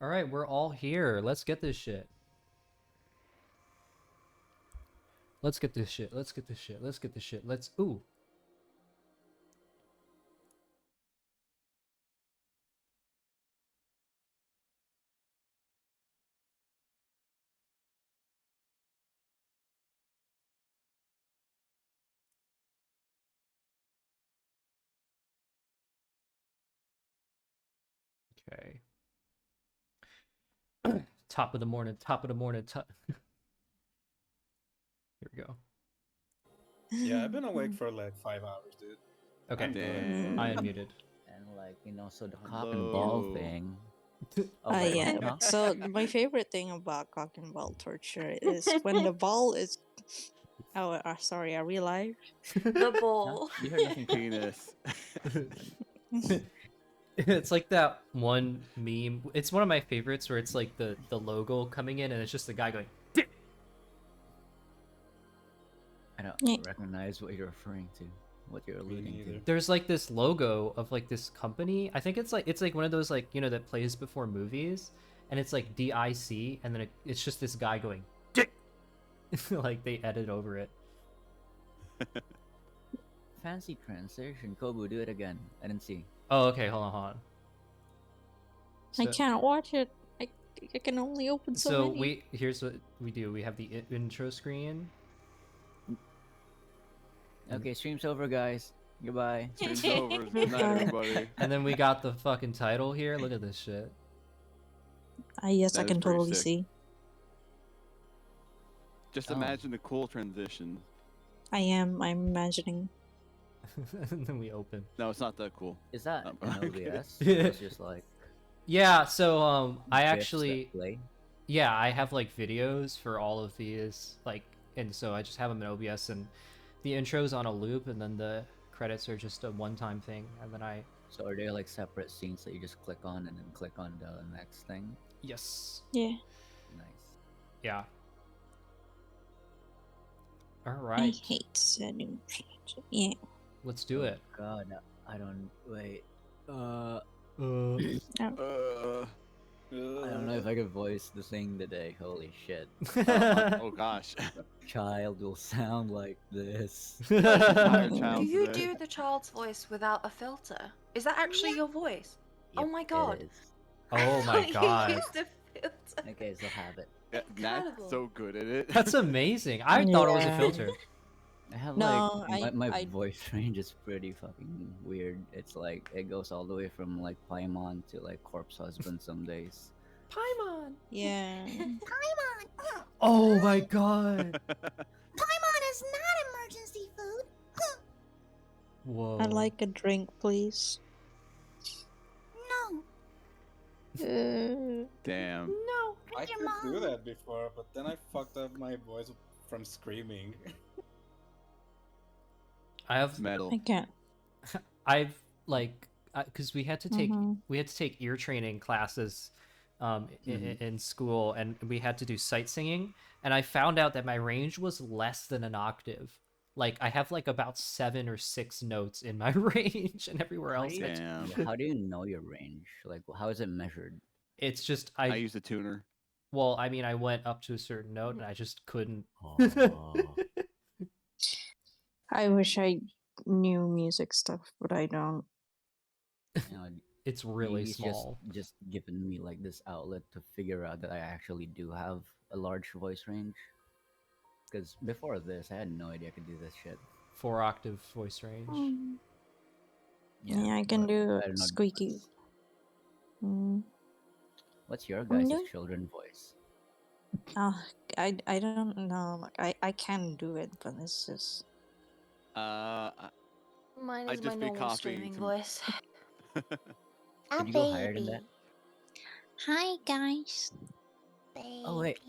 All right, we're all here. Let's get this shit. Let's get this shit. Let's get this shit. Let's get this shit. Let's. Ooh. Okay. Top of the morning. Top of the morning. Here we go. Yeah, I've been awake for like 5 hours, dude. Okay. I'm good. I unmuted. And like, so the cock and ball thing. Oh, Yeah. huh? So my favorite thing about cock and ball torture is when the ball is. Oh, sorry. Are we live? The ball. You heard nothing. Penis. It's like that one meme. It's one of my favorites where it's like the logo coming in and it's just the guy going. I don't Yeah. recognize what you're referring to. What you're alluding to. neither. There's like this logo of like this company. I think it's like one of those like that plays before movies, and it's like DIC, and then it's just this guy going dick. Like they edit over it. Fancy transition. Kobu, do it again. I didn't see. Oh, okay. Hold on. I can't watch it. I can only open so many. Here's what we do. We have the intro screen. Okay, stream's over, guys. Goodbye. Stream's over. Good night, everybody. And then we got the fucking title here. Look at this shit. Yes, That I is can pretty totally sick. see. Just Oh. imagine the cool transition. I'm imagining. And then we open. No, it's not that cool. Is that Oh, an okay. OBS? It's just like Yeah. So I GIFs that actually. play. Yeah, I have like videos for all of these, like, and so I just have them in OBS, and the intro's on a loop, and then the credits are just a one-time thing, and then I. So are they like separate scenes that you just click on and then click on the next thing? Yes. Yeah. Nice. Yeah. All I right. hate setting. Yeah. Let's do it. God, I don't wait. I don't know if I could voice the thing today. Holy shit. Oh gosh. Child will sound like this. Entire Do child you today. do the child's voice without a filter? Is that actually your voice? Oh Yep, my it god. is. Oh my You god. used a filter. Okay, so have it. Yeah, Nat's Incredible. so good at it. That's amazing. I thought it was a Yeah. filter. I have No, like my I- voice range is pretty fucking weird. It's like it goes all the way from like Paimon to like corpse husband some days. Paimon. Yeah. Paimon! Oh my god. Paimon is not emergency food! Whoa. I'd like a drink, please. No! Damn. No. I With your could mom! do that before, but then I fucked up my voice from screaming. I have. Metal. I can't. I've like because we had to take Mhm. ear training classes in school, and we had to do sight singing, and I found out that my range was less than an octave. Like I have like about 7 or 6 notes in my range, and everywhere else Damn. How do you know your range? Like how is it measured? it's just I use a tuner. well, I mean, I went up to a certain note, and I just couldn't. Oh. I wish I knew music stuff, but I don't. You know, It's really Yugi's small. Just given me like this outlet to figure out that I actually do have a large voice range. Because before this, I had no idea I could do this shit. 4-octave voice range. Yeah, I can but do I don't know squeaky. difference. Mm. What's your guys' No. children voice? I don't know. Like I can do it, but it's just. Mine I'd is my just be normal copying streaming some- voice. Could you go higher than that? Hi, guys. Oh, wait.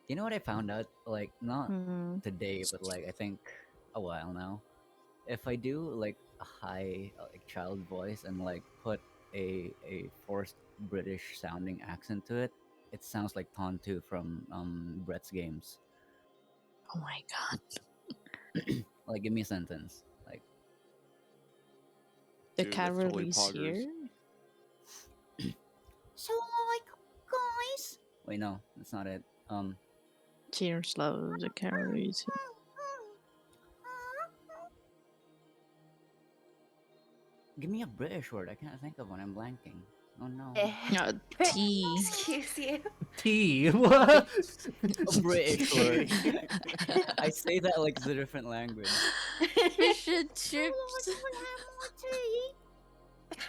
You know what I found out? Like, not Mm. today, but like I think a while now. If I do like a high like child voice and like put a forced British sounding accent to it, it sounds like Tontu from Brett's Games. Oh my god. Like, give me a sentence. Like, The Dude, that's totally cavalry's poggers. here. So, like, Wait, no, that's not it. Cheers, love the carrots. Give me a British word. I can't think of one. I'm blanking. Oh no. Tea. Excuse you. Tea. What? A British word. I say that like it's a different language. Fish and chips.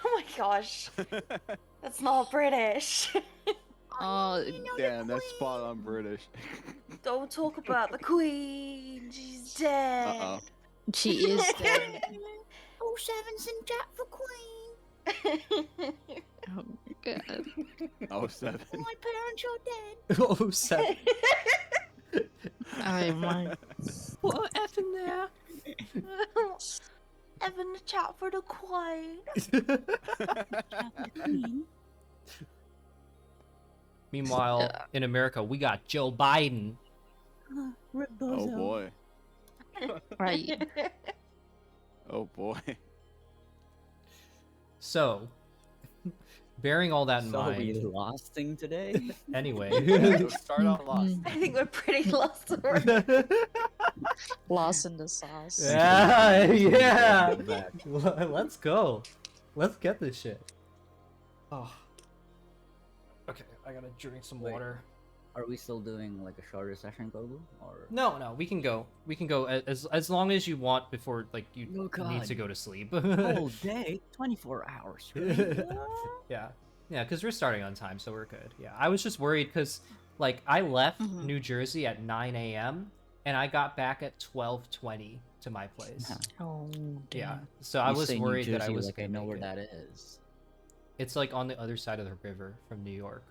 Oh my gosh. That's not British. Oh, Damn, that's spot on British. Don't talk about the Queen. She's dead. Uh she is dead. Oh, seven's in chat for Queen. Oh my god. oh. 07. My parents are dead. Oh, seven. I my. What effing there? Evan the chat for the Queen. Meanwhile, in America, we got Joe Biden. Oh boy. Right. Oh boy. So, bearing all that in So we mind, losting today? anyway. So start off lost. I think we're pretty lost already. Lost in the sauce. Yeah, yeah. Back. Let's go. Let's get this shit. Oh. Okay, I gotta drink some Wait. water. Are we still doing like a shorter session, Gobu? Or No, we can go. We can go as long as you want before like you Oh, need God. to go to sleep. whole day, 24 hours. Yeah, because we're starting on time, so we're good. Yeah, I was just worried because like I left Mhm. New Jersey at 9 a.m. and I got back at 12:20 to my place. Oh, damn. Yeah, so I was worried that I was like I gonna know make where it. that is. It's like on the other side of the river from New York,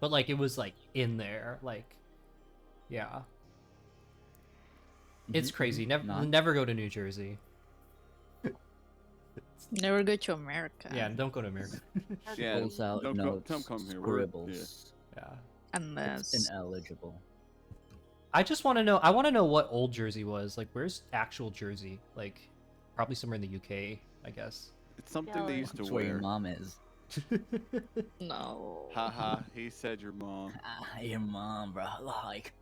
but like it was like in there, like yeah. It's Mhm, crazy. mhm. Never, Not- never go to New Jersey. Never go to America. Yeah, don't go to America. Yeah, Pulls out don't notes, come here. We're- scribbles. Yeah. Unless. It's ineligible. I just want to know. I want to know what old Jersey was. Like, where's actual Jersey? Like, probably somewhere in the UK, I guess. It's something Yeah, they like- used to That's where your wear. mom is. No. Haha, he said your mom. Your mom, bro. Like.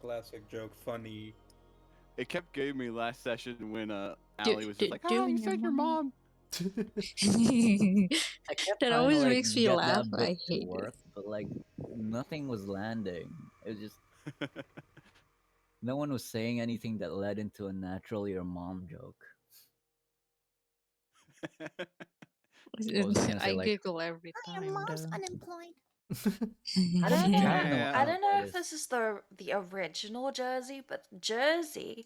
Classic joke, funny. It kept giving me last session when Do- Allie was do- just like, do oh, you your said your mom. I kept That trying always to, like, makes me get laugh. that I bit to hate it. work, but like nothing was landing. It was just no one was saying anything that led into a natural your mom joke. What was I gonna say, I like- giggle every Your time. mom's though. unemployed. I don't know. Yeah. I don't know It if is. this is the original Jersey, but Jersey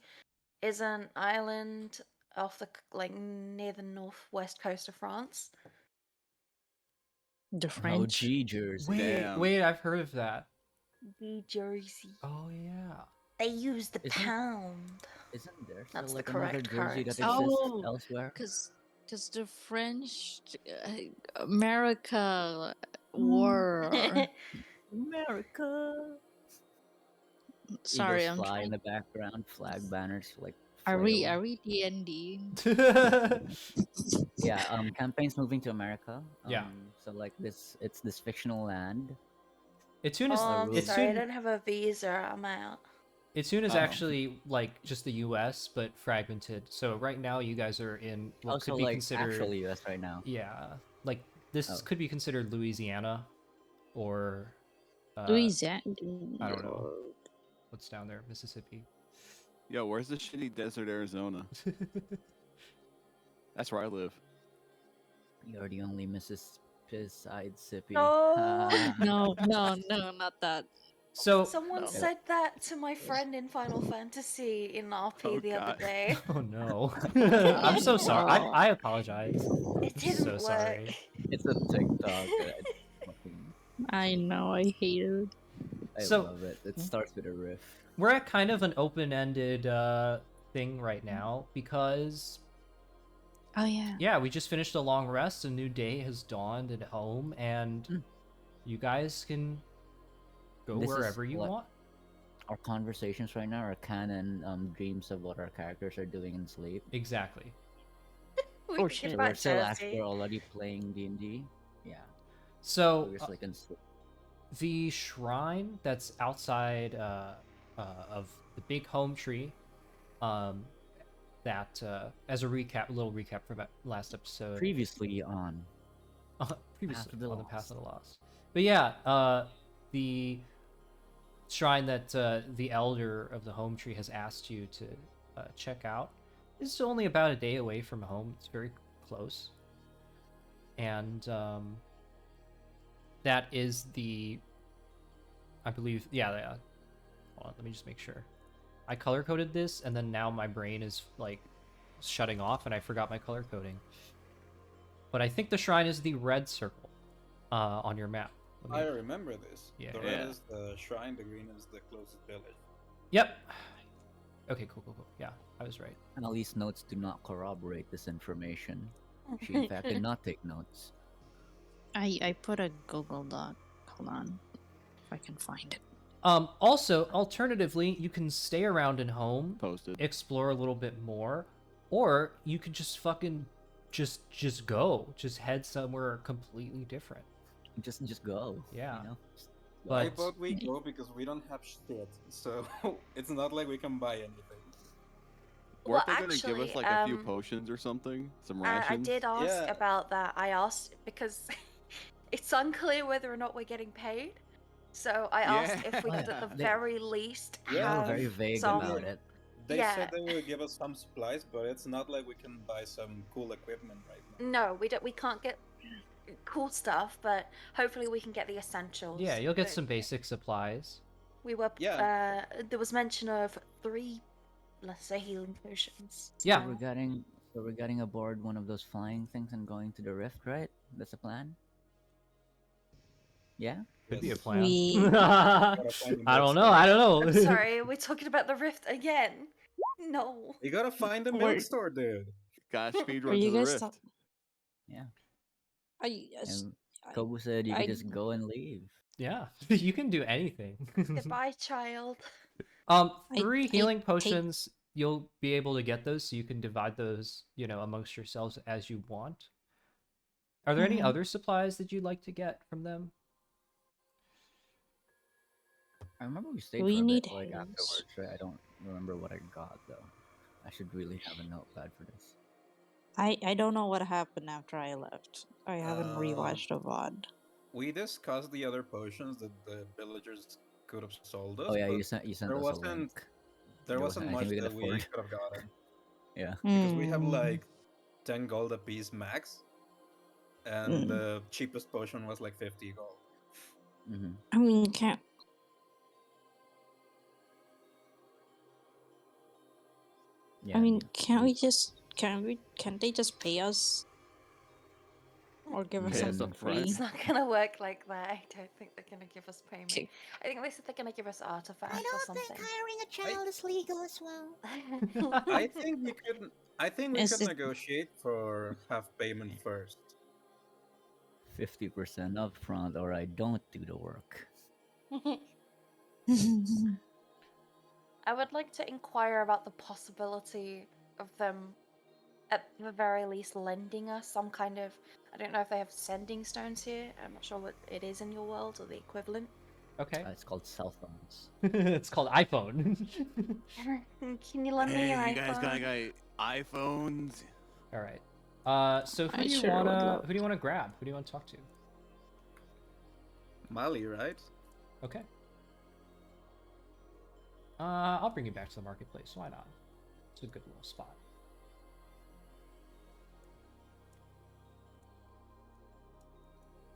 is an island off the like near the northwest coast of France. The Oh, French. G Jersey. Damn. Wait, I've heard of that. The Jersey. Oh yeah. They use the Isn't- pound. Isn't there still That's the like another correct Jersey that currency. exists Oh, elsewhere? Cause the French, America war. America. Sorry, Eagles I'm fly in trying. the background, flag banners like. Are we flail. D&D? Yeah, campaigns moving to America. Yeah. So like it's this fictional land. Etunn is Oh, I'm It's sorry, I Etunn, don't have a visa. I'm out. Etunn is Oh. actually like just the U.S. but fragmented. So right now you guys are in what Also, could be like considered actual US right now. yeah, like this Oh. could be considered Louisiana, or Louisiana. I don't know. What's down there, Mississippi. Yo, where's the shitty desert Arizona? That's where I live. You're the only Mississippi. No. No, not that. So Someone No. said that to my friend in Final Fantasy in RP Oh, the other God. day. oh no, I'm so sorry. Wow. I apologize. It I'm didn't so work. sorry. It's a TikTok. I know, I hate it. I So- love it. It starts with a riff. We're at kind of an open-ended thing right now because Oh yeah. yeah, we just finished a long rest. A new day has dawned at home, and Mm. you guys can go This is wherever you what- want. Our conversations right now are canon dreams of what our characters are doing in sleep. Exactly. We Oh, think shit. So about we're still Jersey. actually already playing D&D. Yeah. So We're just like in sleep. The shrine that's outside of the big home tree, um, that as a little recap from last episode, Previously on previously of the on the Path Lost. of the Lost. But yeah, the shrine that the elder of the home tree has asked you to check out is only about a day away from home. It's very close, and that is I believe, yeah. Hold on, let me just make sure. I color coded this, and then now my brain is like shutting off, and I forgot my color coding. But I think the shrine is the red circle on your map. I remember this. Yeah. The red Yeah. is the shrine, the green is the closest village. Yep. Okay, cool. Yeah, I was right. Allie's notes do not corroborate this information. She in fact did not take notes. I put a Google Doc. Hold on, if I can find it. Also, alternatively, you can stay around in home, Posted. explore a little bit more, or you could just fucking just go, just head somewhere completely different. Just go. Yeah. You know? But I vote we go because we don't have shit, so it's not like we can buy anything. Weren't Well, they gonna give us actually, like a few potions or something? Some I rations? did ask Yeah. about that. I asked because it's unclear whether or not we're getting paid. So I asked if we Yeah. could, at the They- very least, They were have very vague some. about it. They Yeah. said they will give us some supplies, but it's not like we can buy some cool equipment right now. No, we don't. We can't get cool stuff, but hopefully we can get the essentials. yeah, you'll get But some basic supplies. We were. Yeah. There was mention of 3, let's say, healing potions. Yeah. So we're getting aboard one of those flying things and going to the rift, right? That's the plan? Yeah? Could be a Yes. plan. We- I find the don't know. milk I don't I'm know. sorry, are we talking about the rift again? No. You gotta find the We're- milk store, dude. Gosh, speed Are run to you the guys? rift. Yeah. I, And I- Kobu said you I- could just go and leave. Yeah, you can do anything. Goodbye, child. I- 3 I healing take- potions. You'll be able to get those, so you can divide those, amongst yourselves as you want. Are there any Mhm. other supplies that you'd like to get from them? I remember we stayed We for a need bit, like haze. afterwards, right? I don't remember what I got though. I should really have a notepad for this. I don't know what happened after I left. I haven't Um, rewatched the VOD. We discussed the other potions that the villagers could have sold us. Oh yeah, but you sent there us a wasn't link. there wasn't much anything we that could we afford. could have gotten Yeah. because we have Mm. like 10 gold apiece max, and the cheapest potion was like 50 gold. Mm-hmm. I mean, can't Yeah. I mean, yeah. can't they just pay us? Or give us Pay us something up front. free? It's not gonna work like that. I don't think they're gonna give us payment. Okay. I think they said they're gonna give us artifacts I or don't something. think hiring a child is legal as well. I think we could. I think we Is could it- negotiate for half payment first. 50% upfront, or I don't do the work. I would like to inquire about the possibility of them, at the very least, lending us some kind of. I don't know if they have sending stones here. I'm not sure what it is in your world or the equivalent. Okay. It's called cell phones. It's called iPhone. Can you lend me your Hey, you guys got iPhone? All iPhones? right. So who I do you sure would wanna love- who do you wanna grab? Who do you want to talk to? Mali, right? Okay. I'll bring you back to the marketplace. Why not? It's a good little spot.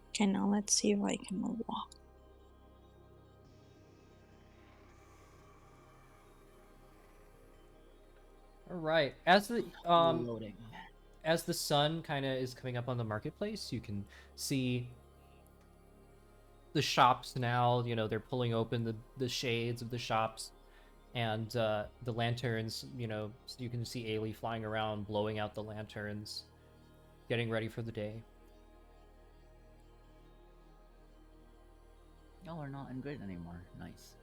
Okay, now let's see if I can walk. All right. As the Loading. as the sun kind of is coming up on the marketplace, you can see the shops now. They're pulling open the shades of the shops, and the lanterns. So you can see Aelee flying around, blowing out the lanterns, getting ready for the day. No, we're not in grid anymore. Nice.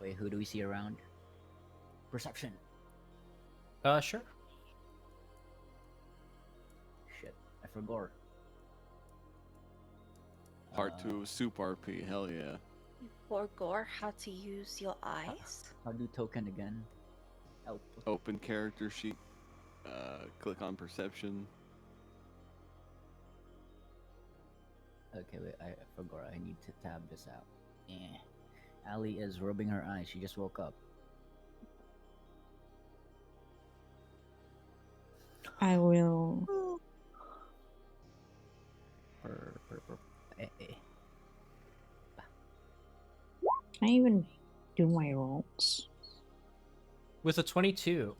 Wait, who do we see around? Perception. Sure. forgot. Part Uh, 2 of Soup RP. Hell yeah. Forgot how to use your eyes. How do token again? Help. Open character sheet. Click on perception. Okay, wait, I forgot. I need to tab this out. Yeah. Aelee is rubbing her eyes. She just woke up. I will. Eh, eh. Can I even do my rolls? With a 22.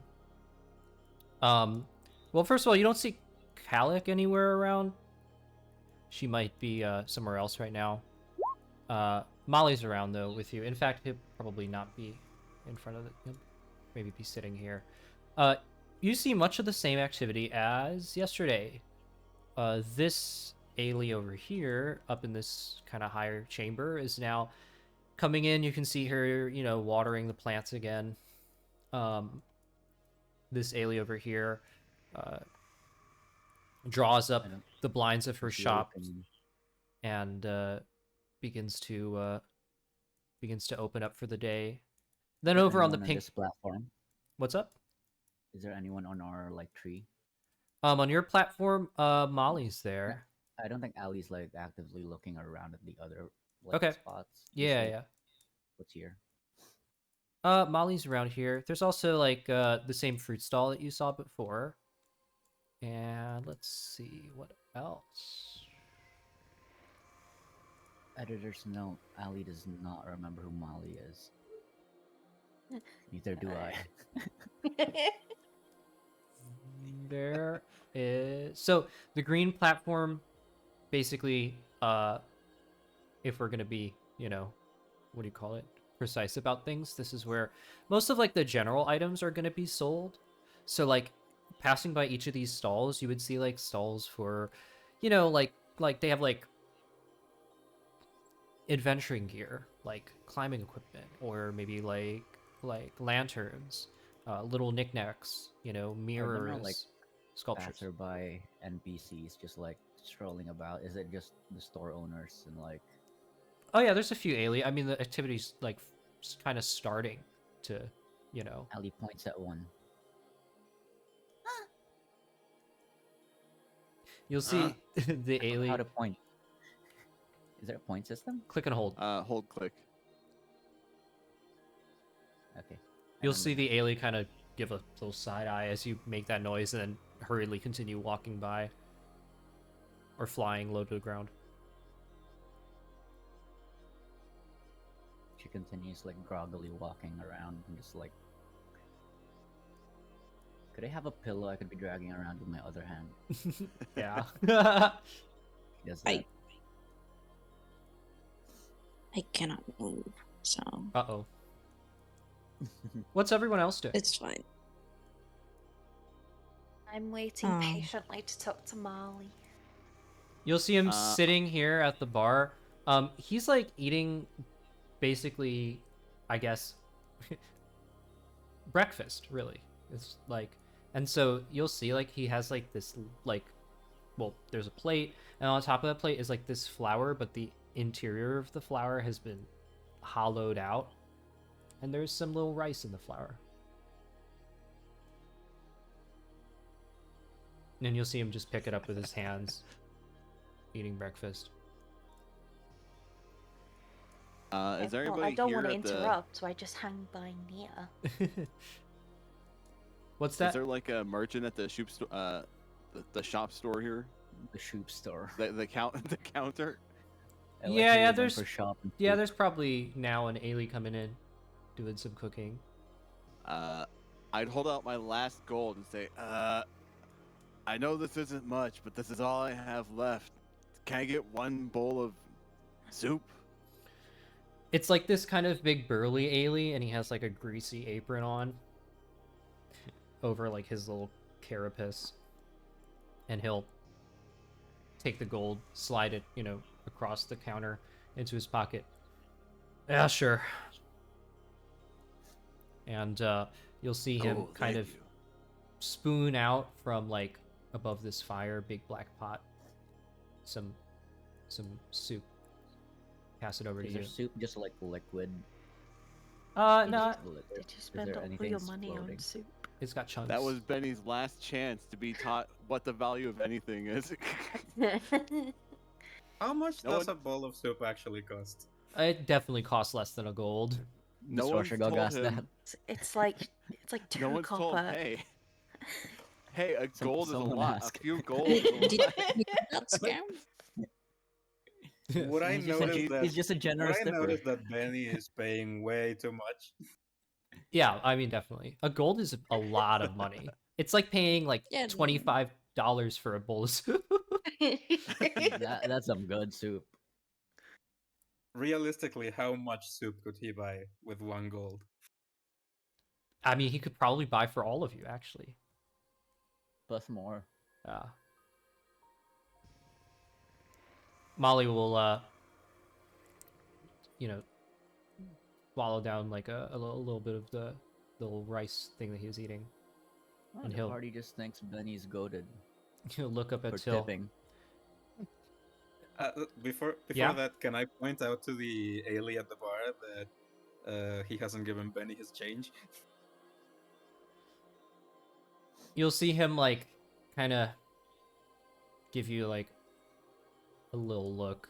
Well, first of all, you don't see Calic anywhere around. She might be somewhere else right now. Molly's around though with you. In fact, he'll probably not be in front of it. He'll maybe be sitting here. You see much of the same activity as yesterday. This Aelee over here, up in this kind of higher chamber, is now coming in. You can see her, watering the plants again. This Aelee over here draws up the blinds of her shop and begins to open up for the day. Then over on the pink this platform. What's up? Is there anyone on our tree? On your platform, Molly's there. I don't think Ali's actively looking around at the other Okay. spots. Yeah. What's here? Molly's around here. There's also the same fruit stall that you saw before. And let's see what else. Editor's note: Aelee does not remember who Molly is. Neither do I. There is the green platform. Basically, if we're gonna be, what do you call it? Precise about things. This is where most of the general items are gonna be sold. So passing by each of these stalls, you would see stalls for, they have adventuring gear, climbing equipment, or maybe lanterns, little knickknacks, mirrors, sculptures. Passerby NPCs just strolling about. Is it just the store owners and Oh yeah, there's a few Aelee. I mean, the activity's kind of starting to, Aelee points at one. You'll see the Aelee. How to point? Is there a point system? Click and hold. Hold click. Okay. You'll see the Aelee kind of give a little side eye as you make that noise, and then hurriedly continue walking by, or flying low to the ground. She continues groggily walking around and just could I have a pillow I could be dragging around with my other hand? Yeah. She does that. I cannot move, so Uh-oh. What's everyone else doing? it's fine. I'm waiting Oh. patiently to talk to Molly. You'll see him sitting here at the bar. He's eating basically, I guess, breakfast, really. It's and so you'll see he has this well, there's a plate, and on top of that plate is this flour, but the interior of the flour has been hollowed out, and there's some little rice in the flour. And you'll see him just pick it up with his hands, eating breakfast. Is there Well, anybody I don't here want to at the... interrupt, so I just hang by near. What's that? Is there a merchant at the the shop store here? The shoop store. The counter? Yeah, there's probably now an Aelee coming in, doing some cooking. I'd hold out my last gold and say, I know this isn't much, but this is all I have left. Can I get one bowl of soup? It's this kind of big burly Aelee, and he has a greasy apron on over his little carapace, and he'll take the gold, slide it, across the counter into his pocket. Yeah, sure. And you'll see him kind of spoon out from above this fire, big black pot, some soup. Pass it over to Is there you. soup just like liquid? No, Liquid? Did you Is spend there all anything your that's money on floating? soup? it's got chunks. That was Benny's last chance to be taught what the value of anything is. How much No does one- a bowl of soup actually cost? It definitely costs less than a gold. No The one's sorcerer dog told asked him. that. It's like two No one's told. copper. Hey, hey, a Some- gold is a someone lot. ask. A few gold is a Did lot. you that scam? Would I He's just, a, notice that? he's just a Would generous I tipper. notice that Benny is paying way too much? Yeah, I mean definitely. A gold is a lot of money. It's like paying like Yeah, $25 for a bowl of soup. That's some good soup. Realistically, how much soup could he buy with 1 gold? I mean, he could probably buy for all of you actually. Plus more. Molly will swallow down like a little bit of the little rice thing that he was eating. Oh, And the he'll- party just thinks Benny's goaded He'll look up for at Till. tipping. Before Yeah? that, can I point out to the Aelee at the bar that he hasn't given Benny his change? You'll see him like kind of give you like a little look,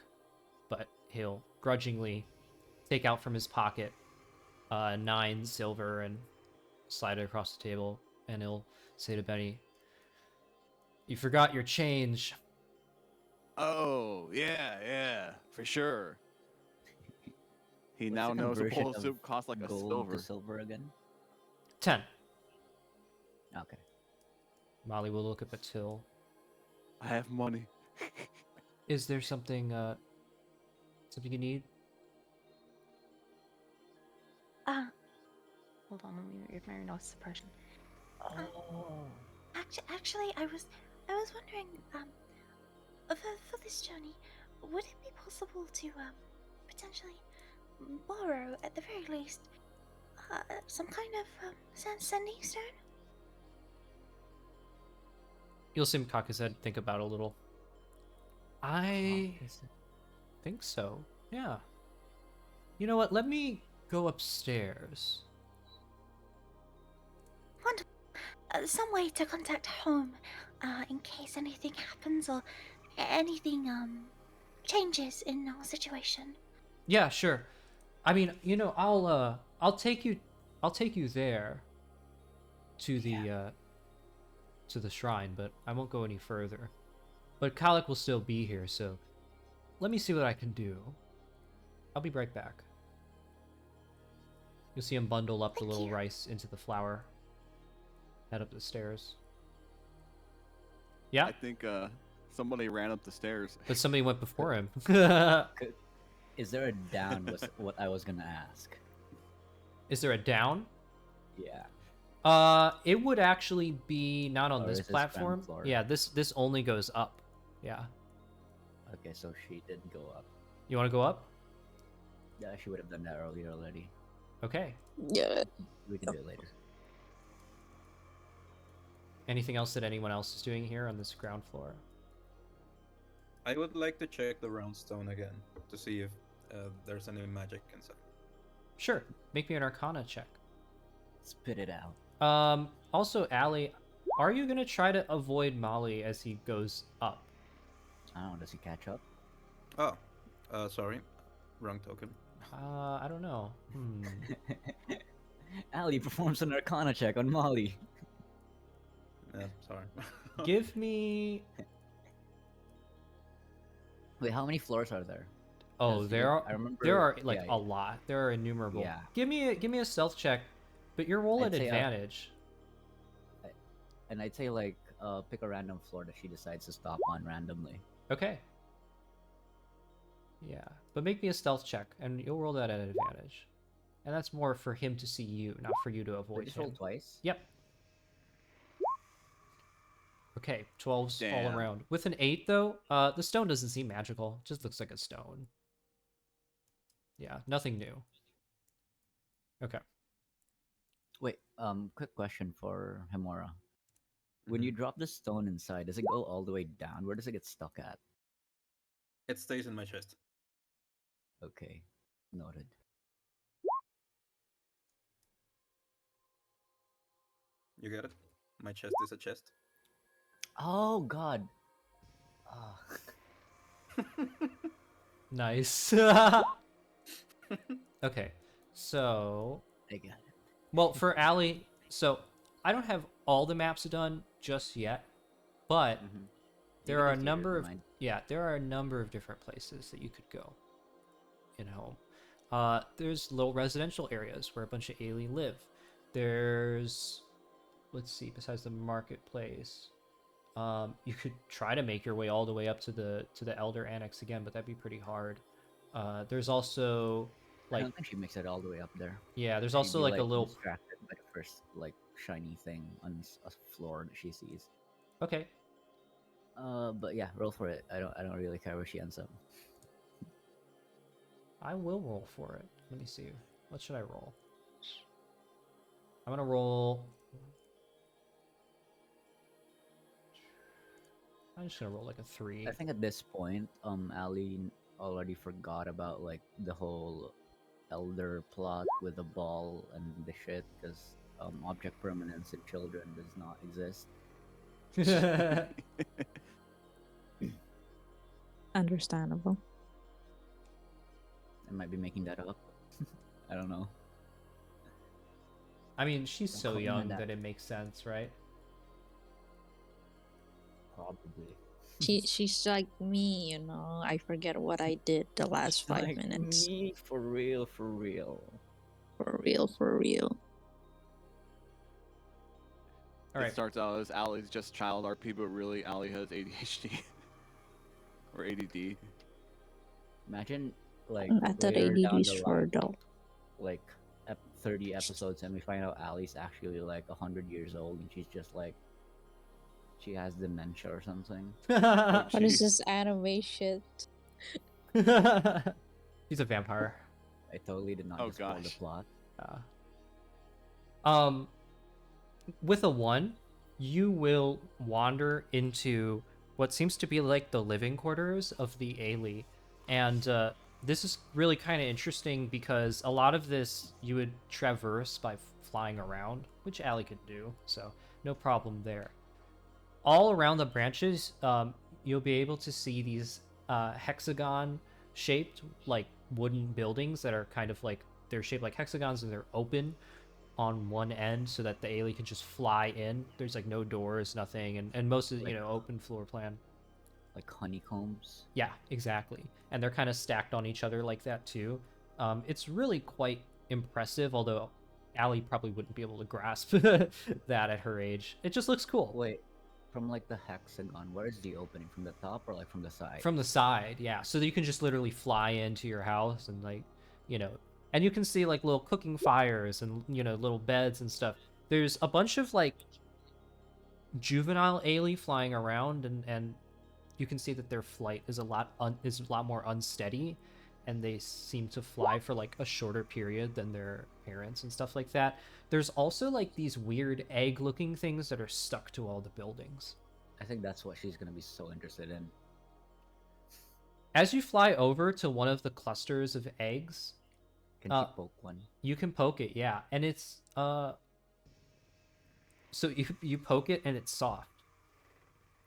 but he'll grudgingly take out from his pocket 9 silver and slide it across the table, and he'll say to Benny, "You forgot your change." Oh, yeah, for sure. He What's now the knows a conversion bowl of of soup costs like a gold silver. to silver again? 10. Okay. Molly will look up at Till. I have money. Is there something something you need? Hold on, let me read my noise suppression. Oh. Actually, I was wondering, for this journey, would it be possible to potentially borrow, at the very least, some kind of sending stone? You'll see him cock his head, think about it a little. I think so. Yeah. You know what? Let me go upstairs. Wonderful. Some way to contact home, in case anything happens or anything changes in our situation. Yeah, sure. I mean, I'll take you there to the shrine, but I won't go any further. But Kalik will still be here, so let me see what I can do. I'll be right back. You'll see him bundle up the Thank little you. rice into the flour. Head up the stairs. Yeah, I think somebody ran up the stairs. but somebody went before him. Is there a down? Was what I was gonna ask. Is there a down? Yeah. It would actually be not on Or this is this ground platform. floor? Yeah, this only goes up. Yeah. Okay, so she did go up. You want to go up? Yeah, she would have done that earlier already. Okay. Yeah. We can do it later. Anything else that anyone else is doing here on this ground floor? I would like to check the round stone again to see if there's any magic inside. Sure. Make me an Arcana check. Spit it out. Also, Aelee, are you gonna try to avoid Molly as he goes up? I don't know. Does he catch up? Oh, sorry, wrong token. I don't know. Ali performs an Arcana check on Molly. Yeah, sorry. Give me. Wait, how many floors are there? Oh, 'Cause there are. I remember. There are like yeah, a lot. There are innumerable. Yeah. Give me a stealth check, but your roll I'd at say, advantage. And I'd say like pick a random floor that she decides to stop on randomly. Okay. Yeah, but make me a stealth check, and you'll roll that at advantage. And that's more for him to see you, not for you to Wait, avoid just him. roll twice. Yep. Okay, 12s all Damn. around. With an 8, though, the stone doesn't seem magical. It just looks like a stone. Yeah, nothing new. Okay. Wait, quick question for Hemora. When you drop the stone inside, does it go all the way down? Where does it get stuck at? It stays in my chest. Okay, noted. You get it? My chest is a chest. Oh God. Ah, Nice. Okay, so I got it. well for Aelee, so I don't have all the maps done just yet, but Mm-hmm. there are a number of there are a number of different places that you could go in home. There's little residential areas where a bunch of Aelee live. There's, let's see, besides the marketplace, you could try to make your way all the way up to the Elder Annex again, but that'd be pretty hard. There's also I like don't think she makes it all the way up there. yeah, there's She'd also be, like a little distracted by the first like shiny thing on a floor that she sees. okay. But yeah, roll for it. I don't really care where she ends up. I will roll for it. Let me see. What should I roll? I'm gonna roll. I'm just gonna roll like a 3. I think at this point, Ali already forgot about like the whole elder plot with the ball and the shit because object permanence in children does not exist. Understandable. I might be making that up. I don't know. I mean, she's Don't so quote me on young that. that it makes sense, right? Probably. She's like me, you know. I forget what I did the last 5 Like minutes. me, for real, for real. For real, for real. All It right. starts out as Allie's just child RP, but really Allie has ADHD or ADD. Imagine like I thought later ADD down is the for line, adult. like 30 episodes, and we find out Allie's actually like 100 years old, and she's just like she has dementia or something. What is Jeez. this anime shit? He's a vampire. I totally did not Oh, just spoil the gosh. plot. With a 1, you will wander into what seems to be like the living quarters of the Aelee. And this is really kind of interesting because a lot of this you would traverse by flying around, which Aelee could do, so no problem there. All around the branches, you'll be able to see these hexagon-shaped, like, wooden buildings that are kind of like, they're shaped like hexagons and they're open on one end so that the Aelee can just fly in. There's like no doors, nothing, and most of Like- open floor plan. Like honeycombs. Yeah, exactly. And they're kind of stacked on each other like that too. It's really quite impressive, although Aelee probably wouldn't be able to grasp that at her age. It just looks cool. Wait, from like the hexagon, where is the opening? From the top or like from the side? From the side, yeah. So that you can just literally fly into your house and like, and you can see like little cooking fires and little beds and stuff. There's a bunch of like juvenile Aelee flying around, and you can see that their flight is a lot more unsteady, and they seem to fly for like a shorter period than their parents and stuff like that. There's also like these weird egg-looking things that are stuck to all the buildings. I think that's what she's gonna be so interested in. As you fly over to one of the clusters of eggs, Can she poke one? you can poke it, yeah, and it's so you poke it and it's soft.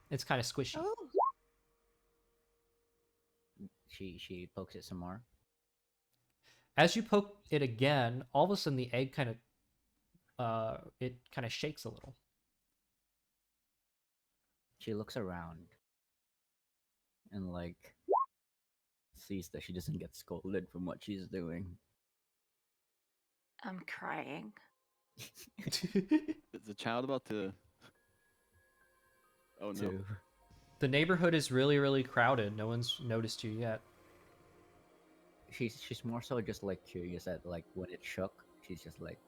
It's kind of squishy. Oh, She pokes it some more. As you poke it again, all of a sudden the egg kind of shakes a little. She looks around and like sees that she doesn't get scolded from what she's doing. I'm crying. Is the child about to? Oh no! Too. The neighborhood is really, really crowded. No one's noticed you yet. She's more so just like curious at like when it shook. She's just like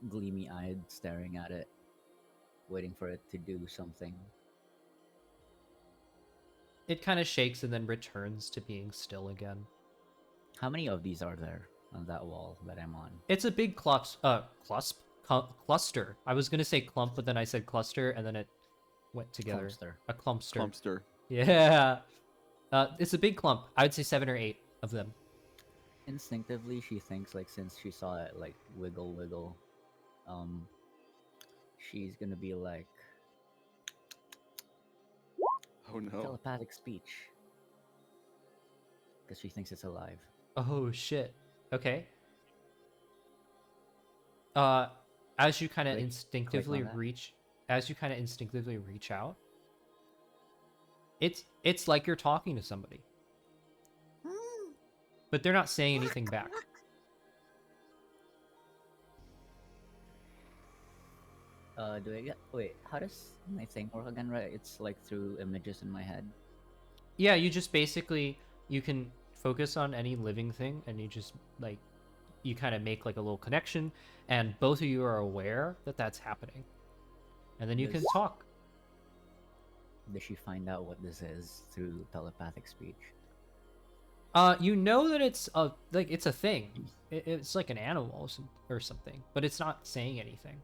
gleamy eyed, staring at it, waiting for it to do something. It kind of shakes and then returns to being still again. How many of these are there on that wall that I'm on? It's a big cluster. I was gonna say clump, but then I said cluster, and then it went together. Clumster. A clumpster. Clumpster. Yeah. It's a big clump. I would say 7 or 8 of them. Instinctively, she thinks like since she saw it like wiggle, um, she's gonna be like Oh no. telepathic speech because she thinks it's alive. Oh shit. Okay. Uh, as you kind of Click- instinctively click on that. reach out, it's like you're talking to somebody, but they're not saying anything back. Do I get wait? How does my thing work again? Right, it's like through images in my head. Yeah, you just basically you can focus on any living thing, and you just like you kind of make like a little connection, and both of you are aware that that's happening, and then you can Does- talk. Does she find out what this is through telepathic speech? You know that it's a thing. It's like an animal or something, but it's not saying anything.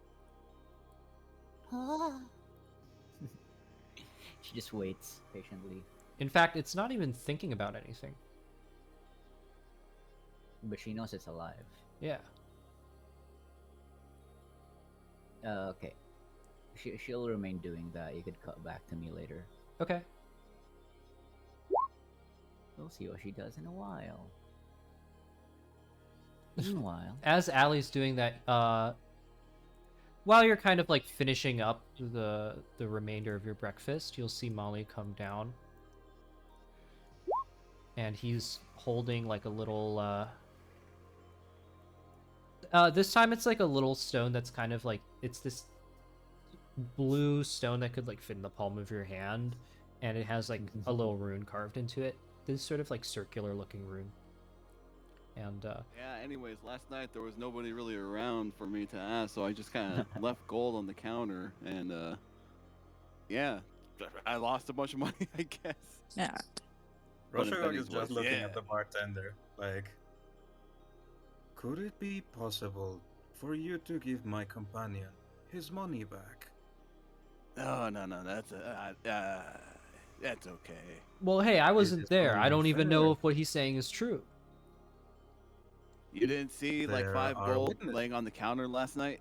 She just waits patiently, In fact, it's not even thinking about anything. but she knows it's alive. Yeah. Okay. She'll remain doing that. You could cut back to me later. Okay. We'll see what she does in a while. Meanwhile, As Allie's doing that, while you're kind of like finishing up the remainder of your breakfast, you'll see Molly come down, and he's holding like a little. This time it's like a little stone that's kind of like it's this blue stone that could like fit in the palm of your hand, and it has like a little rune carved into it. This sort of like circular looking rune. And Yeah, anyways, last night there was nobody really around for me to ask, so I just kind of left gold on the counter, and yeah, I lost a bunch of money, I guess. Yeah. But in Roshagog Benny's is just words, looking yeah. at the bartender, like, could it be possible for you to give my companion his money back? No, that's okay. well, hey, I wasn't is there. I don't even know unfair. if what he's saying is true. You didn't see like There 5 are gold witnesses. laying on the counter last night?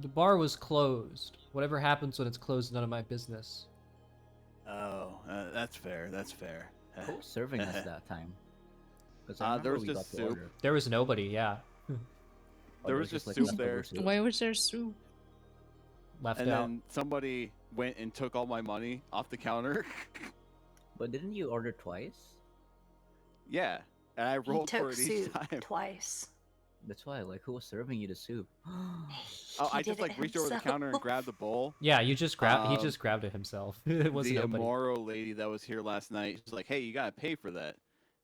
The bar was closed. Whatever happens when it's closed, none of my business. Oh, that's fair. That's fair. who was serving us that time? 'Cause I There remember was we just got the soup. order. There was nobody. Yeah, Oh, There was just soup leftover there. soup. Why was there soup? left And out. then somebody went and took all my money off the counter. But didn't you order twice? Yeah, and I He rolled for took it each soup time. twice. That's why. Like, who was serving you the soup? Oh, He I just did like it reached over the counter and himself. grabbed the bowl. Yeah, you just grabbed. He Um, just grabbed it himself. It wasn't The nobody. Amoro lady that was here last night, she's like, "Hey, you gotta pay for that."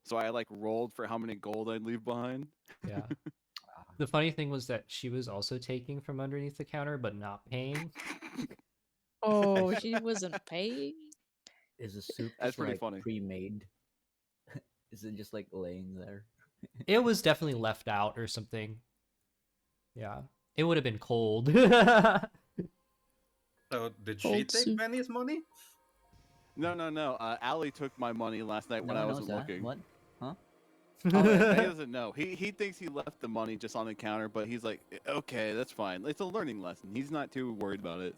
So I like rolled for how many gold I'd leave behind. Yeah. The funny thing was that she was also taking from underneath the counter, but not paying. Oh, she wasn't paying? Is the soup That's just pretty like funny. pre-made? Is it just like laying there? It was definitely left out or something. Yeah, it would have been cold. So did she Cold take soup. Benny's money? No. Aelee took my money last night when No I one knows wasn't that. looking. What? Huh? Oh, yeah, he doesn't know. He thinks he left the money just on the counter, but he's like, okay, that's fine. It's a learning lesson. He's not too worried about it.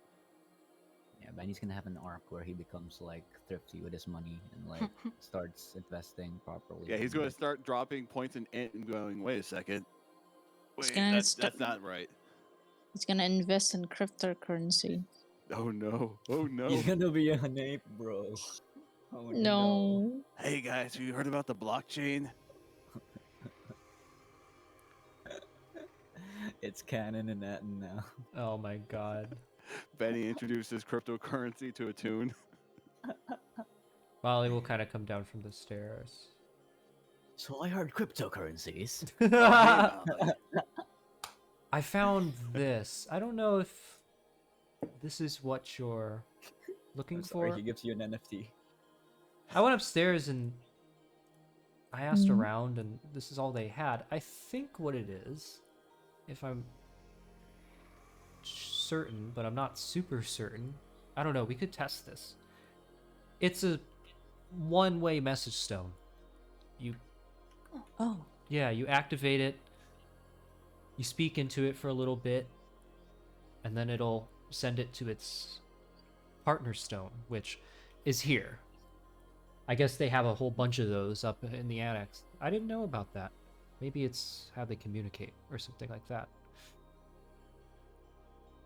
Yeah, Benny's gonna have an arc where he becomes like thrifty with his money and like starts investing properly. Yeah, he's and, going to like, start dropping points in int and going, wait a second. He's Wait, gonna that's not right. He's gonna invest in cryptocurrency. Oh no. Oh no. He's gonna be an ape, bro. Oh No. Hey guys, have you heard about the blockchain? It's canon in that now. Oh my god. Benny introduces cryptocurrency to Etunn. Molly will kind of come down from the stairs. So I heard cryptocurrencies. I found this. I don't know if this is what you're looking I'm sorry, for. he gives you an NFT. I went upstairs and I asked Mhm. around, and this is all they had. I think what it is, if I'm certain, but I'm not super certain. I don't know. We could test this. It's a one-way message stone. You Oh. Yeah, you activate it. You speak into it for a little bit, and then it'll send it to its partner stone, which is here. I guess they have a whole bunch of those up in the annex. I didn't know about that. Maybe it's how they communicate or something like that.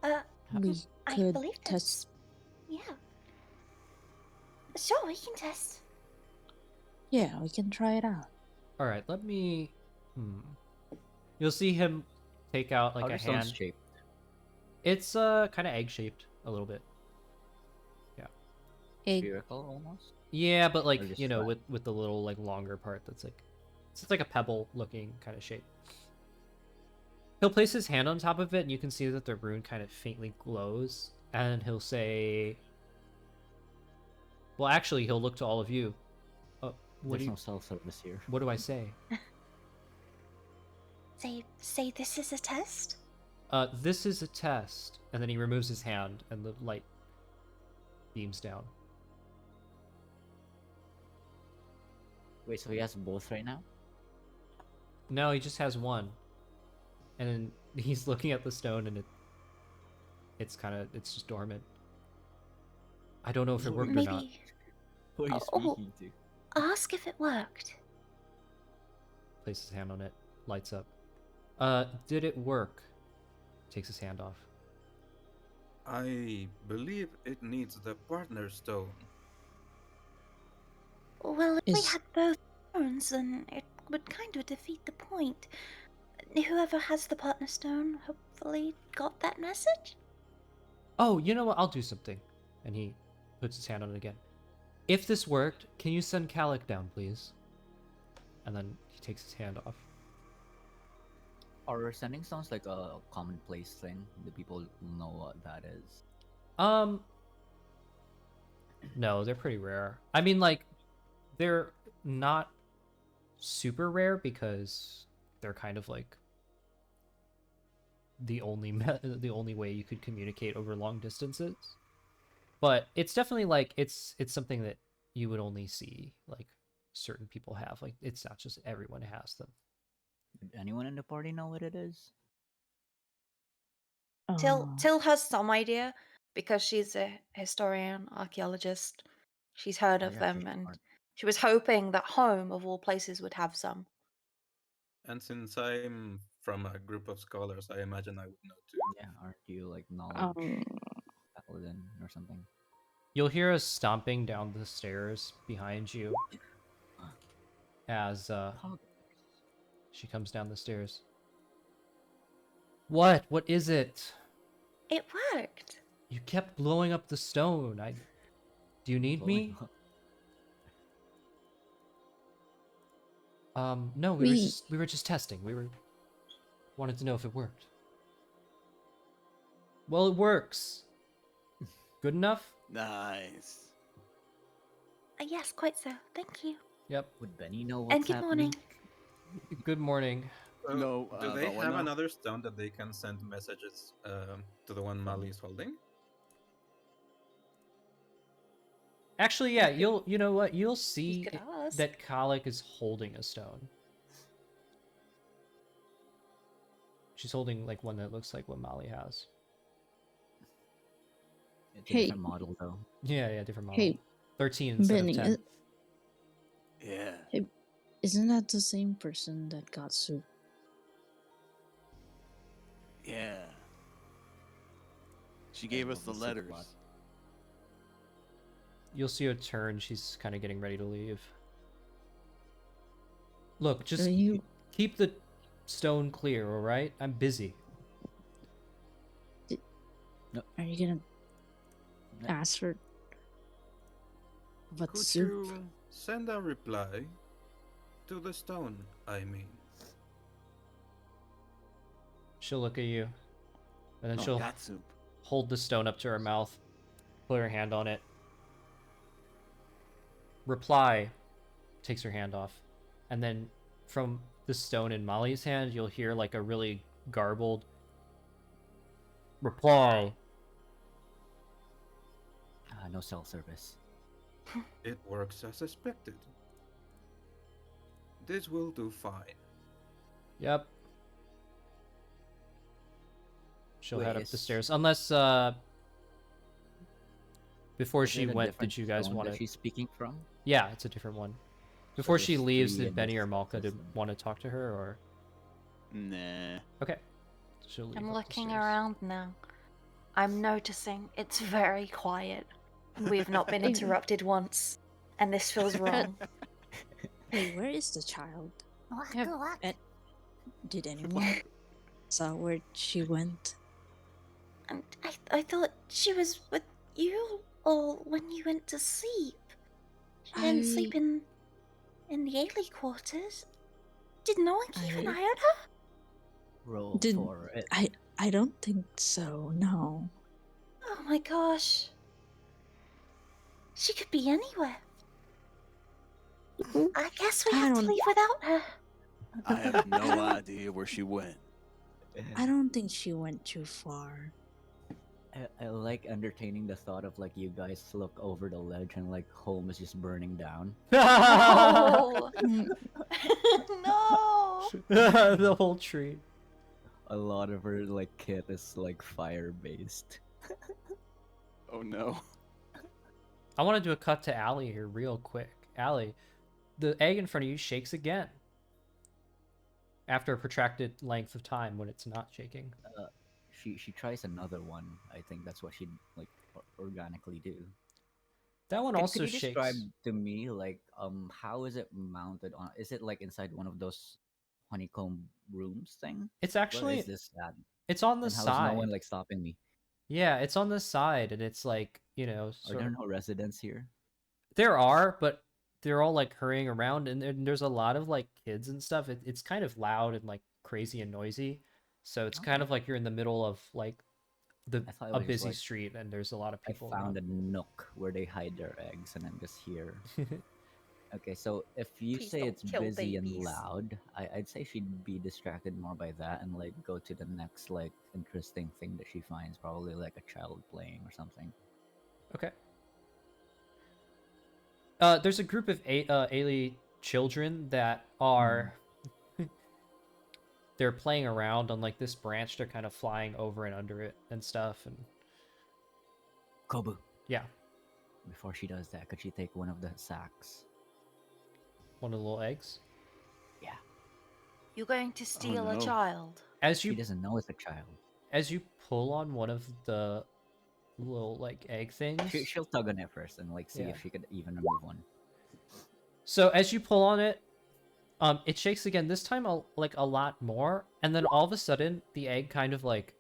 I We could believe test. Yeah. Sure, we can test. Yeah, we can try it out. All right, let me. You'll see him take out like How a are stones hand. shaped? It's kind of egg shaped a little bit. Yeah. Egg. Spherical almost. Yeah, but like Or just you know, flat? with the little like longer part that's like, it's like a pebble looking kind of shape. He'll place his hand on top of it, and you can see that the rune kind of faintly glows. And he'll say, "Well, actually, he'll look to all of you. What There's do you? no cell service here. What do I say? Say this is a test? This is a test." And then he removes his hand, and the light beams down. Wait, so he has both right now? No, he just has one. And then he's looking at the stone, and it's just dormant. I don't know if it worked or not. Maybe Who are you Oh. speaking to? ask if it worked. Places his hand on it, lights up. Did it work? Takes his hand off. I believe it needs the partner stone. Well, if we Is- had both stones, then it would kind of defeat the point. Whoever has the partner stone hopefully got that message? Oh, you know what? I'll do something. And he puts his hand on it again. If this worked, can you send Calic down, please? And then he takes his hand off. Are sending stones like a commonplace thing? Do people know what that is? No, they're pretty rare. I mean, like, they're not super rare because they're kind of like the only way you could communicate over long distances. But it's definitely like it's something that you would only see like certain people have. Like it's not just everyone has them. Did anyone in the party know what it is? Till has some idea because she's a historian, archaeologist. She's heard Oh, of yeah, them, she's and smart. she was hoping that home of all places would have some. And since I'm from a group of scholars, I imagine I would know too. Yeah, aren't you like knowledge um, paladin or something? You'll hear us stomping down the stairs behind you as she comes down the stairs. What? What is it? It worked. You kept blowing up the stone. Do you need me? No, we were just testing. We wanted to know if it worked. Well, it works. Good enough? Nice. Yes, quite so. Thank you. Yep. Would Benny know what's And good happening? morning. Good morning. So, No, do they but what have now? another stone that they can send messages to the one Mali is holding? Actually, yeah, you know what? You'll see could ask. that Kalik is holding a stone. She's holding like one that looks like what Mali has. It's a Hey. different model though. Yeah, different model. Hey, 13 instead Benny, of 10. Yeah. isn't that the same person that got soup? Yeah. She gave Yeah, us the well, the super letters. lot. You'll see her turn. She's kind of getting ready to leave. Look, just Are you keep the stone clear, all right? I'm busy. are you gonna Yeah. ask for what Could soup? you send a reply to the stone, I mean? She'll look at you, and then Oh, she'll got soup. hold the stone up to her mouth, put her hand on it. Reply, takes her hand off, and then from the stone in Molly's hand, you'll hear like a really garbled reply. No cell service. It works as expected. This will do fine. Yep. She'll Wait, head up the is stairs. Unless, before is she it a went, different did you guys stone want that to... she's speaking from? Yeah, it's a different one. So Before she there's leaves, 3 did in Benny this or Malka system. want to talk to her, or... Nah. Okay. She'll leave I'm up the looking stairs. around now. I'm noticing it's very quiet. We've not been interrupted once, and this feels wrong. Hey, where is the child? Walk, Have- walk. eh, Did anyone saw where she went? And I thought she was with you all when you went to sleep. She didn't sleep in the Aelee quarters. Did no one keep an I- eye on her? Roll Did for it. I don't think so. No. Oh my gosh. She could be anywhere. I guess we I have to don't- leave without her. I have no don't- idea where she went. I don't think she went too far. I like entertaining the thought of like you guys look over the ledge and like home is just burning down. No! Mm, No! The whole tree. A lot of her like kit is like fire based. Oh no. I want to do a cut to Aelee here real quick. Aelee, the egg in front of you shakes again. After a protracted length of time when it's not shaking. She tries another one. I think that's what she'd like organically do. That one Could also you shakes. describe to me like how is it mounted on? Is it like inside one of those honeycomb rooms thing? It's What actually, is this at? it's on the And how's side. no one like stopping me? Yeah, it's on the side, and it's like, you know, Are sort there of... no residents here? There are, but they're all like hurrying around, and there's a lot of like kids and stuff. It's kind of loud and like crazy and noisy, so it's kind Okay. of like you're in the middle of like I thought it a was just, busy like, street, and there's a lot of I people found around. a nook where they hide their eggs, and I'm just here. Okay, so if you Please say don't it's kill busy and babies. loud, I'd say she'd be distracted more by that and like go to the next like interesting thing that she finds, probably like a child playing or something. Okay. There's a group of Aelee children that are they're playing around on like this branch. They're kind of flying over and under it and stuff. And Kobu. yeah, Before she does that, could she take one of the sacks? one of the little eggs. Yeah. You're going to steal a no. child. As She you doesn't know it's a child. pull on one of the little like egg things. She'll tug on it first and like see Yeah. if she could even remove one. So as you pull on it, it shakes again. This time, like a lot more, and then all of a sudden, the egg kind of like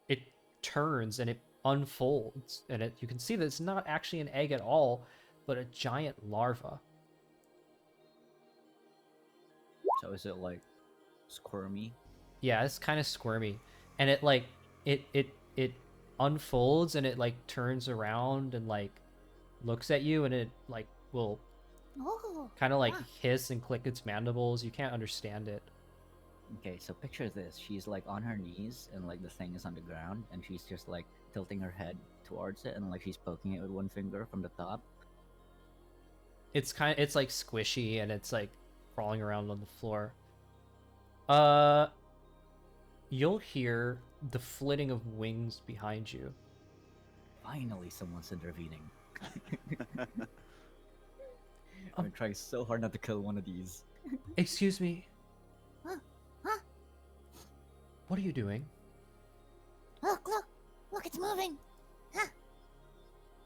it turns and it unfolds, and you can see that it's not actually an egg at all, but a giant larva. So is it like squirmy? Yeah, it's kind of squirmy, and it like it unfolds and it like turns around and like looks at you, and it like will Oh. kind of like hiss and click its mandibles. You can't understand it. Okay, so picture this. She's like on her knees and like the thing is on the ground and she's just like tilting her head towards it and like she's poking it with one finger from the top. It's like squishy and it's like crawling around on the floor. You'll hear the flitting of wings behind you. Finally someone's intervening. I'm trying so hard not to kill one of these. Excuse me. Huh? Huh? What are you doing? Look, look, look, it's moving.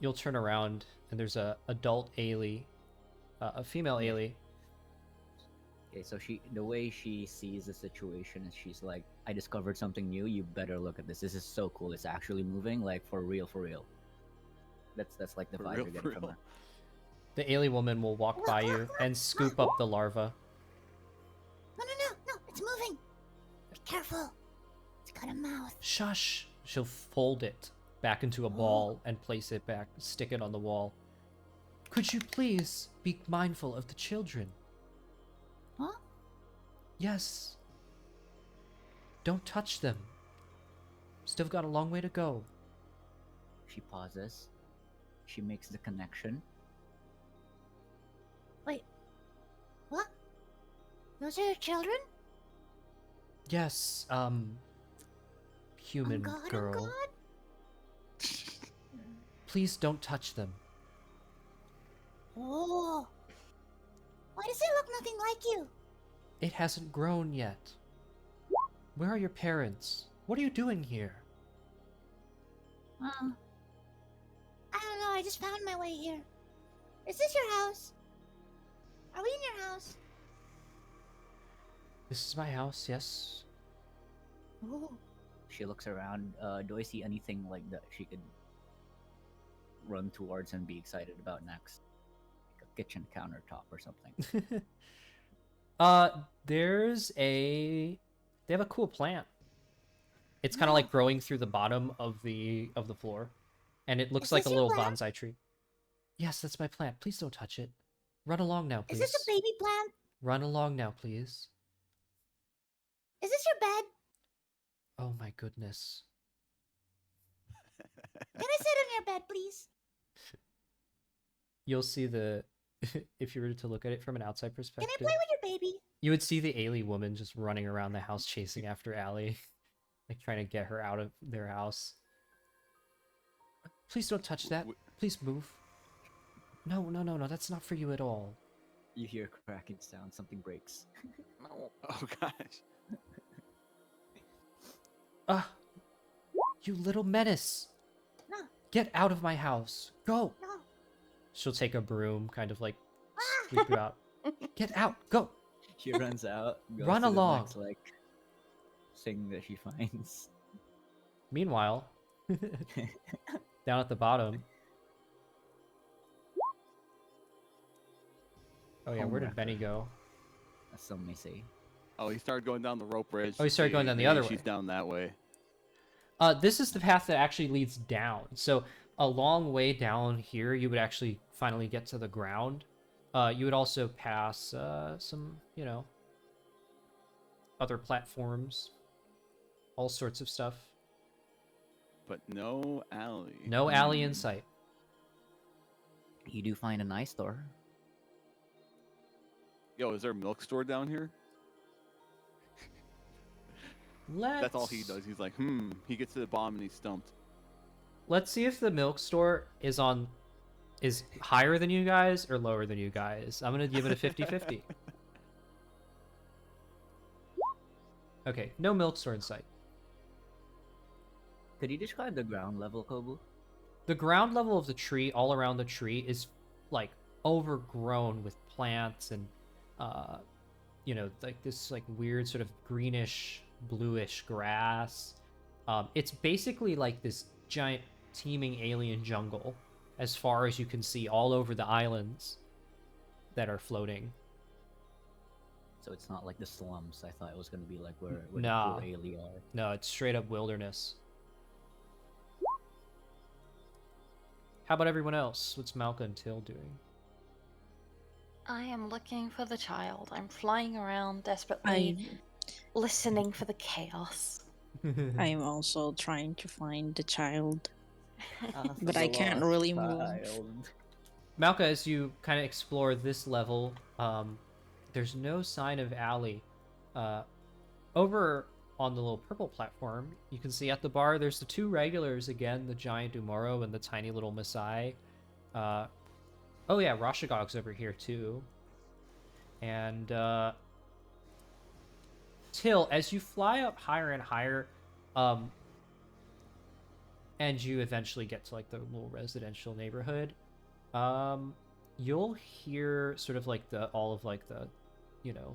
You'll turn around and there's a adult Aelee, a female Aelee. Okay, so the way she sees the situation is she's like, I discovered something new, you better look at this. This is so cool. It's actually moving, like for real, for real. That's like the For vibe real, you're for getting from real. her. The Aelee woman will walk by you and scoop up the larva. No, it's moving. Be careful. It's got a mouth. Shush! She'll fold it back into a ball and place it back, stick it on the wall. Could you please be mindful of the children? Huh? Yes. Don't touch them. Still got a long way to go. She pauses. She makes the connection. Those are your children? Yes, human God, oh girl. God. Please don't touch them. Oh. Why does it look nothing like you? It hasn't grown yet. Where are your parents? What are you doing here? I don't know, I just found my way here. Is this your house? Are we in your house? This is my house, yes. Oh. She looks around. Do I see anything like that she could run towards and be excited about next? Like a kitchen countertop or something. There's a... They have a cool plant. It's kind of like growing through the bottom of the floor. And it looks Is like a this your little plant? bonsai tree. Yes, that's my plant. Please don't touch it. Run along now, please. Is this a baby plant? Run along now, please. Is this your bed? Oh my goodness. Can I sit on your bed, please? You'll see the... if you were to look at it from an outside Can I perspective, play with your baby? you would see the Aelee woman just running around the house chasing after Aelee. Like trying to get her out of their house. Please don't touch that. Please move. No, no, no, no. That's not for you at all. You hear a cracking sound. Something breaks. Oh gosh. Ah! You little menace! No. Get out of my house. Go! No. She'll take a broom, kind of like sweep you out. Get out! Go! She runs out. Goes Run to along. The next, like, thing that she finds. Meanwhile, down at the bottom. Oh yeah, where did Homewrecker. Benny go? As some may say. Oh, he started going down the rope bridge. Oh, he started going down the other way. She's down that way. This is the path that actually leads down. So a long way down here, you would actually finally get to the ground. You would also pass some, you know, other platforms, all sorts of stuff. But no alley. No alley in sight. You do find an ice store. Yo, is there a milk store down here? That's all he does. He's like, He gets to the bottom and he's stumped. Let's see if the milk store is higher than you guys or lower than you guys. I'm gonna give it a 50-50. Okay, no milk store in sight. Could you describe the ground level, Kobu? The ground level of the tree, all around the tree, is like overgrown with plants and you know, like this like weird sort of greenish bluish grass. It's basically like this giant teeming alien jungle as far as you can see all over the islands that are floating. So it's not like the slums. I thought it was gonna be like where Nah. the poor Aelee are. No, it's straight up wilderness. How about everyone else? What's Malka and Till doing? I am looking for the child. I'm flying around desperately, listening for the chaos. I am also trying to find the child, but The I can't lost really move. child. Malka, as you kind of explore this level, there's no sign of Aelee. Over on the little purple platform, you can see at the bar there's the two regulars again, the giant Umoro and the tiny little Masai. Oh yeah, Rashagog's over here too. And Till, as you fly up higher and higher, and you eventually get to like the little residential neighborhood, you'll hear sort of like all of like the, you know,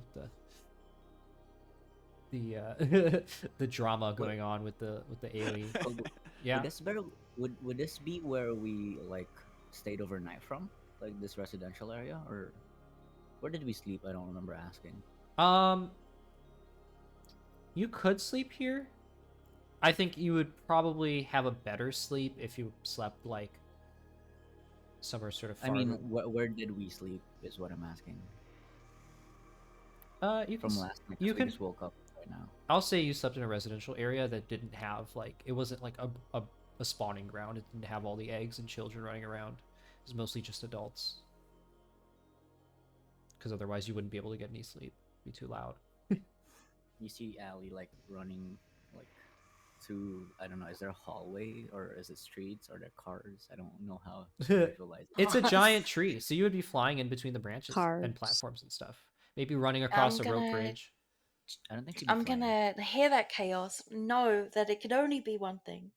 the drama going on with the Aelee. Kobu, Yeah. would this be where we like stayed overnight from? Like this residential area, or where did we sleep? I don't remember asking. You could sleep here. I think you would probably have a better sleep if you slept like somewhere sort of I far. mean, where did we sleep? Is what I'm asking. You can, From last night, 'cause you we can. just woke up right now. I'll say you slept in a residential area that didn't have like, it wasn't like a spawning ground. It didn't have all the eggs and children running around. It was mostly just adults. Because otherwise you wouldn't be able to get any sleep. be too loud. You see Aelee like running like to, I don't know, is there a hallway or is it streets or there cars? I don't know how to visualize it. It's a giant tree, so you would be flying in between the branches and Cars. platforms and stuff. Maybe running I'm across a rope gonna bridge. I don't think she'd be I'm flying. gonna hear that chaos, know that it could only be one thing.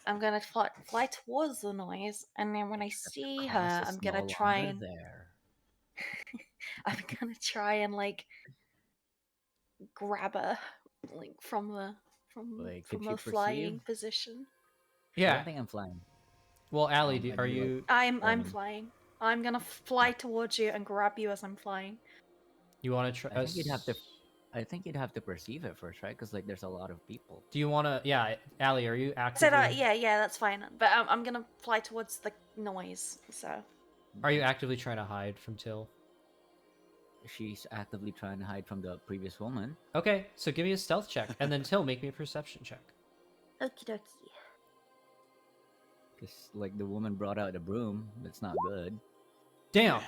I'm gonna fly towards the noise, and then when I see her, Chaos is I'm no gonna try longer and there. I'm gonna try and like grab her, like from the Wait, could from she a perceive? flying position. I Yeah. don't think I'm flying. Well, Aelee, I'd are be like you I'm running. flying. I'm gonna fly towards you and grab you as I'm flying. you want to try? I think you'd have to. I think you'd have to perceive it first, right? Because like there's a lot of people. Do you want to? Yeah, Aelee, are you So actively? that yeah, that's fine. But I'm gonna fly towards the noise. So Are you actively trying to hide from Till? She's actively trying to hide from the previous woman. Okay, so give me a stealth check, and then Till, make me a perception check. Okie dokie. Because like the woman brought out a broom. That's not good. Damn,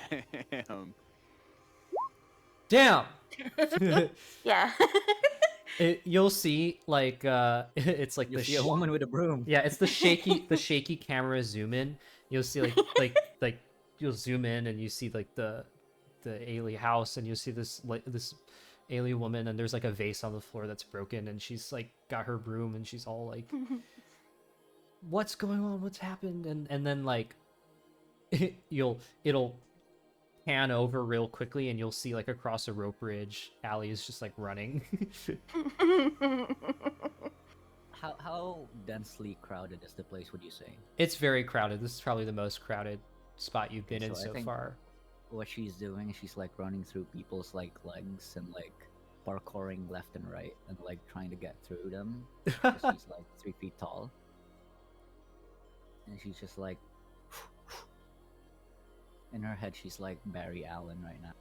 Damn. damn. yeah. You'll see, like, it's like You the see a woman with a broom. yeah, it's the shaky camera zoom in. You'll see like you'll zoom in and you see like the Aelee house, and you'll see this Aelee woman, and there's like a vase on the floor that's broken, and she's like got her broom, and she's all like, "What's going on? What's happened?" And then like it'll pan over real quickly, and you'll see like across a rope bridge, Aelee is just like running. How densely crowded is the place? Would you say? It's very crowded. This is probably the most crowded spot you've been in So I so think- far. What she's doing is she's like running through people's like legs and like parkouring left and right and like trying to get through them. 'Cause she's like 3 feet tall, and she's just like. In her head, she's like Barry Allen right now.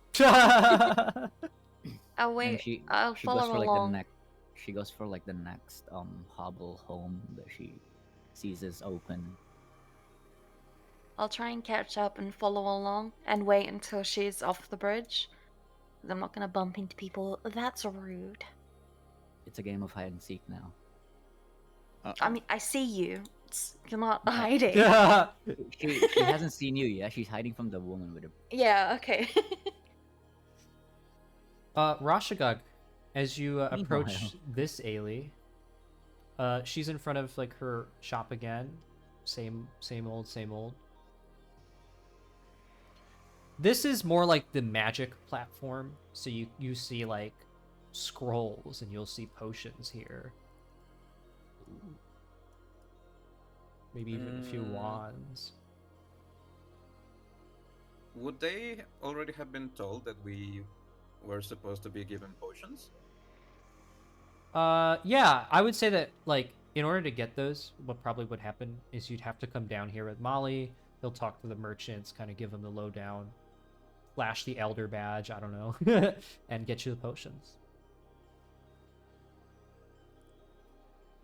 I'll And wait. she I'll she follow goes for like along. the next. She goes for like the next hobble home that she sees is open. I'll try and catch up and follow along and wait until she's off the bridge. I'm not gonna bump into people. That's rude. It's a game of hide and seek now. I mean, I see you. You're not Yeah. hiding. She hasn't seen you yet. She's hiding from the woman with a. Yeah. Okay. Rashagug, as you approach Meanwhile. this Aelee, she's in front of like her shop again. Same old, same old. This is more like the magic platform, so you see like scrolls, and you'll see potions here. Maybe even a few wands. Would they already have been told that we were supposed to be given potions? Yeah, I would say that, like, in order to get those, what probably would happen is you'd have to come down here with Molly. He'll talk to the merchants, kind of give them the lowdown, flash the elder badge, I don't know, and get you the potions.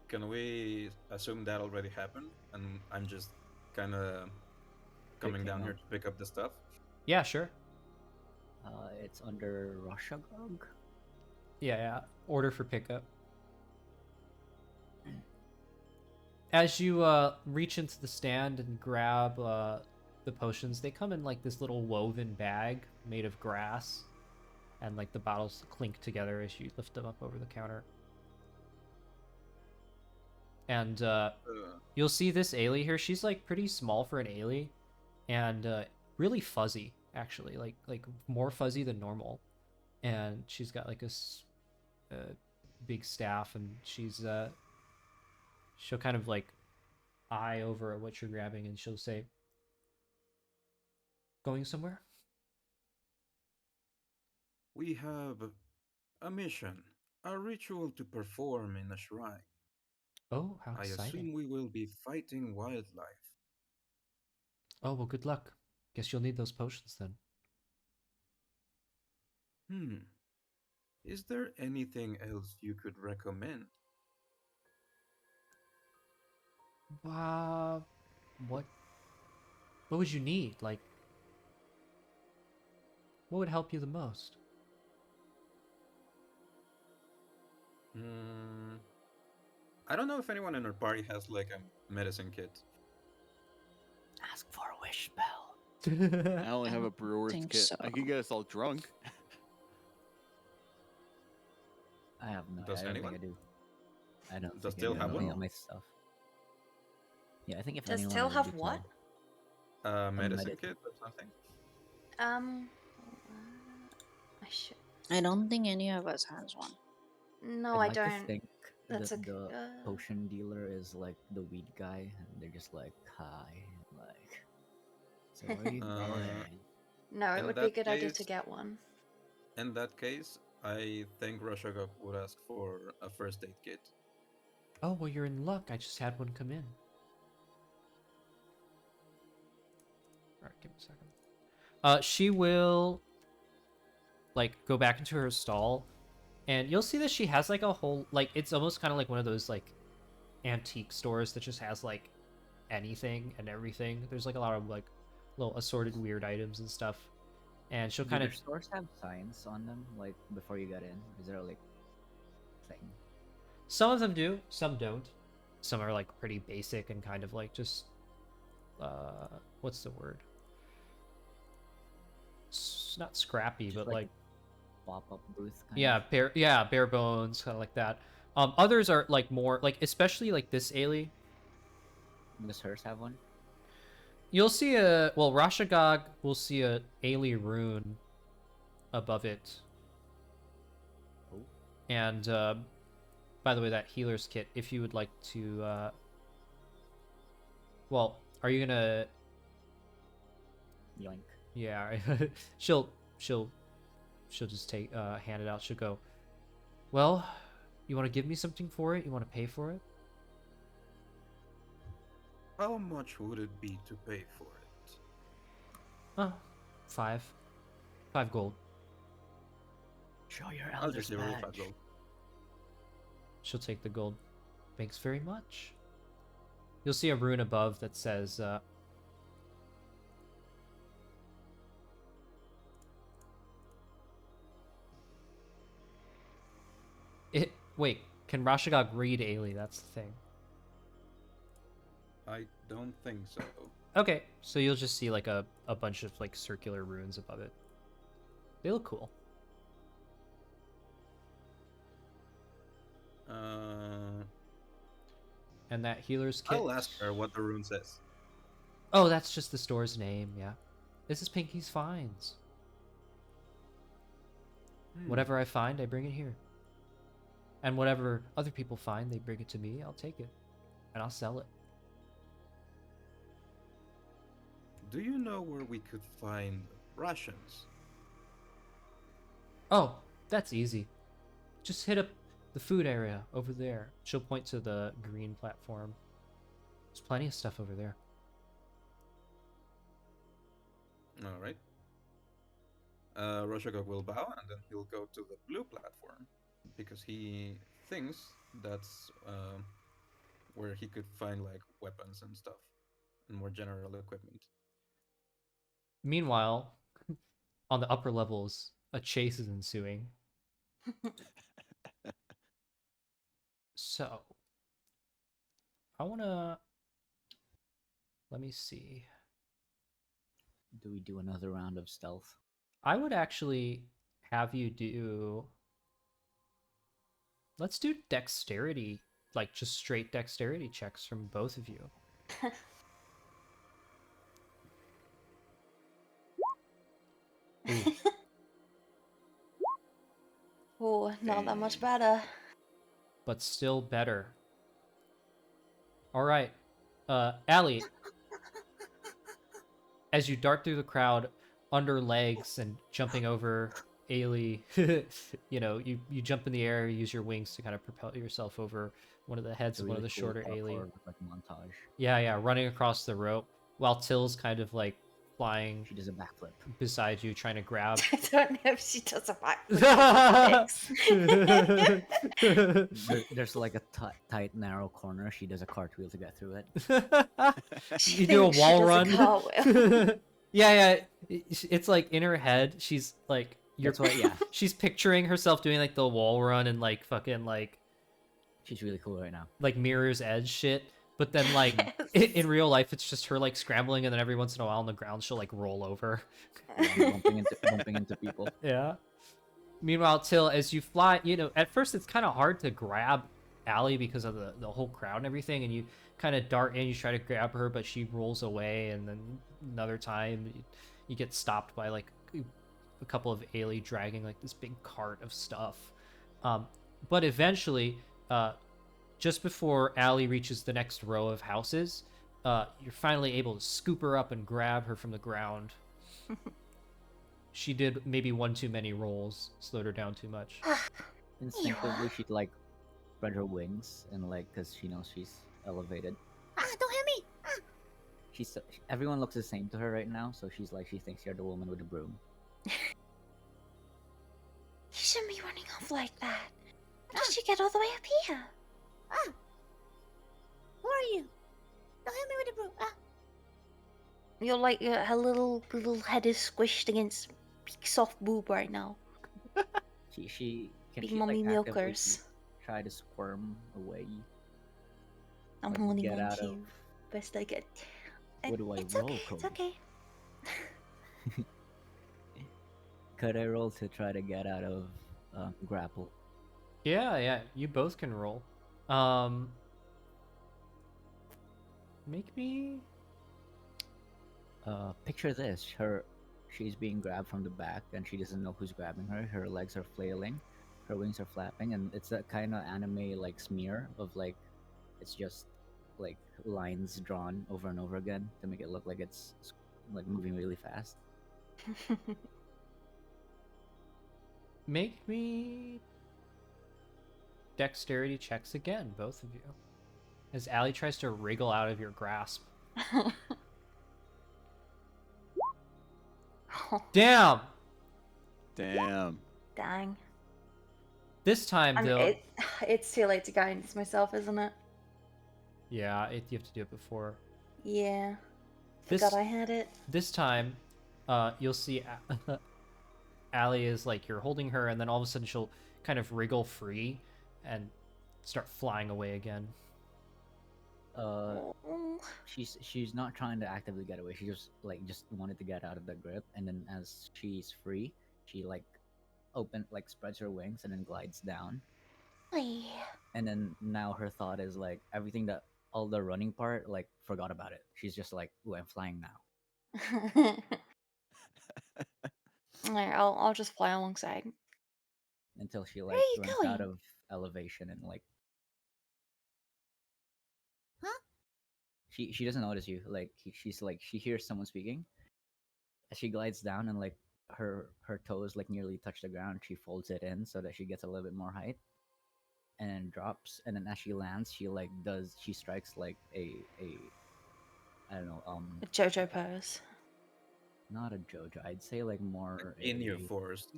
Can we assume that already happened, and I'm just kind of coming Picking down here up. to pick up the stuff? Yeah, sure. It's under Rashagog. Yeah. Order for pickup. As you reach into the stand and grab the potions, they come in like this little woven bag made of grass, and like the bottles clink together as you lift them up over the counter. And you'll see this Aelee here. She's like pretty small for an Aelee, and really fuzzy actually, like more fuzzy than normal. And she's got like a big staff, and she'll kind of like eye over at what you're grabbing, and she'll say, "Going somewhere?" We have a mission, a ritual to perform in a shrine. Oh, how I exciting! assume we will be fighting wildlife. Oh well, good luck. Guess you'll need those potions then. Is there anything else you could recommend? What would you need? Like, what would help you the most? Mm, I don't know if anyone in our party has like a medicine kit. Ask for a wish spell. I only I have a don't brewer's think kit. so. I can get us all drunk. I have no. Does I don't anyone? think I do. I don't Does think I Till do. have I'm looking one? at my stuff. Yeah, I think if Does anyone, Till it would have be what? Till. A medicine medicine. kit or something? I should. I don't think any of us has one. No, I'd I like to don't. think That's that a. the potion dealer is like the weed guy, and they're just like, hi, like, so where are you going? No, it In would be a that good idea to case- get one. In that case, I think Roshagok would ask for a first aid kit. Oh, well, you're in luck. I just had one come in. Alright, give me a second. She will, like, go back into her stall, and you'll see that she has, like, a whole, like, it's almost kind of like one of those, like, antique stores that just has, like, anything and everything. There's, like, a lot of, like, little assorted weird items and stuff. And she'll Do kind their of... stores have signs on them, like, before you get in? Is there, like, thing? Some of them do, some don't. Some are, like, pretty basic and kind of, like, just... what's the word? Not scrappy, Just but, like like... Pop-up booth kind Yeah, of? bare bones, kind of like that. Others are, like, more... Like, especially, like, this Aelee. Does hers have one? You'll see a... Well, Rashagog will see a Aelee rune above it. Oh. And, by the way, that healer's kit, if you would like to, well, are you gonna... Yoink. Yeah, she'll just take, hand it out. She'll go, well, you want to give me something for it? You want to pay for it? How much would it be to pay for it? Oh, 5 gold. Show your I'll elder's just give her badge. 5 gold. She'll take the gold. Thanks very much. You'll see a rune above that says, Wait, can Rashagog read Aelee? That's the thing. I don't think so. Okay, so you'll just see like a bunch of like circular runes above it. They look cool. And that healer's kit. I'll ask her what the rune says. Oh, that's just the store's name, yeah. This is Pinky's Finds. Whatever I find, I bring it here. And whatever other people find, they bring it to me, I'll take it. And I'll sell it. Do you know where we could find rations? Oh, that's easy. Just hit up the food area over there. She'll point to the green platform. There's plenty of stuff over there. Alright. Roshagog will bow and then he'll go to the blue platform because he thinks that's where he could find like weapons and stuff and more general equipment. Meanwhile, on the upper levels, a chase is ensuing. So, I wanna... Let me see. Do we do another round of stealth? I would actually have you do... Let's do dexterity, like just straight dexterity checks from both of you. Ooh. Oh, not that much better. But still better. Alright. Aelee, as you dart through the crowd, under legs and jumping over Aelee, you know, you jump in the air, use your wings to kind of propel yourself over one of the heads It's a of one of really the cool shorter Aelee. parkour, like montage. Yeah, running across the rope while Till's kind of like flying She does a backflip. beside you, trying to grab. I don't know if she does a backflip. There's like a tight, narrow corner. She does a cartwheel to get through it. You do a She wall does a run. cartwheel. Yeah. It's like in her head, she's like, That's what, yeah. she's picturing herself doing like the wall run and like fucking like She's really cool right now. like Mirror's Edge shit. But then like Yes. in real life, it's just her like scrambling, and then every once in a while on the ground, she'll like roll over. Yeah, bumping into people. Yeah. Meanwhile, Till, as you fly, at first it's kind of hard to grab Aelee because of the whole crowd and everything, and you kind of dart in, you try to grab her, but she rolls away, and then another time you get stopped by like a couple of Aelee dragging like this big cart of stuff. But eventually, just before Aelee reaches the next row of houses, you're finally able to scoop her up and grab her from the ground. She did maybe one too many rolls, slowed her down too much. Instinctively, she'd like spread her wings and like, cause she knows she's elevated. Don't hit me! Everyone looks the same to her right now, so she thinks you're the woman with the broom. You shouldn't be running off like that. How did you get all the way up here? Who are you? Don't hit me with the broom. You're like her little head is squished against big soft boob right now. She can Big she mommy like actively milkers. try to squirm away? I'm Like, holding get on out to of- you best I can. What do I It's roll, okay. It's Cody? okay. Could I roll to try to get out of grapple? Yeah, you both can roll. Make me. Picture this: she's being grabbed from the back, and she doesn't know who's grabbing her. Her legs are flailing, her wings are flapping, and it's that kind of anime like smear of like, it's just like lines drawn over and over again to make it look like it's like moving really fast. Make me dexterity checks again, both of you. As Aelee tries to wriggle out of your grasp. Damn! Damn. Dang. This time, though. It's too late to guidance myself, isn't it? Yeah, you have to do it before. Yeah. This- Forgot I had it. This time, you'll see Aelee is like, you're holding her, and then all of a sudden she'll kind of wriggle free and start flying away again. Oh. She's not trying to actively get away. She just wanted to get out of the grip, and then as she's free, she spreads her wings and then glides down. Oy. And then now her thought is like everything that all the running part, like, forgot about it. She's just like, "Ooh, I'm flying now." Alright, I'll just fly alongside. Until she Where like are you runs out going? of elevation and like. Huh? She doesn't notice you. Like she's like, she hears someone speaking. As she glides down and like her toes like nearly touch the ground, she folds it in so that she gets a little bit more height, and then drops. And then as she lands, she strikes like a I don't know, A JoJo pose. not a JoJo. I'd say like more In your a, forest.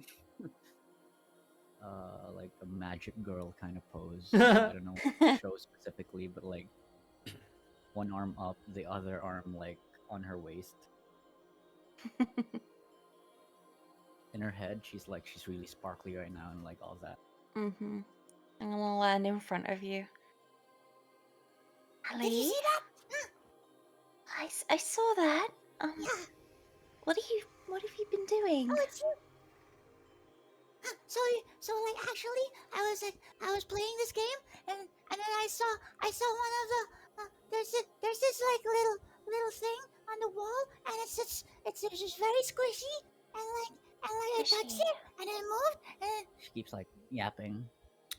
like a magic girl kind of pose. I don't know what to show specifically, but like one arm up, the other arm like on her waist. In her head, she's really sparkly right now and like all that. Mm-hmm. I'm gonna land in front of you. Did you Aelee? see that? I saw that. Yeah. What have you been doing? Oh, it's you. So like actually, I was playing this game, and then I saw one of the there's this like little thing on the wall, and it's just very squishy, and I touched Squishy. it, and it moved, and She keeps like yapping,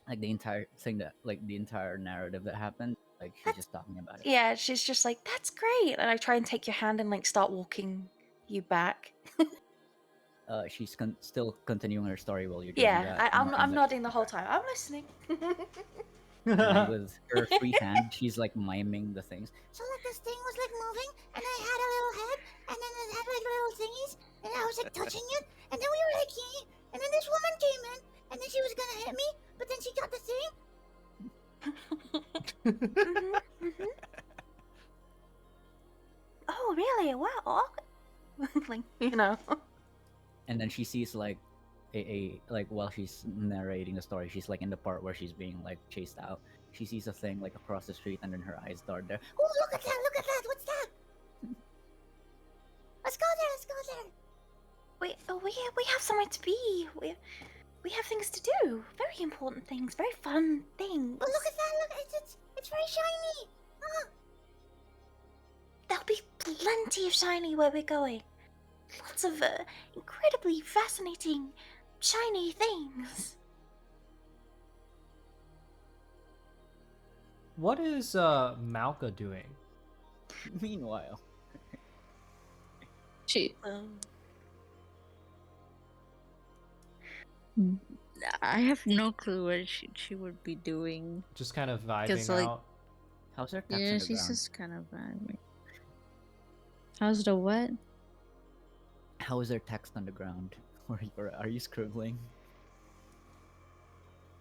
like the entire thing the entire narrative that happened. Like she's just talking about it. Yeah, she's just like, that's great. And I try and take your hand and like start walking you back. She's still continuing her story while you're doing Yeah, that. I'm nodding the whole time. I'm listening. And then with her free hand, she's like miming the things. so like this thing was like moving, and I had a little head, and then it had like little thingies, and I was like touching it, and then we were like, and then this woman came in, and then she was gonna hit me, but then she got the thing. Oh, really? Wow. Like, you know. And then she sees like a like while she's narrating the story, she's like in the part where she's being like chased out. She sees a thing like across the street, and then her eyes dart there. Oh, look at that! Look at that! What's that? Let's go there! Let's go there! We have somewhere to be. We have things to do. Very important things. Very fun things. But look at that! Look, it's very shiny. There'll be plenty of shiny where we're going. Lots of incredibly fascinating shiny things. What is Malka doing? Meanwhile, She. Um, I have no clue what she would be doing. Just kind of vibing 'Cause, like, out. how's her text Yeah, on the she's ground? just kind of vibing. How's the what? How is there text on the ground? Or are you scribbling?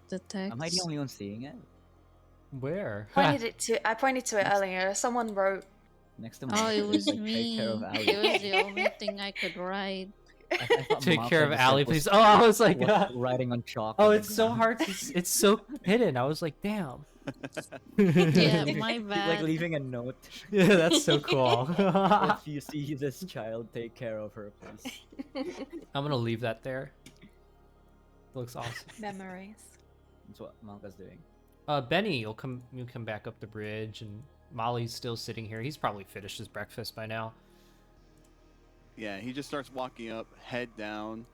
The text. Am I the only one seeing it? Where? I pointed to it earlier. Someone wrote. Next to Oh, it was like, me. Take care of Aelee. It was the only thing I could write. I thought Take Malka care of just, like, Aelee, was- please. Oh, I was like, was writing on chalk. oh, on the it's so ground. hard. It's so hidden. I was like, damn. Yeah, my Like bad. leaving a note. Yeah, that's so cool. If you see this child, take care of her, please. I'm gonna leave that there. Looks awesome. Memories. That's what Malka's doing. Benny, you'll come back up the bridge, and Molly's still sitting here. He's probably finished his breakfast by now. Yeah, he just starts walking up, head down,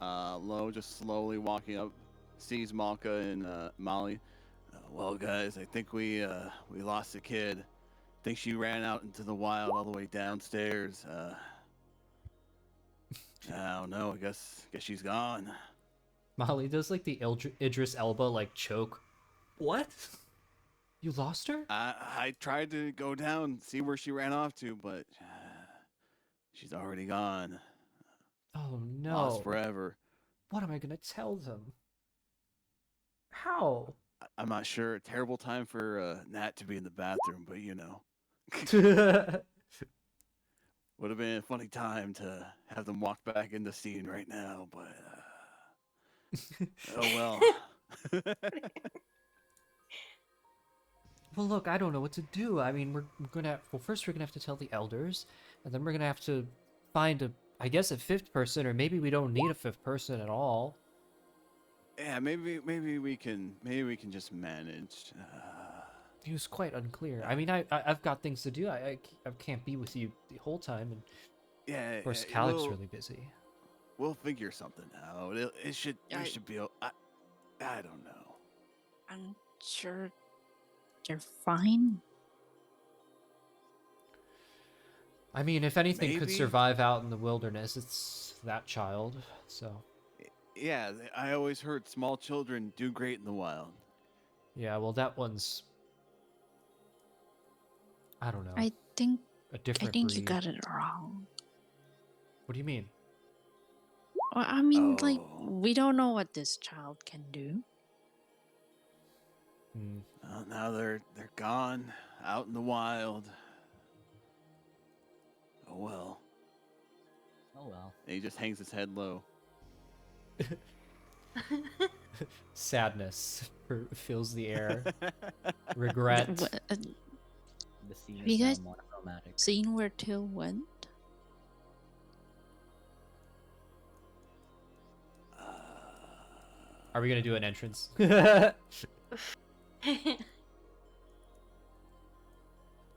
low, just slowly walking up. Sees Malka and Molly. Well, guys, I think we lost a kid. Think she ran out into the wild all the way downstairs. I don't know. I guess she's gone. Molly does like the Idris Elba like choke. What? You lost her? I tried to go down, see where she ran off to, but she's already gone. Oh Lost no. forever. What am I gonna tell them? How? I'm not sure. Terrible time for Nat to be in the bathroom, but you know. Would have been a funny time to have them walk back in the scene right now, but oh well. Well, look, I don't know what to do. I mean, we're gonna first we're gonna have to tell the elders, and then we're gonna have to find I guess a fifth person, or maybe we don't need a fifth person at all. Yeah, maybe we can just manage. He was quite unclear. I mean, I've got things to do. I can't be with you the whole time, and Yeah, of course, Calic's really busy. We'll figure something out. It should be. I don't know. I'm sure they're fine. I mean, if anything could Maybe. survive out in the wilderness, it's that child. So Yeah, I always heard small children do great in the wild. yeah, well, that one's I don't know, I think a different you breed. got it wrong. What do you mean? Well, I mean, like, Oh. we don't know what this child can do. Hmm. Well, now they're gone out in the wild. Oh well. Oh well. And he just hangs his head low. Sadness fills the air. Regret. What, The scene Have you is now guys monochromatic. seen where Till went? Are we gonna do an entrance?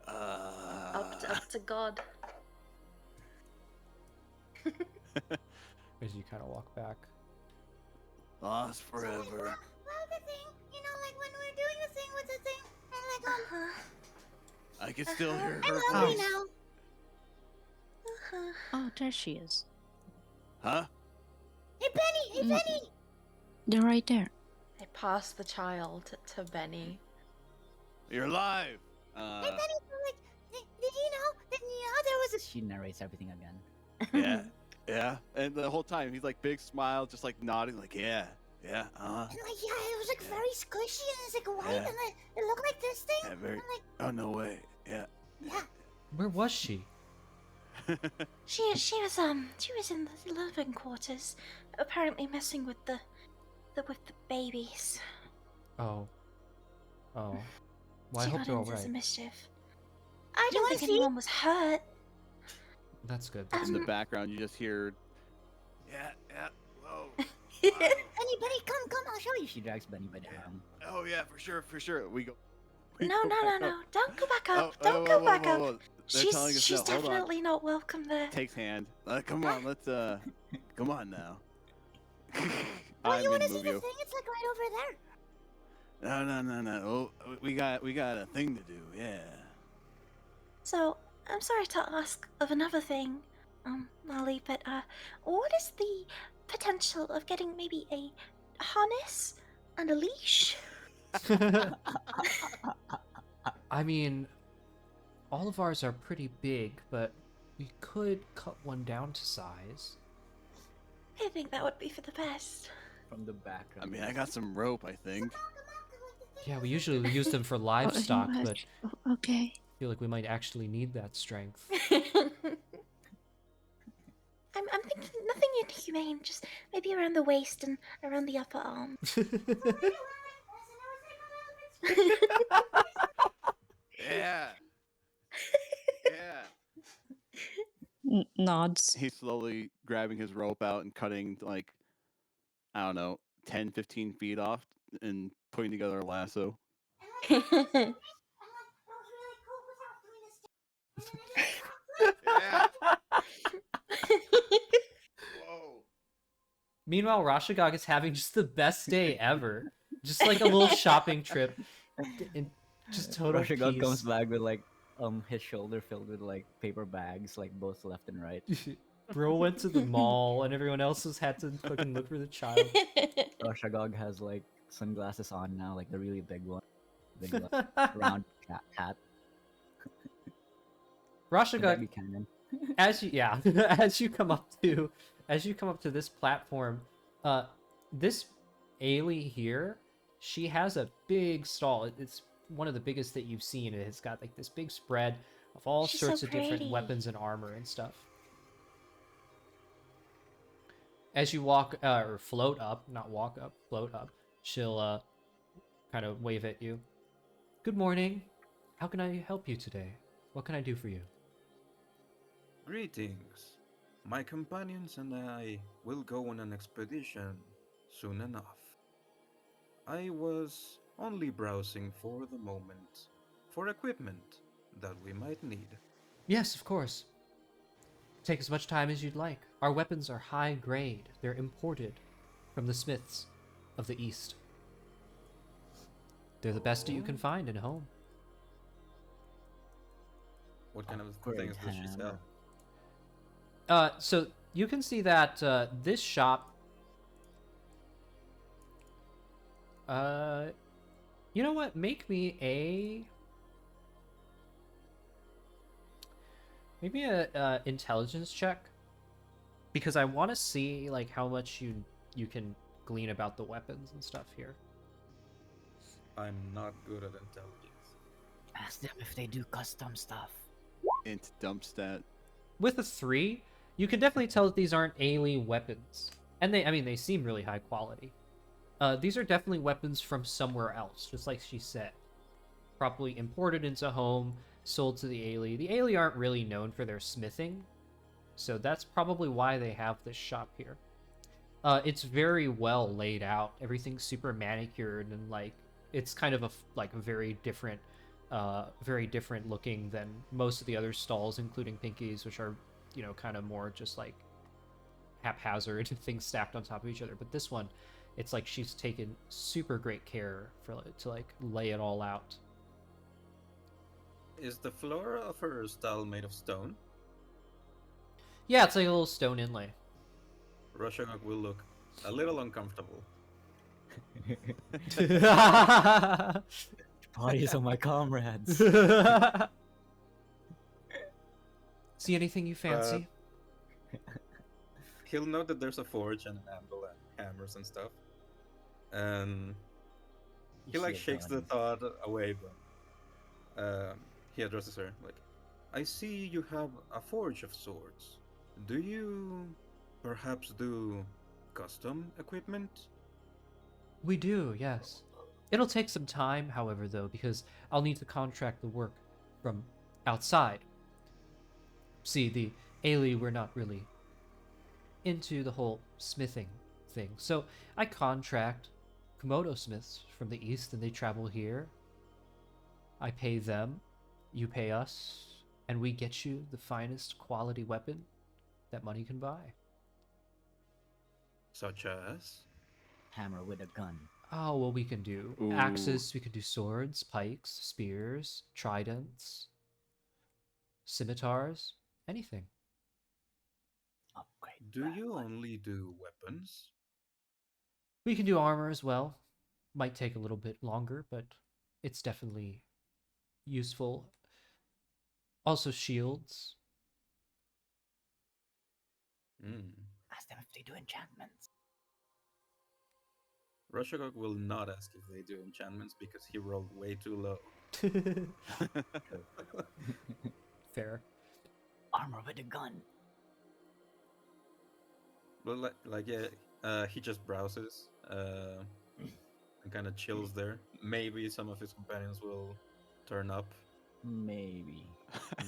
Up to God. As you kind of walk back. Lost So, like, forever. well, the thing, you know, like when we're doing the thing with the thing, and like, I can still hear I'm her hungry voice. now. Oh, there she is. Huh? Hey, Benny! Hey, Mm. Benny! They're right there. They passed the child to Benny. You're alive. Hey, Benny! Like, did you know there was a She narrates everything again. Yeah, yeah. And the whole time he's like big smile, just like nodding, like yeah. And like, yeah, it was like very squishy and it's like white Yeah. and like, it looked like this thing. Yeah, very. I'm like, Oh no way. Yeah. yeah. Where was she? She was in the living quarters, apparently messing with the babies. Oh. Oh. Well, I She hope got they're all into some right. mischief. I You don't wanna think see? anyone was hurt. That's good. That's In the good. background, you just hear, yeah, whoa. Benny, come, I'll show you. She drags Benny by the arm. Oh yeah, for sure. We go. No, go no, back no. up. Don't go back up. Oh, Don't go back up. whoa. They're telling us She's no. Hold on. definitely not welcome there. Takes hand. Come on, let's come on now. Oh, I'm you gonna wanna see move the you. thing? It's like right over there. No. Oh, we got a thing to do. Yeah. So, I'm sorry to ask of another thing, Molly, but what is the potential of getting maybe a harness and a leash? I mean, all of ours are pretty big, but we could cut one down to size. I think that would be for the best. From the background. I mean, I got some rope. I think. Yeah, we usually use them for livestock, but Okay. I feel like we might actually need that strength. I'm thinking nothing inhumane, just maybe around the waist and around the upper arm. Yeah. Nods. He's slowly grabbing his rope out and cutting like, I don't know, 10, 15 feet off and putting together a lasso. Yeah. Whoa. Meanwhile, Rashagog is having just the best day ever. Just like a little shopping trip. And just total Rashagog peace. comes back with like his shoulder filled with like paper bags, like both left and right. Bro went to the mall and everyone else has had to fucking look for the child. Rashagog has like sunglasses on now, like the really big one, big round hat. Would that Rashagog, be canon? as you come up to this platform, this Aelee here, she has a big stall. It's one of the biggest that you've seen. It's got like this big spread of all She's sorts so of different pretty. weapons and armor and stuff. As you walk or float up, not walk up, float up, she'll kind of wave at you. Good morning. How can I help you today? What can I do for you? Greetings. My companions and I will go on an expedition soon enough. I was only browsing for the moment for equipment that we might need. Yes, of course. Take as much time as you'd like. Our weapons are high grade. They're imported from the smiths of the East. They're the best that you can find in home. What kind of Great things does she hammer. sell? So you can see that this shop. You know what? Make me a intelligence check, because I want to see like how much you can glean about the weapons and stuff here. I'm not good at intelligence. Ask them if they do custom stuff. Int dump stat. With a 3, you can definitely tell that these aren't Aelee weapons, and they seem really high quality. These are definitely weapons from somewhere else, just like she said. Probably imported into home, sold to the Aelee. The Aelee aren't really known for their smithing, so that's probably why they have this shop here. It's very well laid out. Everything's super manicured, and like it's kind of very different looking than most of the other stalls, including Pinky's, which are kind of more just like haphazard things stacked on top of each other. But this one, it's like she's taken super great care to like lay it all out. Is the floor of her stall made of stone? Yeah, it's like a little stone inlay. Rashagog will look a little uncomfortable. Bodies of my comrades. See anything you fancy? He'll note that there's a forge and an anvil and hammers and stuff. And he You like see a shakes the gun. thought away, but he addresses her like, I see you have a forge of sorts. Do you perhaps do custom equipment? We do, yes. It'll take some time, however, though, because I'll need to contract the work from outside. See, the Aelee were not really into the whole smithing thing, so I contract Komodo smiths from the east, and they travel here. I pay them, you pay us, and we get you the finest quality weapon that money can buy. Such as? Hammer with a gun. Oh, well, we can do Ooh. axes, we can do swords, pikes, spears, tridents, scimitars, anything. Upgrade. Do you only do weapons? We can do armor as well. Might take a little bit longer, but it's definitely useful. Also, shields. Ask them if they do enchantments. Roshagog will not ask if they do enchantments because he rolled way too low. Fair. Armor with a gun. But he just browses and kind of chills there. Maybe some of his companions will turn up. Maybe.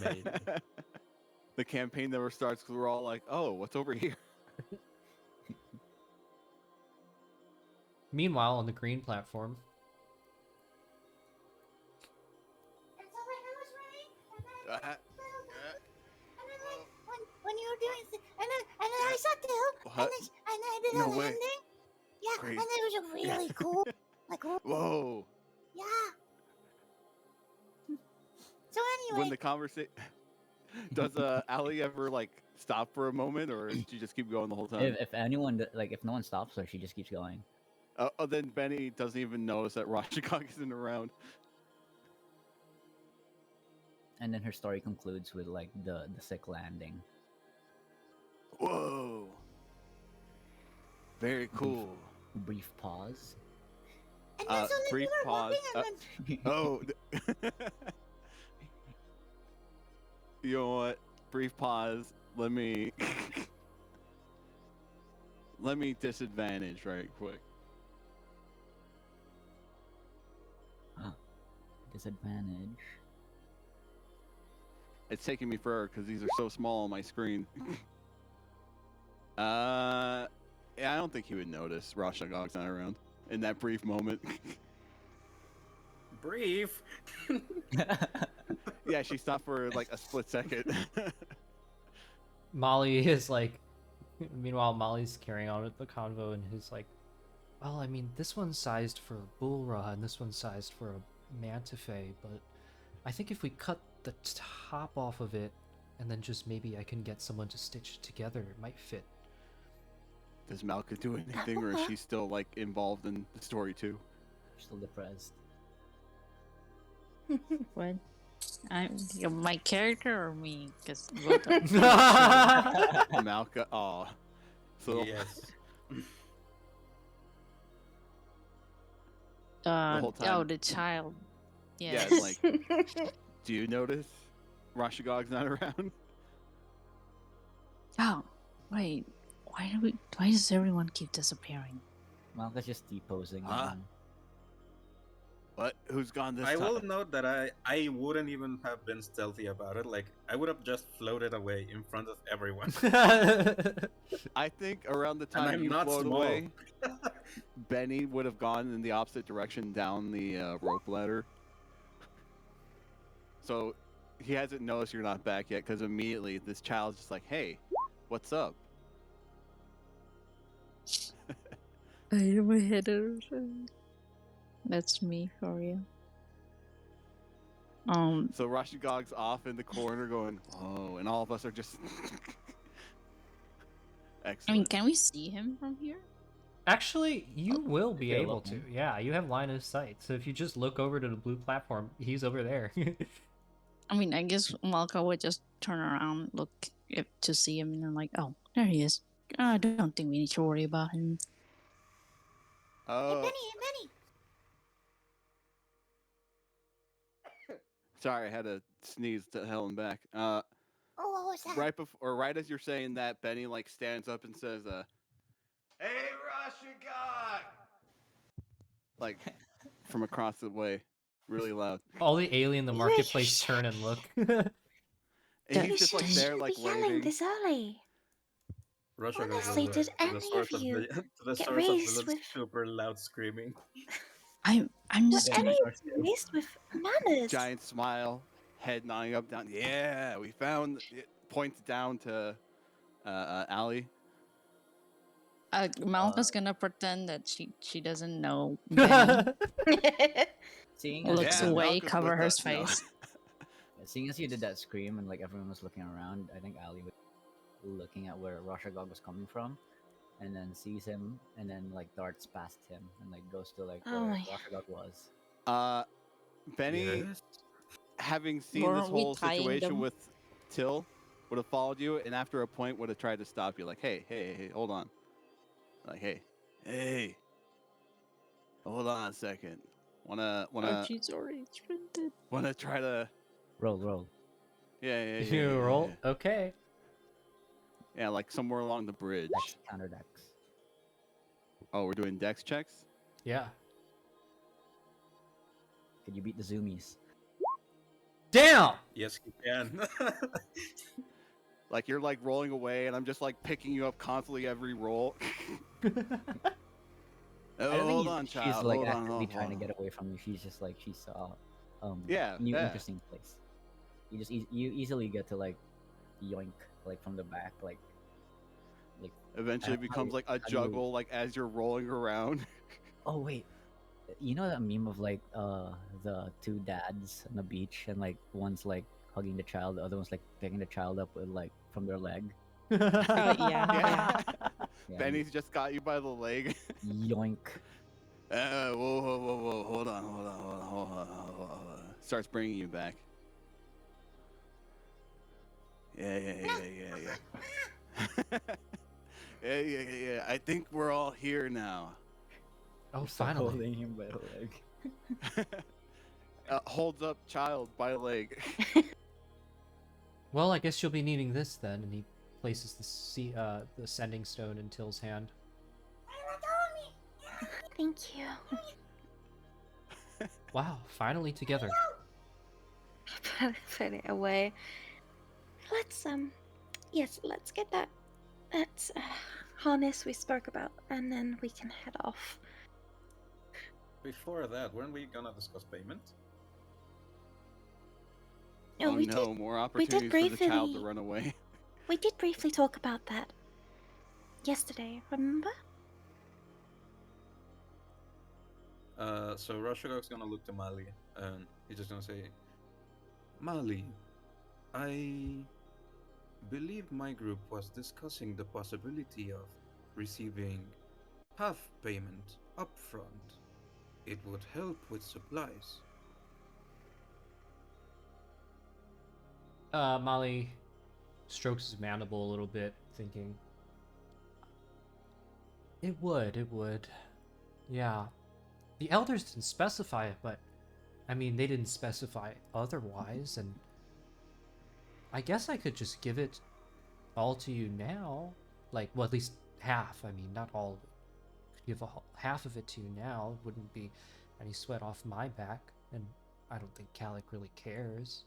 Maybe. The campaign never starts because we're all like, "Oh, what's over here?" Meanwhile, on the green platform, And so like I was running, and then Uh, and then like when you were doing and then I saw Dill, What? and I did No a way. landing. Yeah, Crazy. and it was a really cool, like Whoa! yeah. So When anyway, the conversation does Aelee ever like stop for a moment, or does she just keep going the whole time? If anyone like if no one stops her, she just keeps going. Oh, then Benny doesn't even notice that Rashikog isn't around. And then her story concludes with like the sick landing. Whoa! Very cool. Brief pause. and then so like brief we were pause. walking, and then Oh. You know what? Brief pause. Let me disadvantage right quick. Disadvantage. It's taking me forever because these are so small on my screen. Yeah, I don't think he would notice Rashagog's not around in that brief moment. Brief. Yeah, she stopped for like a split second. Molly is like. Meanwhile, Molly's carrying on with the convo, and he's like, "Well, I mean, this one's sized for a Bullra, and this one's sized for a Mantifae, but I think if we cut the top off of it, and then just maybe I can get someone to stitch it together, it might fit." Does Malka do anything, or is she still like involved in the story too? Still depressed. What? My character or me? Because both are. Malka, aw. So Yes. whole time. Oh, the child. Yeah, Yes. like, do you notice Rashagog's not around? Oh, wait. Why does everyone keep disappearing? Malka's just deposing. Huh? What? Who's gone this I time? will note that I wouldn't even have been stealthy about it. Like, I would have just floated away in front of everyone. I think around the And time I'm you not float small. away, Benny would have gone in the opposite direction down the rope ladder. So he hasn't noticed you're not back yet because immediately this child's just like, "Hey, what's up?" I hit my head. That's me for you. So Rashagog's off in the corner going, "Oh," and all of us are just. Excellent. I mean, can we see him from here? Actually, you will be you're able to. looking. Yeah, you have line of sight. So if you just look over to the blue platform, he's over there. I mean, I guess Malka would just turn around, look to see him, and then like, oh, there he is. I don't think we need to worry about him. hey Benny, Sorry, I had to sneeze to hell and back. Oh, what was that? Right before, or right as you're saying that, Benny like stands up and says, "Hey, Russian God!" Like from across the way, really loud. All the alien in the You marketplace sh- turn and look. And You he's just like shouldn't there, be like yelling waving. this early. Russia goes Honestly, did to the any of source of you the to the get source of raised the with super loud screaming. I'm were just any gonna. of you raised with manners? Giant smile, head nodding up, down. Yeah, we found. It points down to Aelee. Malka's gonna pretend that she doesn't know Benny. Seeing as Looks Yeah, you, away, Malcolm's cover with her us. No. face. seeing as you did that scream and like everyone was looking around, I think Ali was looking at where Roshagog was coming from, and then sees him, and then like darts past him and like goes to like Oh where my. Roshagog was. Benny, Yes. having seen this Weren't we whole tying situation them? with Till, would have followed you, and after a point would have tried to stop you. Like, hey, hold on. Like, hey, hold on a second. Wanna She's already printed. try to Roll. yeah. You roll? Okay. Yeah, like somewhere along the bridge. Dex, counter Dex. Oh, we're doing dex checks? Yeah. Could you beat the zoomies? Damn! Yes, he can. Like you're like rolling away and I'm just like picking you up constantly every roll. I don't Hold think on, she's child. like Hold on, actively hold trying to on. get away from you. She's just like she saw Yeah, new yeah. interesting place. You just you easily get to like yoink like from the back like Eventually how becomes do- like a how do you- juggle like as you're rolling around. Oh wait, you know that meme of like the two dads on the beach and like one's like hugging the child, the other one's like picking the child up with like from their leg. Oh yeah. Yeah. Yeah, Benny's just got you by the leg. yoink. Whoa. Hold on. Starts bringing you back. Yeah. Yeah. I think we're all here now. Oh, Start finally. holding him by the leg. Holds up child by leg. Well, I guess you'll be needing this then, and he places the sending stone in Till's hand. Thank you. Wow, finally together. Put it away. Let's let's get that harness we spoke about, and then we can head off. Before that, weren't we gonna discuss payment? Oh we no, did. more opportunities for the child to briefly- run away. We did briefly talk about that yesterday. Remember? So Rashagog's gonna look to Mali and he's just gonna say, Mali, I believe my group was discussing the possibility of receiving half payment upfront. It would help with supplies. Molly strokes his mandible a little bit, thinking. It would. Yeah. The elders didn't specify it, but I mean, they didn't specify otherwise, and I guess I could just give it all to you now. Like, well, at least half. I mean, not all of it. Could give half of it to you now. Wouldn't be any sweat off my back, and I don't think Calic really cares.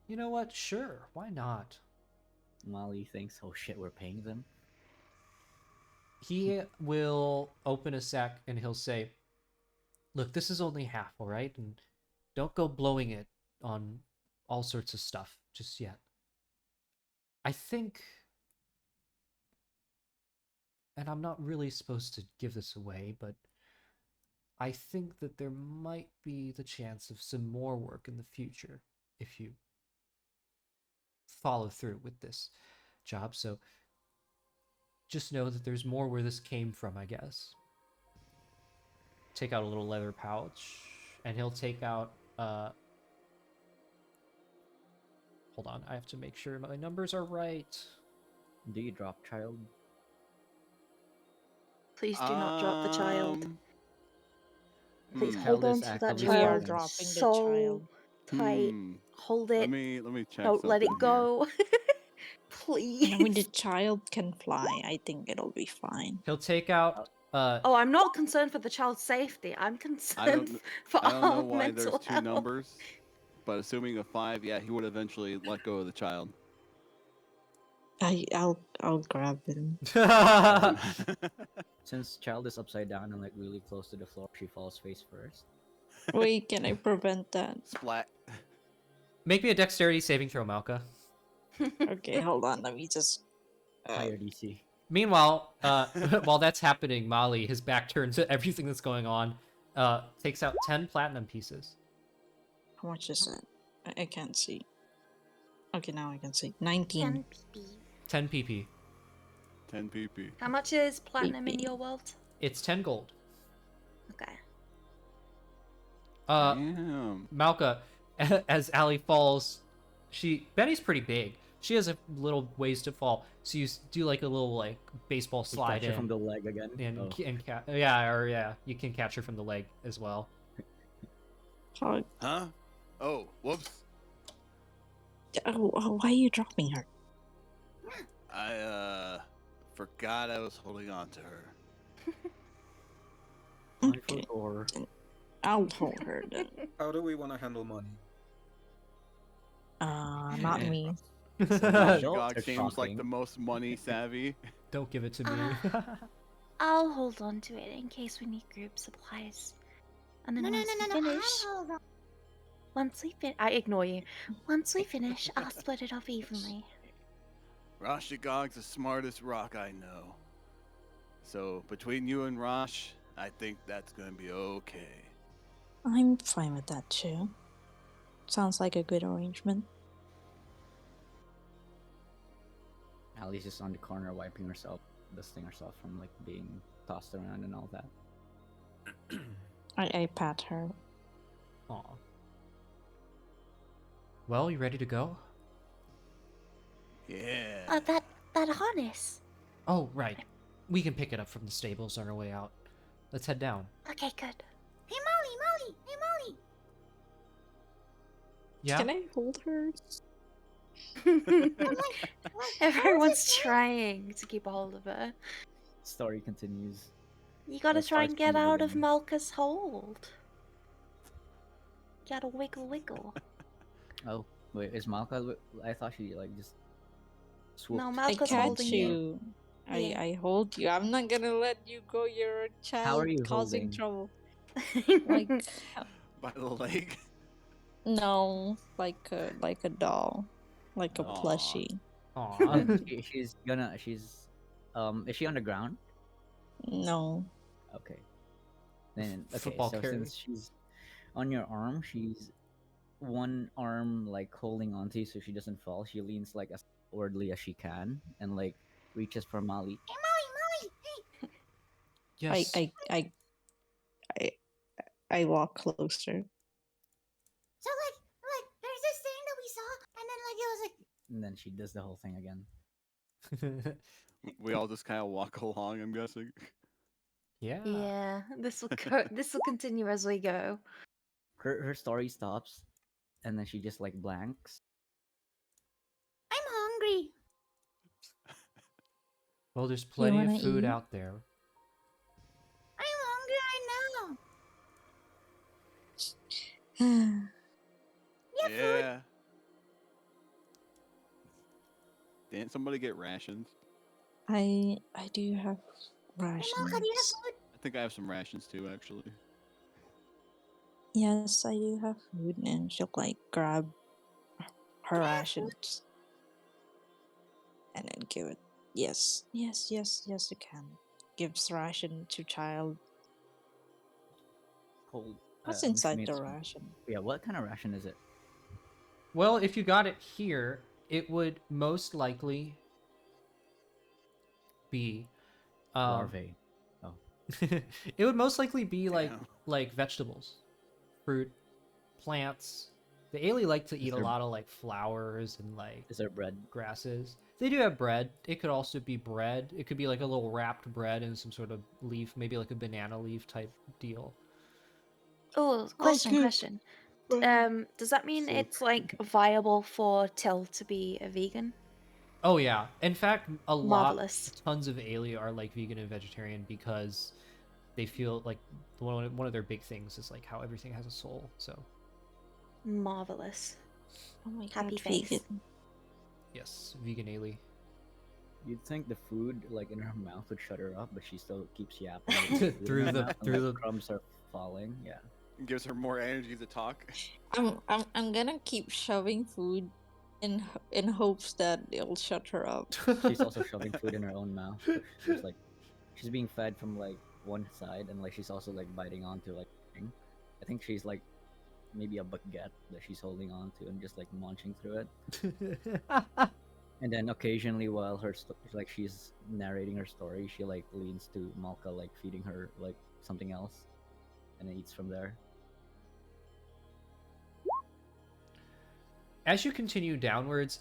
You know what? Sure, why not? Molly thinks, oh shit, we're paying them. He will open a sack and he'll say, look, this is only half, all right? And don't go blowing it on all sorts of stuff just yet. I think, and I'm not really supposed to give this away, but I think that there might be the chance of some more work in the future if you follow through with this job. So just know that there's more where this came from, I guess. Take out a little leather pouch, and he'll take out, hold on, I have to make sure my numbers are right. Do you drop child? Please do not drop the child. Please Hmm. hold Child on is to that actively We are child sleeping. dropping the so child. tight. Hmm. Hold Let it. me check Don't let it something here. go. And when the Please. child can fly, I think it'll be fine. He'll take out Oh, I'm not concerned for the child's safety. I'm I concerned don't for I don't know our why there's mental two health. numbers, but assuming a 5, yeah, he would eventually let go of the child. I'll grab him. Since child is upside down and like really close to the floor, she falls face first. Wait, can I prevent that? Splat. Make me a dexterity saving throw, Malka. Okay, hold on. Let me just. Higher DC. Meanwhile, while that's happening, Molly, his back turned to everything that's going on, takes out 10 platinum pieces. How much is it? I can't see. Okay, now I can see. 19. 10 pp. 10 pp. 10 pp. How much is platinum in PP. your world? It's 10 gold. Okay. Damn. Malka, as Allie falls, Benny's pretty big. She has a little ways to fall, so you do like a little like baseball You slide catch her in, from the leg again. and, Oh. yeah, you can catch her from the leg as well. Oh, Huh? Oh, whoops. why are you dropping her? I forgot I was holding on to her. Okay, Or I'll hold her then. How do we want to handle money? Not me. Adults Shigog are seems like talking. the most money savvy. Don't give it to me. I'll hold on to it in case we need group supplies. And then No, no, once no, we no, no. finish, I'll hold on. I ignore you. once we finish, I'll split it off evenly. Roshigog's the smartest rock I know. So between you and Rosh, I think that's gonna be okay. I'm fine with that too. Sounds like a good arrangement. Allie's just on the corner wiping herself, dusting herself from like being tossed around and all that. I pat her. Aw. Well, you ready to go? Yeah. That harness. Oh, right. We can pick it up from the stables on our way out. Let's head down. Okay, good. Hey, Molly! Hey, Molly! Yeah? Can I hold her? Everyone's trying to keep a hold of her. Story continues. You gotta Let's try start and get from the out of beginning. Malka's hold. You gotta wiggle. Oh, wait, is Malka? I thought she like just swooped. No, I Malka's catch holding you. you. Yeah. I hold you. I'm not gonna let you go. You're a child How are you causing holding? trouble. Like By the leg. no, like a doll, like a Aw. plushie. Aw. She's is she on the ground? No, Okay. Then okay, Football so carry. since she's on your arm, she's one arm like holding onto you so she doesn't fall. She leans like as forwardly as she can and like reaches for Molly. Hey, Molly! Hey! Yes. I walk closer. So, there's this thing that we saw, and then, it was like, And then she does the whole thing again. We all just kind of walk along, I'm guessing. Yeah. Yeah, this will continue as we go. Her story stops, and then she just like blanks. I'm hungry. Well, there's plenty of wanna food eat? out there. I'm hungry right now. Yeah. Didn't somebody get rations? I do have Hey, Malka, do you have rations. food? I think I have some rations too, actually. Yes, I do have food, and she'll like grab her Can I have food? rations and then give it. Yes, you can. Gives ration to child. Hold. What's I'm inside assuming the it's- ration? Yeah, what kind of ration is it? Well, if you got it here, it would most likely be Larvae. Oh, it would most likely be Damn. like vegetables, fruit, plants. The Aelee like to eat a there- lot of like flowers and like is there bread? grasses. They do have bread. It could also be bread. It could be like a little wrapped bread in some sort of leaf, maybe like a banana leaf type deal. Oh, good. question. Does that mean it's like viable for Till to be a vegan? Oh yeah. In fact, Marvelous. tons of Aelee are like vegan and vegetarian because they feel like one of their big things is like how everything has a soul. So Marvelous. Oh my Happy god, face. vegan. yes, vegan Aelee. You'd think the food, like in her mouth, would shut her up, but she still keeps yapping with the food in Through her the- mouth, and, through like, the- crumbs are falling. Yeah. Gives her more energy to talk. I'm gonna keep shoving food in hopes that it'll shut her up. She's also shoving food in her own mouth. So she's like, she's being fed from like one side, and like she's also like biting onto like thing. I think she's like maybe a baguette that she's holding on to and just like munching through it. And then occasionally, while like she's narrating her story, she like leans to Malka, like feeding her like something else, and then eats from there. As you continue downwards,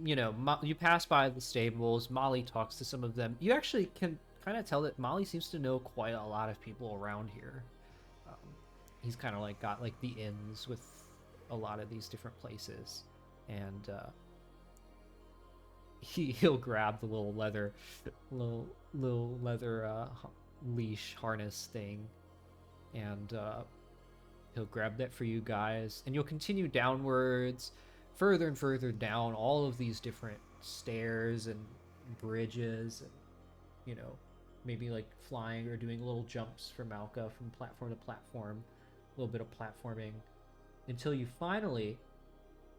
you pass by the stables. Molly talks to some of them. You actually can kind of tell that Molly seems to know quite a lot of people around here. He's kind of like got like the inns with a lot of these different places, and he'll grab the little leather leash harness thing, and he'll grab that for you guys, and you'll continue downwards, further and further down all of these different stairs and bridges, and maybe like flying or doing little jumps for Malka from platform to platform, a little bit of platforming, until you finally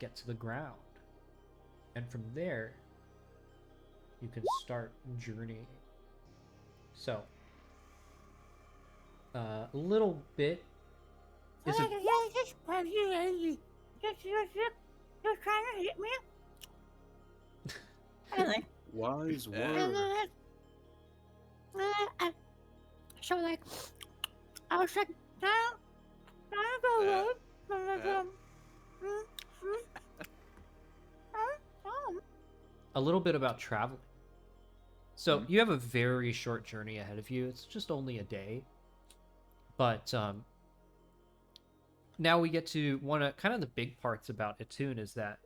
get to the ground, and from there you can start journeying. So a little bit is a You're trying to hit me? Really? Wise word. So like, I was like, trying to go away from like, a little bit about traveling. So you have a very short journey ahead of you. It's just only a day. But now we get to one of kind of the big parts about Etunn is that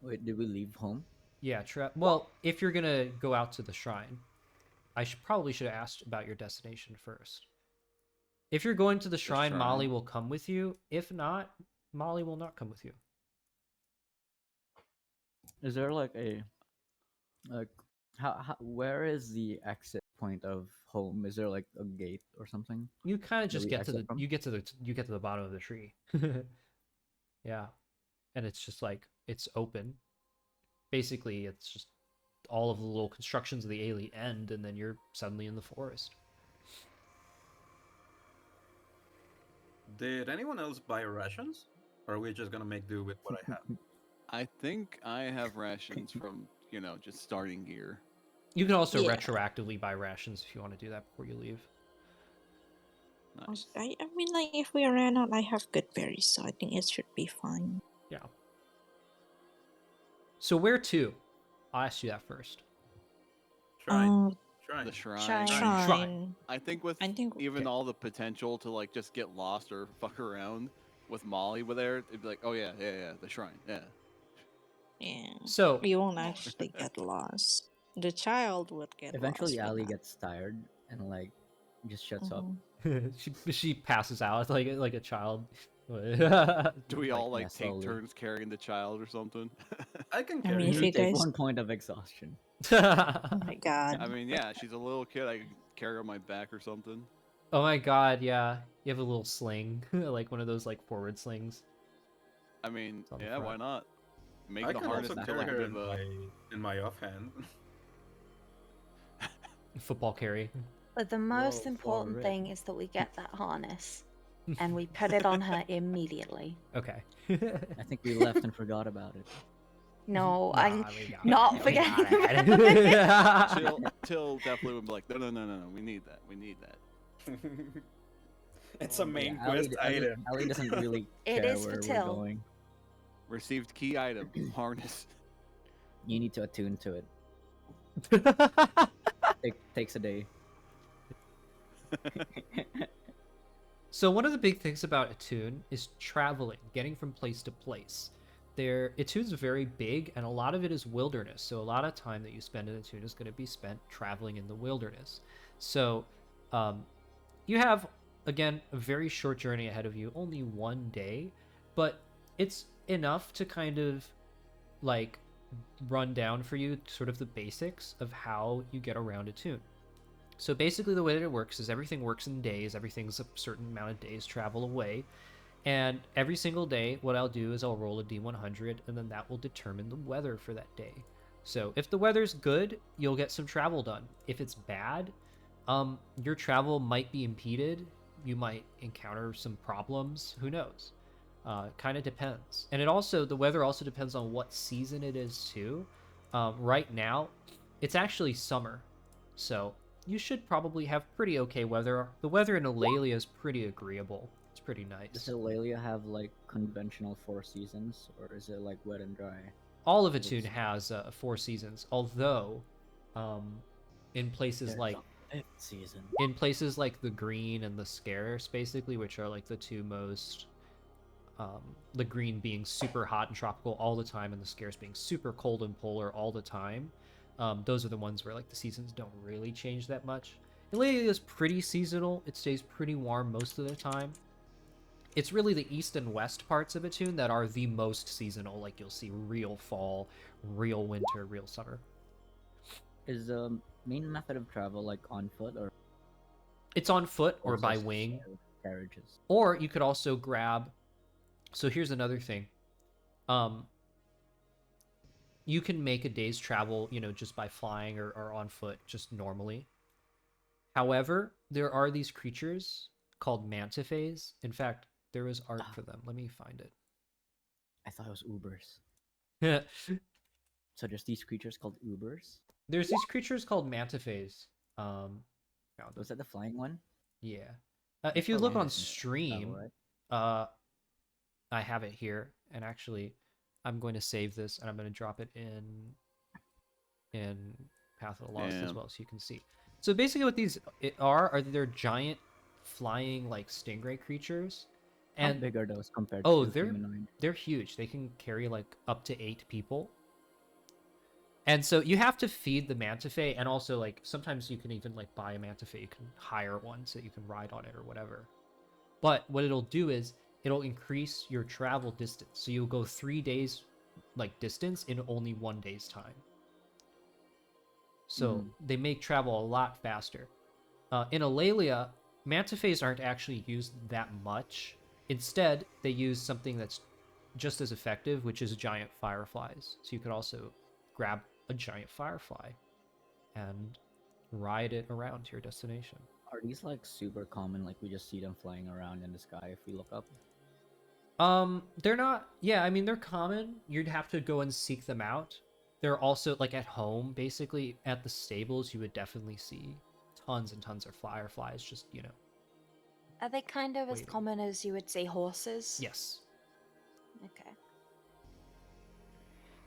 Wait, did we leave home? yeah, well, if you're going to go out to the shrine, I probably should have asked about your destination first. If you're going to the shrine, Molly will come with you. If not, Molly will not come with you. Is there like how where is the exit point of home? Is there like a gate or something? You kind of just we get to exit from? you get to the bottom of the tree. Yeah. And it's just like it's open. Basically, it's just all of the little constructions of the Aelee end, and then you're suddenly in the forest. Did anyone else buy rations? Or are we just gonna make do with what I have? I think I have rations from, just starting gear. You can also Yeah. retroactively buy rations if you want to do that before you leave. Nice. I mean, like, if we ran out, I have good berries, so I think it should be fine. Yeah. So where to? I'll ask you that first. Shrine. The Shrine. shrine. Shrine. I think with I think even okay. all the potential to like just get lost or fuck around with Molly with there, it'd be like, oh yeah, the shrine, yeah. Yeah. So We won't actually get lost. The child would get Eventually, lost. Aelee gets tired and like just shuts up. she passes out like a child. Do we all like take slowly. turns carrying the child or something? I can I carry mean, if her. you Take guys. 1 point of exhaustion. Oh my god. I mean, yeah, she's a little kid. I could carry her on my back or something. Oh my god, yeah. You have a little sling, like one of those like forward slings. I mean, on the yeah, why front. not? Make I the can harness also into a carry her bit of a. in my offhand. Football carry. But the most Whoa, important for thing is that we get that harness and we put it on her immediately. Okay. I think we left and forgot about it. No, Nah, I'm we got not it. We forgetting got about it. it. Till definitely would be like, no, we need that. It's a main Yeah, quest item. Aelee doesn't really It care is for where we're Till. going. Received key item, harness. You need to attune to it. It takes a day. So one of the big things about Etunn is traveling, getting from place to place. Etunn's very big, and a lot of it is wilderness. So a lot of time that you spend in Etunn is going to be spent traveling in the wilderness. So you have, again, a very short journey ahead of you, only 1 day, but it's enough to kind of like run down for you sort of the basics of how you get around Etunn. So basically the way that it works is everything works in days, everything's a certain amount of days travel away, and every single day what I'll do is I'll roll a d100, and then that will determine the weather for that day. So if the weather's good, you'll get some travel done. If it's bad, your travel might be impeded, you might encounter some problems, who knows. Kind of depends. And the weather also depends on what season it is too. Right now it's actually summer, so you should probably have pretty okay weather. The weather in Ilaeleeia is pretty agreeable. It's pretty nice. Does Ilaeleeia have like conventional 4 seasons, or is it like wet and dry? All of Etunn has 4 seasons, although in places There's like a 5th season. in places like the Green and the Scarce, basically, which are like the two most the Green being super hot and tropical all the time, and the Scarce being super cold and polar all the time. Those are the ones where like the seasons don't really change that much. Ilaeleeia is pretty seasonal. It stays pretty warm most of the time. It's really the east and west parts of Etunn that are the most seasonal. Like you'll see real fall, real winter, real summer. Is the main method of travel like on foot, or it's on foot or is by this wing? Carriages. Or you could also grab. So here's another thing. You can make a day's travel, just by flying or on foot, just normally. However, there are these creatures called mantifaes. In fact, there is art for them. Let me find it. I thought it was Ubers. So there's these creatures called Ubers? There's these creatures called mantifaes. Was that the flying one? Yeah. If you look on stream, I have it here, and actually I'm going to save this and I'm going to drop it in Path of the Lost as well, so you can see. So basically what these are they're giant flying like stingray creatures. And how big are those compared to humanoid? They're huge. They can carry like up to 8 people. And so you have to feed the mantifae, and also like sometimes you can even like buy a mantifae. You can hire one so that you can ride on it or whatever. But what it'll do is it'll increase your travel distance. So you'll go 3 days like distance in only 1 day's time. So they make travel a lot faster. In Ilaeleeia, mantifaes aren't actually used that much. Instead, they use something that's just as effective, which is giant fireflies. So you could also grab a giant firefly and ride it around to your destination. Are these like super common? Like we just see them flying around in the sky if we look up? They're not. Yeah, I mean they're common. You'd have to go and seek them out. They're also like at home, basically at the stables. You would definitely see tons and tons of fireflies. Just Are they kind of as common as you would say horses? Yes. Okay.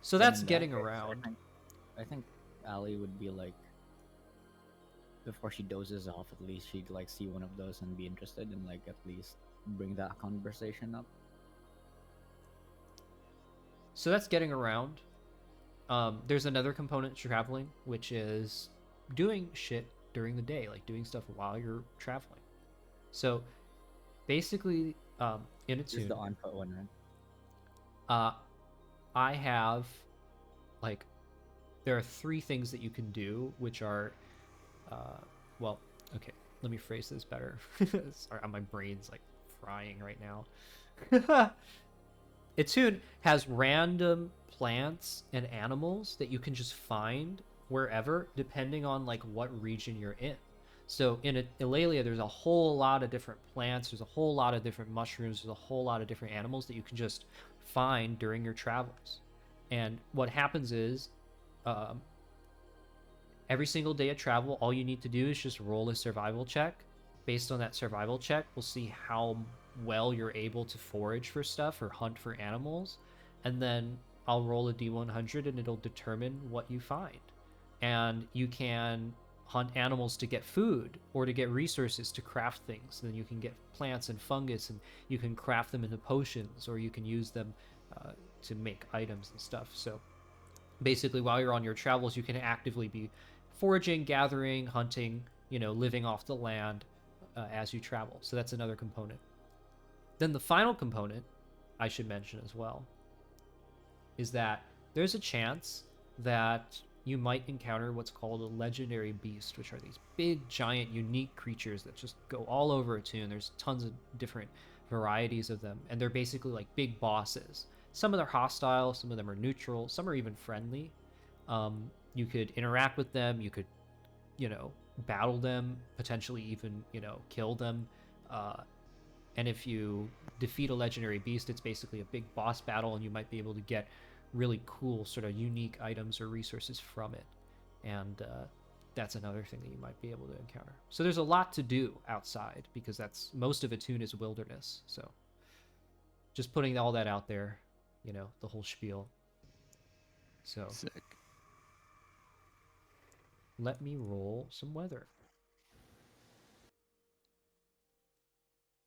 So that's getting around. I think Aelee would be like, before she dozes off, at least she'd like see one of those and be interested and like at least bring that conversation up. So that's getting around. There's another component to traveling, which is doing shit during the day, like doing stuff while you're traveling. So basically, in Etunn, This is the on foot one, right? I have like there are 3 things that you can do, which are well, okay, let me phrase this better. Sorry, my brain's like frying right now. Etunn has random plants and animals that you can just find wherever, depending on like what region you're in. So in Ilaeleeia, there's a whole lot of different plants, there's a whole lot of different mushrooms, there's a whole lot of different animals that you can just find during your travels. And what happens is, every single day of travel, all you need to do is just roll a survival check. Based on that survival check, we'll see how well you're able to forage for stuff or hunt for animals. And then I'll roll a d100 and it'll determine what you find. And you can hunt animals to get food or to get resources to craft things. Then you can get plants and fungus, and you can craft them into potions, or you can use them to make items and stuff. So basically, while you're on your travels, you can actively be foraging, gathering, hunting, living off the land as you travel. So that's another component. Then the final component I should mention as well is that there's a chance that you might encounter what's called a legendary beast, which are these big, giant, unique creatures that just go all over Etunn. There's tons of different varieties of them, and they're basically like big bosses. Some of them are hostile, some of them are neutral, some are even friendly. You could interact with them, you could, battle them, potentially even, kill them. And if you defeat a legendary beast, it's basically a big boss battle, and you might be able to get really cool sort of unique items or resources from it. And that's another thing that you might be able to encounter. So there's a lot to do outside, because that's most of Etunn is wilderness. So just putting all that out there, the whole spiel. So Sick. let me roll some weather.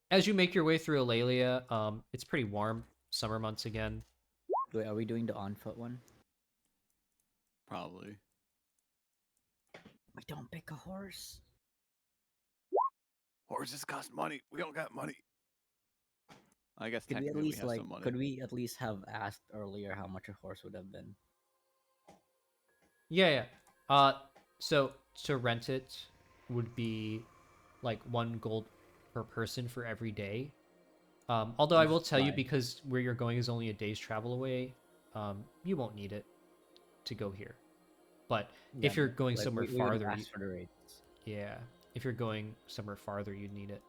As you make your way through Ilaeleeia, it's pretty warm. Summer months again. Wait, are we doing the on foot one? Probably. We don't pick a horse. Horses cost money. We don't got money. I guess Could we at technically least have some money. could we at least have asked earlier how much a horse would have been? Yeah. So to rent it would be like 1 gold per person for every day. Although I will tell you, because where you're going is only a day's travel away, you won't need it to go here. But if you're going somewhere farther, for the rates. yeah, if you're going somewhere farther, you'd need it.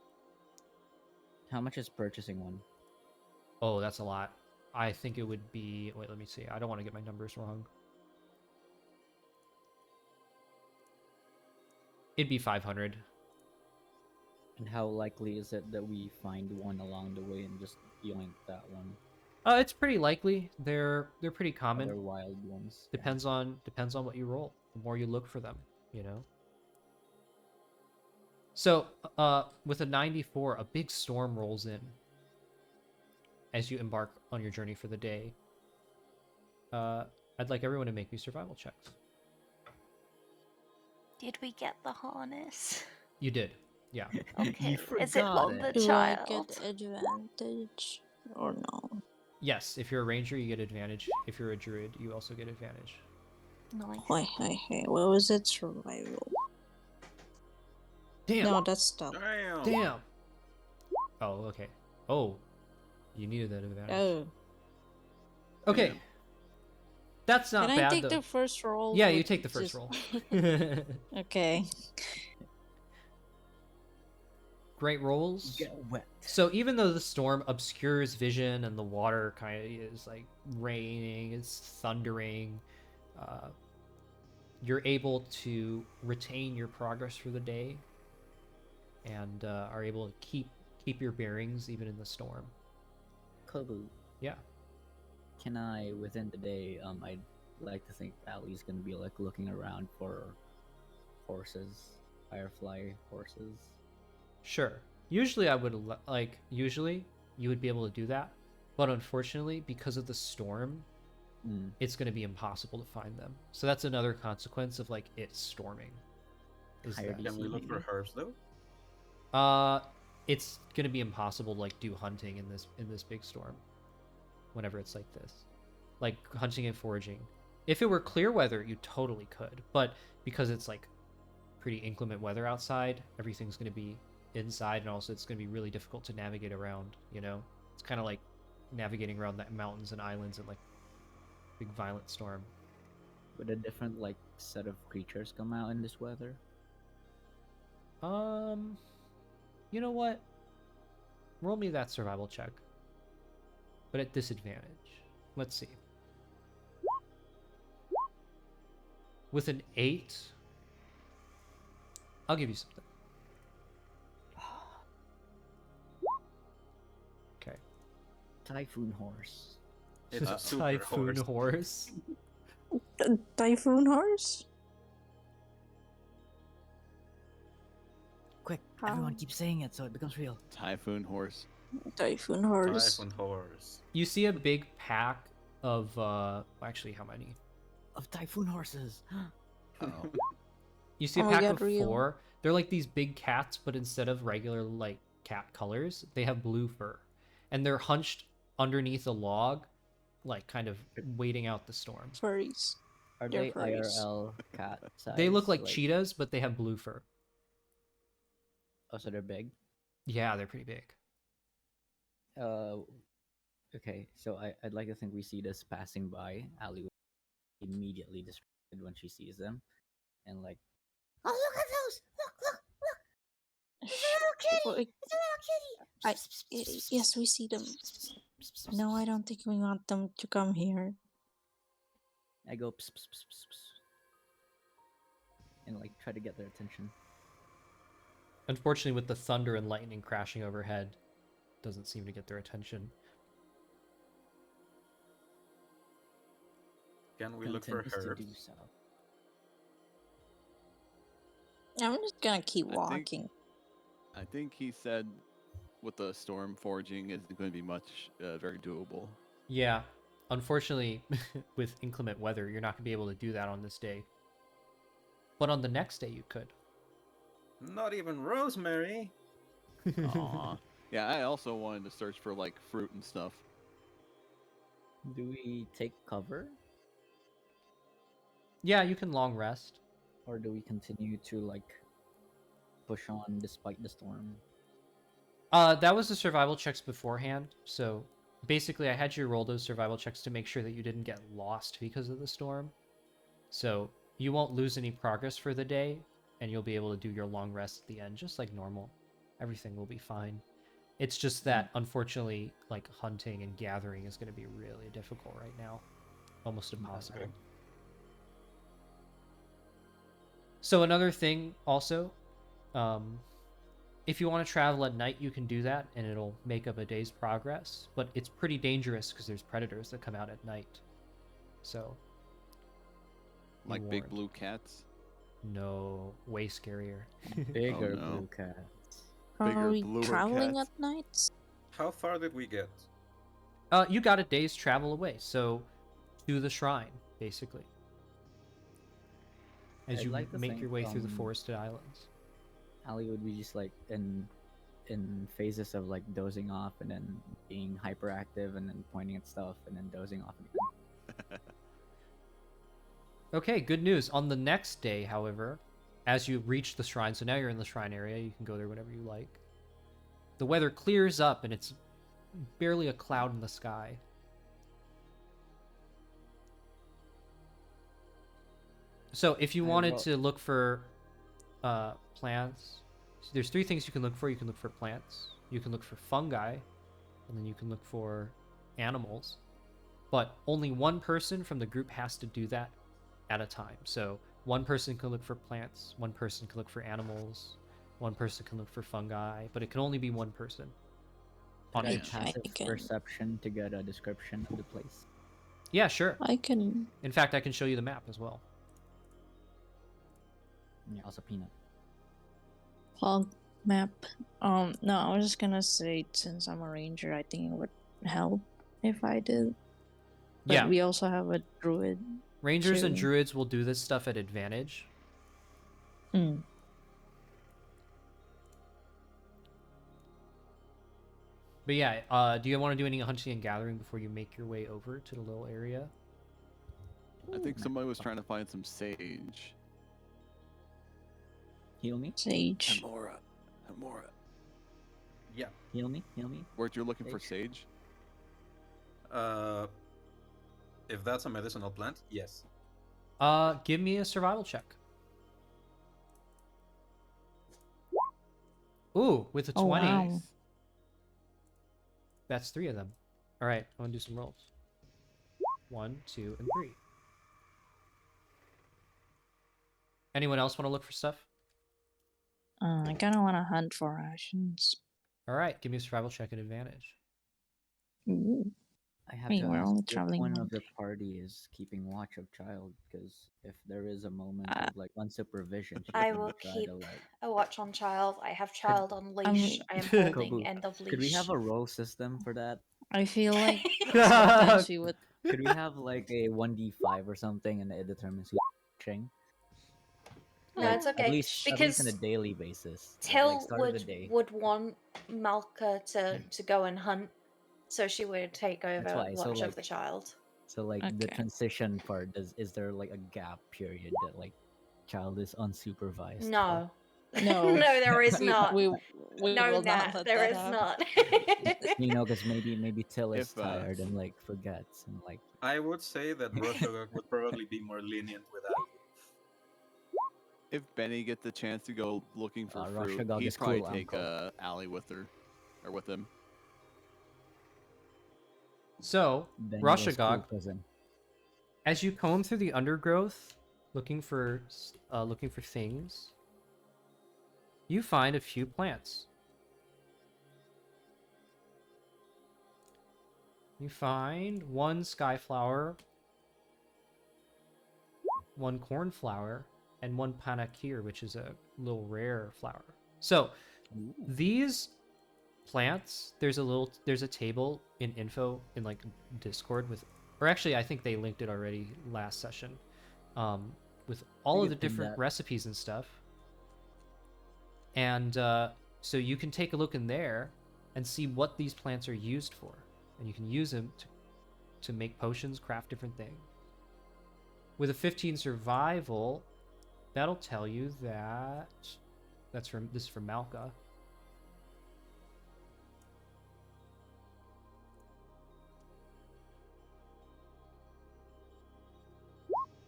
How much is purchasing one? Oh, that's a lot. I think it would be. Wait, let me see. I don't want to get my numbers wrong. It'd be 500. And how likely is it that we find one along the way and just yoink that one? It's pretty likely. They're pretty common. Other wild ones. Depends on what you roll. The more you look for them, So, with a 94, a big storm rolls in as you embark on your journey for the day. I'd like everyone to make me survival checks. Did we get the harness? You did, yeah. Okay. You Is it on the Do I child? get advantage or no? Yes, if you're a ranger, you get advantage. If you're a druid, you also get advantage. Nice. Hey, what was it? Survival. Damn. No, that's stealth. Damn. Oh, okay. Oh, you needed that advantage. Oh. Okay. Damn. That's not Can bad, I take though. the first roll? Yeah, or you take the first just- roll. Okay. Great rolls. Get wet. So even though the storm obscures vision and the water kind of is like raining, it's thundering, you're able to retain your progress for the day, and are able to keep your bearings even in the storm. Kobu, Yeah. can I, within the day, I'd like to think Aeee's gonna be like looking around for horses, firefly horses. Sure. Usually I would usually you would be able to do that, but unfortunately, because of the storm, it's going to be impossible to find them. So that's another consequence of like it storming. Higher Can we look for herbs though? It's going to be impossible to like do hunting in this big storm. Whenever it's like this, like hunting and foraging. If it were clear weather, you totally could, but because it's like pretty inclement weather outside, everything's going to be inside, and also it's going to be really difficult to navigate around. It's kind of like navigating around the mountains and islands in like big violent storm. Would a different like set of creatures come out in this weather? You know what? Roll me that survival check, but at disadvantage. Let's see. With an 8, I'll give you something. Okay. Typhoon horse. It's a super Typhoon horse. Typhoon horse? Everyone keeps saying it, so it becomes real. Typhoon horse. Typhoon horse. Typhoon horse. You see a big pack of actually how many? Of typhoon horses. Oh. You see a Oh my pack God, of real. 4. They're like these big cats, but instead of regular like cat colors, they have blue fur. And they're hunched underneath a log, like kind of waiting out the storm. Furries. Are They're they furries. IRL cat size? They look like cheetahs, but they have blue fur. Oh, so they're big. Yeah, they're pretty big. Okay, so I'd like to think we see this passing by. Aelee will be immediately distracted when she sees them, and like, Oh, look at those! Look! It's a little kitty! Wait, It's a little kitty! yes, we see them. No, I don't think we want them to come here. I go pss, pss, pss, pss, pss, and like try to get their attention. Unfortunately, with the thunder and lightning crashing overhead, doesn't seem to get their attention. Can we look for Continues to do herbs? so. I'm just gonna keep I think- walking. I think he said with the storm foraging isn't going to be much very doable. Yeah, unfortunately, with inclement weather, you're not going to be able to do that on this day. But on the next day, you could. Not even rosemary. Aw. Yeah, I also wanted to search for like fruit and stuff. Do we take cover, Yeah, you can long rest. or do we continue to like push on despite the storm? That was the survival checks beforehand. So basically, I had you roll those survival checks to make sure that you didn't get lost because of the storm. So you won't lose any progress for the day, and you'll be able to do your long rest at the end just like normal. Everything will be fine. It's just that, unfortunately, like hunting and gathering is going to be really difficult right now. Almost impossible. Okay. So another thing also, if you want to travel at night, you can do that, and it'll make up a day's progress. But it's pretty dangerous because there's predators that come out at night. So, be Like big warned. blue cats. No, way scarier. Bigger no. blue cats. Bigger, Are we bluer traveling cats. at night? How far did we get? You got a day's travel away, so to the shrine, basically. As I'd you like to make think, your way through the forested islands. Aelee would be just like in phases of like dozing off and then being hyperactive and then pointing at stuff and then dozing off again. Okay, good news. On the next day, however, as you reach the shrine, so now you're in the shrine area, you can go there whenever you like. The weather clears up and it's barely a cloud in the sky. So if you I wanted will- to look for plants, so there's 3 things you can look for. You can look for plants, you can look for fungi, and then you can look for animals. But only one person from the group has to do that at a time. So one person can look for plants, one person can look for animals, one person can look for fungi, but it can only be one person on Could I each. passive can- perception to get a description of the place? Yeah, sure. I can. In fact, I can show you the map as well. Yeah, also peanut. Fog map. No, I was just gonna say, since I'm a ranger, I think it would help if I did. But Yeah, we also have a druid. rangers and too. druids will do this stuff at advantage. Mm. But yeah, do you want to do any hunting and gathering before you make your way over to the little area? I think somebody was trying to find some sage. Heal me, Sage. Amora. Yeah. heal me, heal me. Where'd you looking for Sage? sage? If that's a medicinal plant, yes. Give me a survival check. Ooh, with a 20. Oh, wow. Nice. That's 3 of them. All right, I want to do some rolls. 1, 2, and 3. Anyone else want to look for stuff? I kind of want to hunt for rations. All right, give me a survival check at advantage. Ooh. I have Hey, to we're ask, only the traveling point one of the day. party is keeping watch of child, because if there is a moment Uh, of like unsupervision, she I can will try to keep like. a watch on child. I have Could child on I leash. mean, I am holding Kobu, end of could we have leash. a role system for that? I feel like sometimes she would. Could we have like a 1d5 or something, and it determines who's watching? No, Like it's okay at least on a because daily basis, like Till start of the day. would want Malka to go and hunt, so she would take That's over why. watch of the child. So like the Okay. transition part, is there like a gap period that like child is unsupervised for? No, No, no, there is we not. we we No, will not Nat, let there that is happen. not. Because maybe Till is If tired and like forgets and like I would say that Roshogok would probably be more lenient with Ali. if Benny gets the chance to go looking for fruit, Roshagog he'd is probably cool take uncle. Allie with her, or with him. So, Benny is cool Roshagog, cousin. as you comb through the undergrowth, looking for things, you find a few plants. You find one skyflower, one cornflower, and one panakir, which is a little rare flower. So Ooh. these plants, there's a table in info in like Discord with, or actually I think they linked it already last session, with all You of the could pin different that. recipes and stuff. And so you can take a look in there and see what these plants are used for, and you can use them to make potions, craft different things. With a 15 survival, that'll tell you that this is from Malka.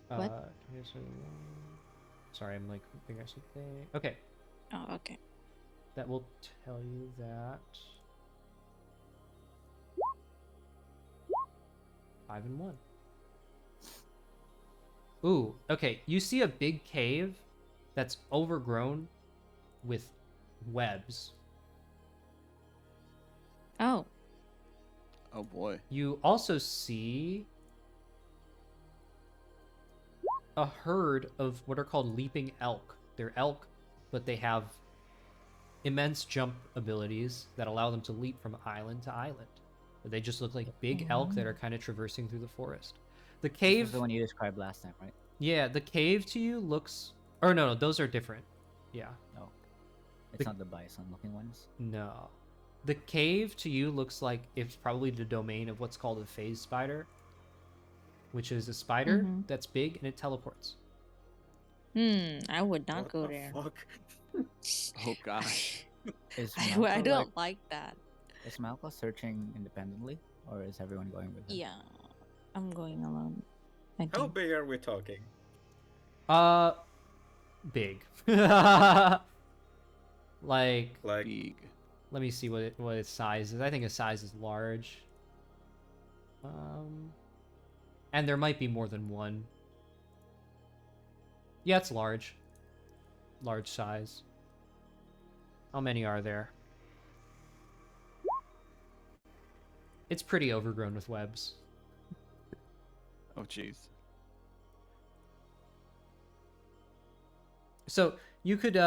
What? Sorry, I'm like figuring something. Okay, Oh, okay. that will tell you that 5 and 1. Ooh, okay. You see a big cave that's overgrown with webs. Oh, Oh boy. You also see a herd of what are called leaping elk. They're elk, but they have immense jump abilities that allow them to leap from island to island. But they just look like big elk that are kind of traversing through the forest. The This cave, was the one you described last time, right? yeah, the cave to you looks, or no, those are different. Yeah, No, it's The- not the bison looking ones. no. The cave to you looks like it's probably the domain of what's called a phase spider, which is a spider mm-hmm. that's big and it teleports. I would not What go the there. fuck? Oh gosh. Is I Malka don't like that. is Malka searching independently, or is everyone going with her? Yeah, I'm going alone. I How think. big are we talking? Big. Like, Like, Big. let me see what its size is. I think its size is large. And there might be more than one. Yeah, it's large. Large size. How many are there? It's pretty overgrown with webs. Oh jeez. So you could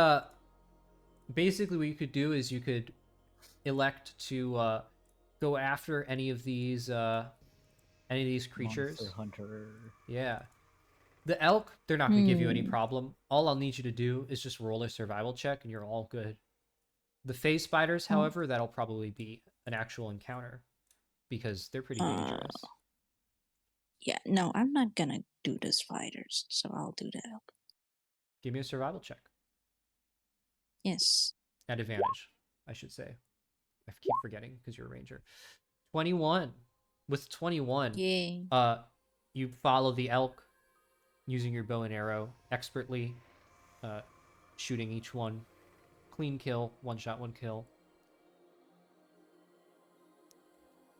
basically what you could do is you could elect to go after any of these creatures. Monster hunter. Yeah. The elk, they're not going to give you any Hmm. problem. All I'll need you to do is just roll a survival check and you're all good. The phase spiders, Oh. however, that'll probably be an actual encounter because they're pretty dangerous. Yeah, no, I'm not gonna do the spiders, so I'll do the elk. Give me a survival check. Yes. At advantage, I should say. I keep forgetting because you're a ranger. 21. With 21, Yay. you follow the elk using your bow and arrow expertly, shooting each one. Clean kill, one shot, one kill.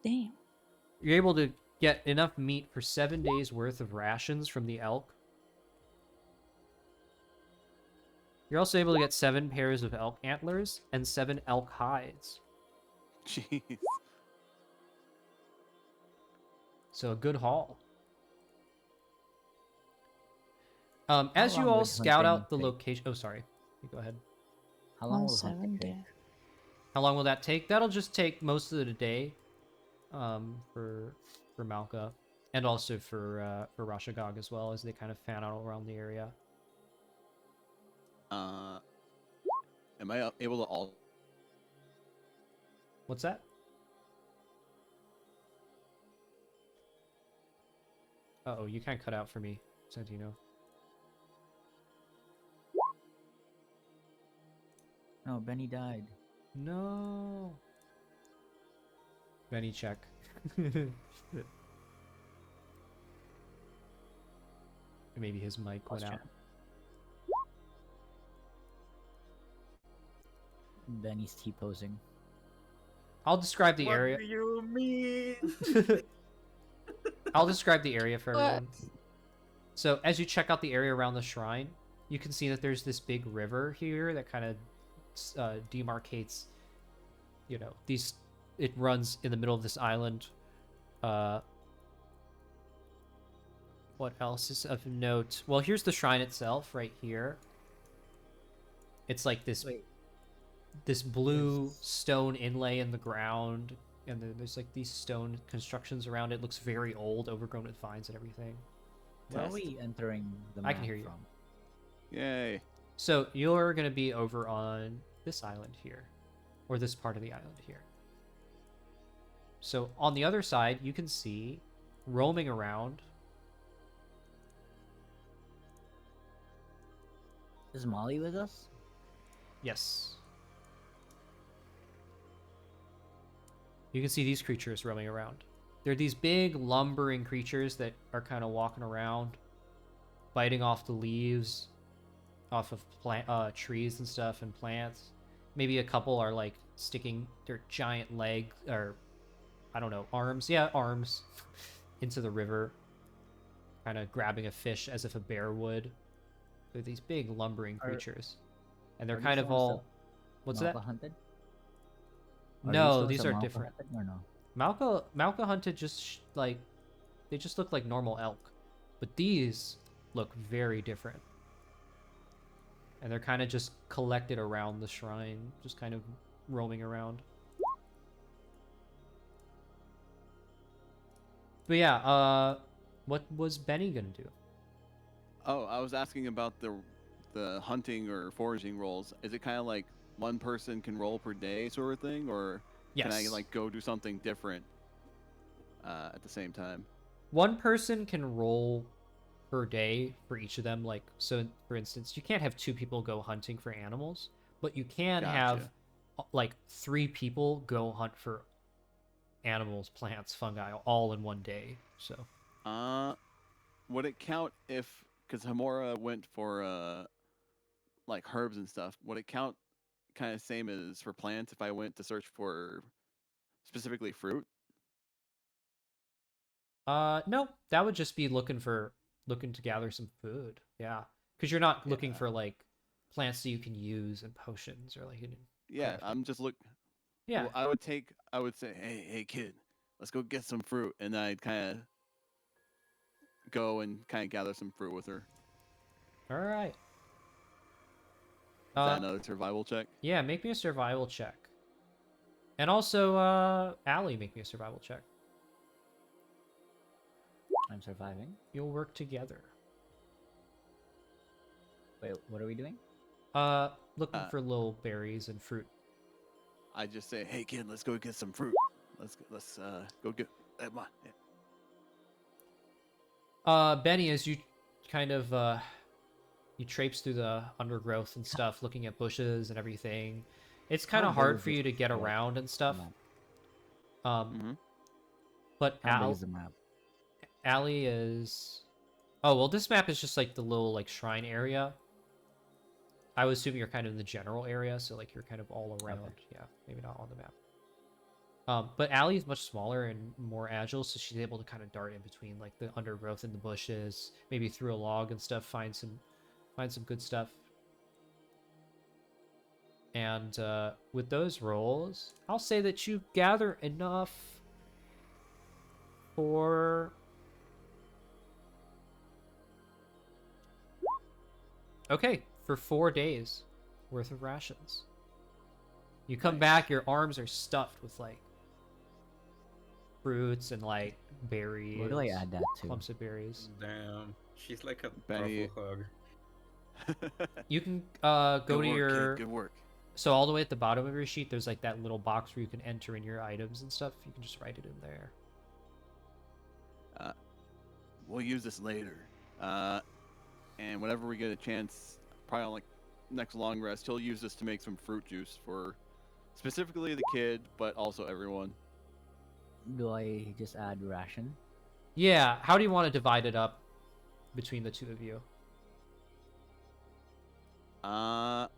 Damn. You're able to get enough meat for 7 days worth of rations from the elk. You're also able to get 7 pairs of elk antlers and 7 elk hides. Jeez. So a good haul. How As you long all would scout hunting out the take? location. Oh, sorry. You go ahead. How long All will hunting 7 take? days. How long will that take? That'll just take most of the day. For Malka, and also for Rashagog as well, as they kind of fan out around the area. Am I able to all? What's that? Uh-oh, you kind of cut out for me, Santino. No, Benny died. No. Benny check. Maybe his mic went out. Benny's T-posing. I'll describe the What area. do you mean? I'll describe the area for everyone. So as you check out the area around the shrine, you can see that there's this big river here that kind of demarcates, you know, these. It runs in the middle of this island. What else is of note? Well, here's the shrine itself right here. It's like this this blue stone inlay in the ground, and then there's like these stone constructions around it. It looks very old, overgrown with vines and everything. Where are we entering the map I can hear you. from? Yay! So you're gonna be over on this island here, or this part of the island here. So on the other side, you can see roaming around. Is Molly with us? Yes. You can see these creatures roaming around. They're these big lumbering creatures that are kind of walking around, biting off the leaves, off of trees and stuff and plants. Maybe a couple are like sticking their giant legs, or I don't know, arms. Yeah, arms into the river, kind of grabbing a fish as if a bear would. They're these big lumbering creatures, and they're kind of all. What's that? Hunted? No, these are different. Or no? Malka hunted just like they just look like normal elk, but these look very different, and they're kind of just collected around the shrine, just kind of roaming around. But yeah, what was Benny gonna do? Oh, I was asking about the hunting or foraging rolls. Is it kind of like one person can roll per day sort of thing, or can I Yes. like go do something different at the same time? One person can roll per day for each of them. Like, so for instance, you can't have 2 people go hunting for animals, but you can have Gotcha. like 3 people go hunt for animals, plants, fungi, all in one day. So Would it count if, because Hamora went for like herbs and stuff, would it count kind of same as for plants if I went to search for specifically fruit? no, that would just be looking to gather some food. Yeah, because you're not looking for like plants that you can use and potions or like. Yeah, I'm just Yeah. Well, I would say, hey kid, let's go get some fruit, and then I'd kind of go and kind of gather some fruit with her. All right. Is that another survival check? Yeah, make me a survival check. And also, Aelee, make me a survival check. I'm surviving. You'll work together. Wait, what are we doing? Looking for little berries and fruit. I just say, hey kid, let's go get some fruit. Let's go get. Come on. Yeah. Benny, as you kind of you traipse through the undergrowth and stuff, looking at bushes and everything, it's kind How of big hard is for this you to get map? around and stuff. But How big is the map? Aelee is. Oh well, this map is just like the little like shrine area. I would assume you're kind of in the general area, so like you're kind of all around. Okay. Yeah, maybe not on the map. But Aelee is much smaller and more agile, so she's able to kind of dart in between like the undergrowth and the bushes, maybe through a log and stuff, find some good stuff. And with those rolls, I'll say that you gather enough for... Okay, for 4 days worth of rations. You come back, your arms are stuffed with like fruits and like berries. Where do I add that to? Clumps of berries. Damn, she's like a Benny. truffle hug. You can go Good to work, your... kid. Good work. So all the way at the bottom of your sheet, there's like that little box where you can enter in your items and stuff. You can just write it in there. We'll use this later. And whenever we get a chance, probably on like next long rest, he'll use this to make some fruit juice for specifically the kid, but also everyone. Do I just add ration? Yeah, how do you want to divide it up between the two of you? How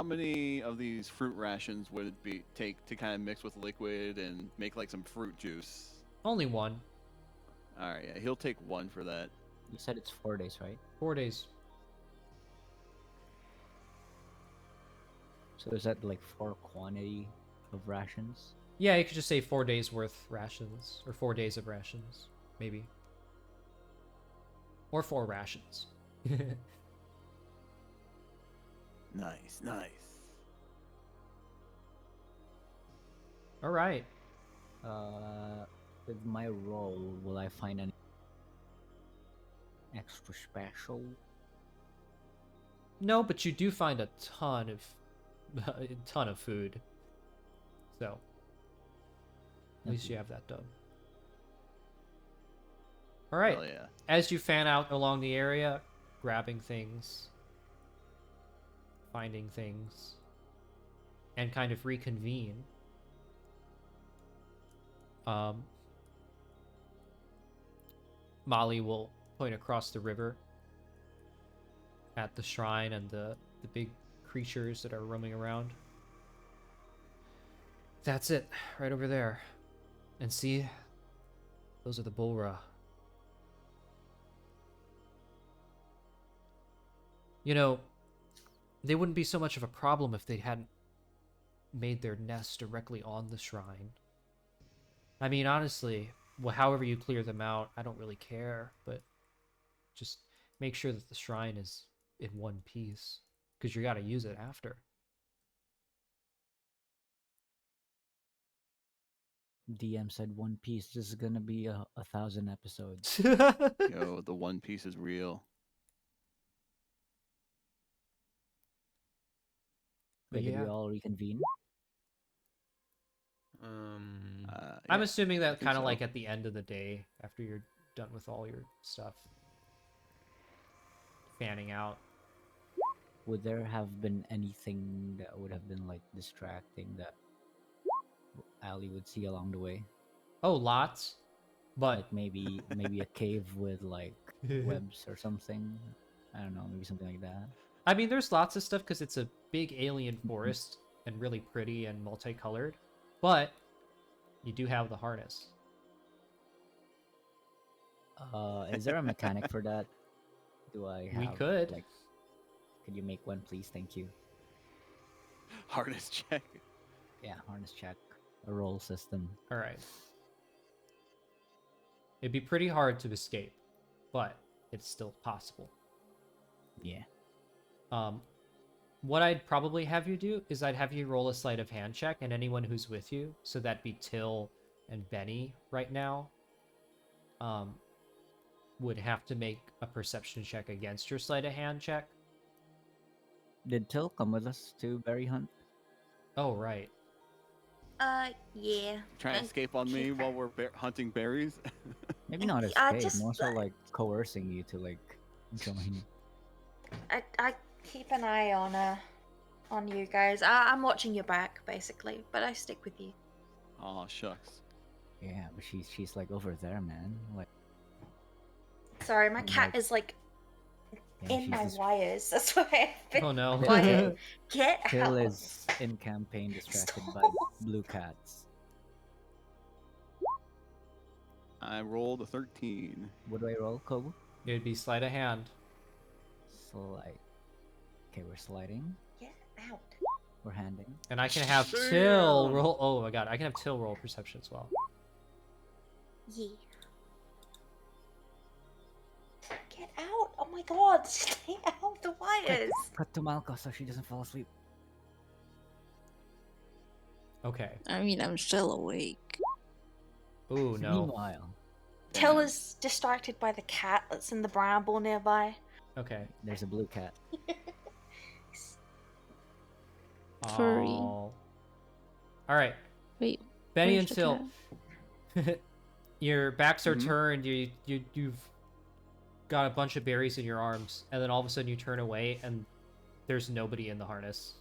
many of these fruit rations would it be take to kind of mix with liquid and make like some fruit juice? Only one. All right, yeah, he'll take one for that. You said it's 4 days, right? 4 days. So is that like 4 quantity of rations? Yeah, you could just say 4 days worth rations, or 4 days of rations, maybe. Or 4 rations. Nice, nice. All right. With my role, will I find any extra special? No, but you do find a ton of food. So at least you have that done. All right. Hell yeah. As you fan out along the area, grabbing things, finding things, and kind of reconvene. Molly will point across the river at the shrine and the big creatures that are roaming around. That's it, right over there. And see, those are the Bulra. You know, they wouldn't be so much of a problem if they hadn't made their nest directly on the shrine. I mean, honestly, well, however you clear them out, I don't really care, but just make sure that the shrine is in one piece, because you gotta use it after. DM said One Piece. This is gonna be a 1,000 episodes. Yo, the One Piece is real. Wait, did we Yeah. all reconvene? I'm Yeah, assuming I that think kind of so. like at the end of the day, after you're done with all your stuff. Fanning out. Would there have been anything that would have been like distracting that Aelee would see along the way? Oh, lots. But Like maybe a cave with like webs or something. I don't know, maybe something like that. I mean, there's lots of stuff because it's a big alien forest and really pretty and multicolored. But you do have the harness. Is there a mechanic for that? Do I have We could. like could you make one please? Thank you. Harness check. Yeah, harness check. A roll system. All right. It'd be pretty hard to escape, but it's still possible. Yeah. What I'd probably have you do is I'd have you roll a sleight of hand check, and anyone who's with you, so that'd be Till and Benny right now, would have to make a perception check against your sleight of hand check. Did Till come with us to berry hunt? Oh, right. Yeah. Trying to And escape on me keep while her- we're hunting berries. Maybe not I escape, just more so like- like coercing you to like join. I keep an eye on you guys. I'm watching your back basically, but I stick with you. Aw, shucks. Yeah, but she's like over there, man. Like Sorry, my cat Like- is like yeah, in she's my just- wires. That's why I've been Oh, no. quiet. Get Till out. is in campaign distracted by Stop. blue cats. I rolled a 13. What do I roll, Kobu? It'd be sleight of hand. Slide. Okay, we're sliding. Get out. We're handing. And I can have Till Damn. roll... Oh, my God. I can have Till roll perception as well. Yeah. Get out! Oh my god, stay out the wires! Cut to Malka so she doesn't fall asleep. Okay. I mean, I'm still awake. Ooh, no. Meanwhile, Till is distracted by the cat that's in the bramble nearby. Okay. there's a blue cat. Furry. All right. Wait, Benny where's and the Till, your backs are Mhm. turned. You've got a bunch of berries in your arms, and then all of a sudden you turn away, and there's nobody in the harness.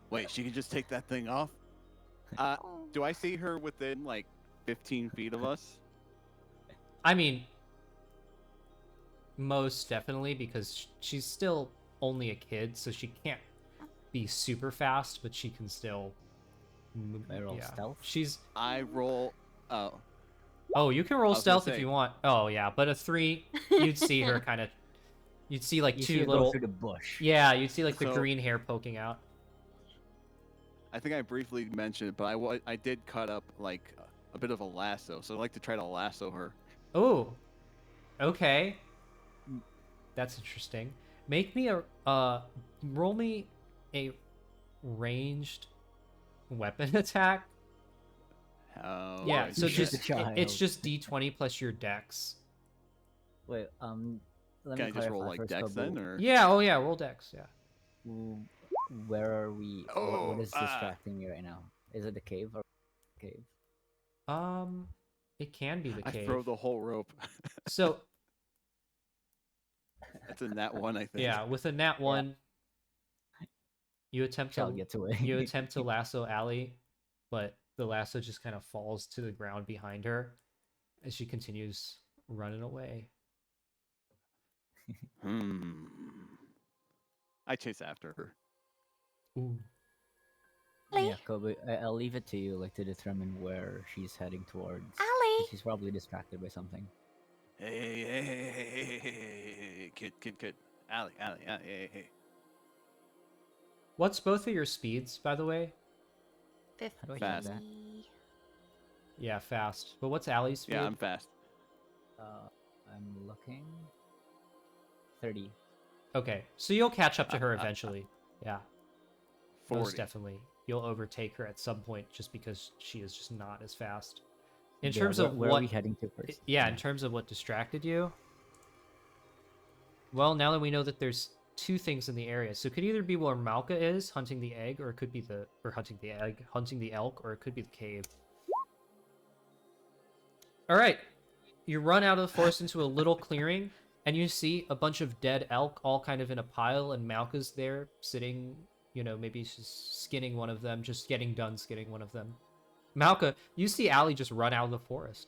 Wait, she can just take that thing off? Do I see her within like 15 feet of us? I mean, most definitely, because she's still only a kid, so she can't be super fast, but she can still. I roll stealth? She's. I roll. Oh, Oh, you can roll was gonna stealth if say- you want. Oh yeah, but a 3, you'd see her kind of. You'd see like You two see her go little. through the bush. Yeah, you'd see like the So- green hair poking out. I think I briefly mentioned it, but I did cut up like a bit of a lasso, so I'd like to try to lasso her. Oh, okay. That's interesting. Make me a roll me a ranged weapon attack. Oh, Yeah, right, so She's just a it's child. just d20 plus your dex. Wait, let Can me I just roll clarify like first, dex Kobu. then, or? Yeah, oh yeah, roll dex, yeah. Where are we? Oh, what is distracting me right now? Is it the cave or cave? It can be the I cave. throw the whole rope. So That's a nat 1, I think. yeah, with a nat 1, you attempt Child to gets away. you attempt to lasso Aelee, but the lasso just kind of falls to the ground behind her as she continues running away. I chase after her. Ooh. Yeah, Kobe, I'll leave it to you, like, to determine where she's heading towards. Aelee! 'Cause she's probably distracted by something. Hey, kid. Aelee, hey. What's both of your speeds, by the way? How do I Fast. do that? Yeah, fast. But what's Allie's speed? Yeah, I'm fast. I'm looking. 30. Okay, so you'll catch up to her eventually. Yeah, 40. most definitely. You'll overtake her at some point just because she is just not as fast. In Yeah, terms of where what are we heading to first? Yeah, in terms of what distracted you. Well, now that we know that there's 2 things in the area, so it could either be where Malka is hunting the egg, or it could be hunting the elk, or it could be the cave. All right, you run out of the forest into a little clearing, and you see a bunch of dead elk all kind of in a pile, and Malka's there sitting. Maybe she's skinning one of them, just getting done skinning one of them. Malka, you see Aelee just run out of the forest.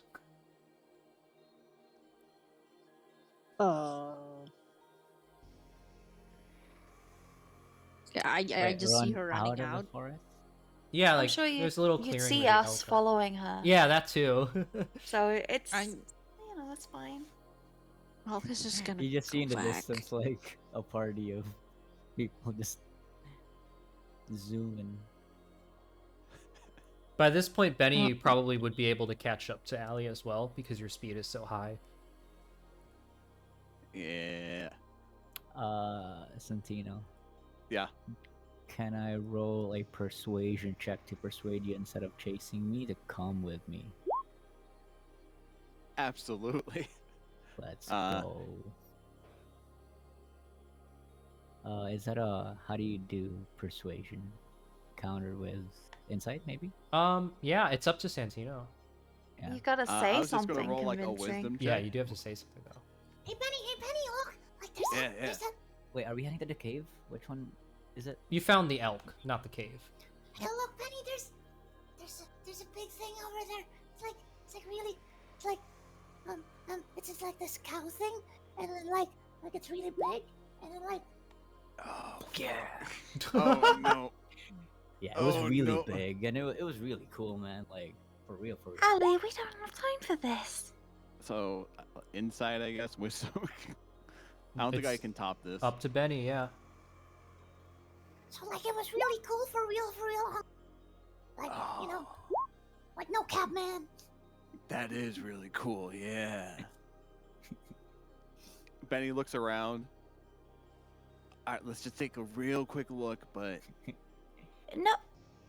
Yeah, I Wait, just see run her running out of out. the forest? Yeah, I'm like sure there's a little you'd clearing. see where the us elk are. following her. Yeah, that too. So it's, I- that's fine. Well, this is gonna. You just see in go the back. distance, like, a party of people just zooming. By this point, Benny, you probably would be able to catch up to Aelee as well because your speed is so high. Yeah. Santino, Yeah. can I roll a persuasion check to persuade you instead of chasing me to come with me? Absolutely. Let's Uh, go. Is that how do you do persuasion? Counter with insight, maybe? Yeah, it's up to Santino. Yeah. You gotta I say was just something gonna roll like a convincing. wisdom check. Yeah, you do have to say something though. Hey Penny, look! Like Yeah. there's a Wait, are we heading to the cave? Which one is it? You found the elk, not the cave. hey, look, Penny, there's a big thing over there. It's like really it's just like this cow thing, and then like it's really big, and then like Oh, Yeah. oh no. Yeah, it was Oh, really no. big, and it was really cool, man. Like, for real. Aelee, we don't have time for this. So, inside, I guess, wisdom. I don't think I It's can top this. Up to Benny, yeah. So like it was really cool for real. Like like no cap, man. That is really cool, yeah. Benny looks around. All right, let's just take a real quick look, but... No,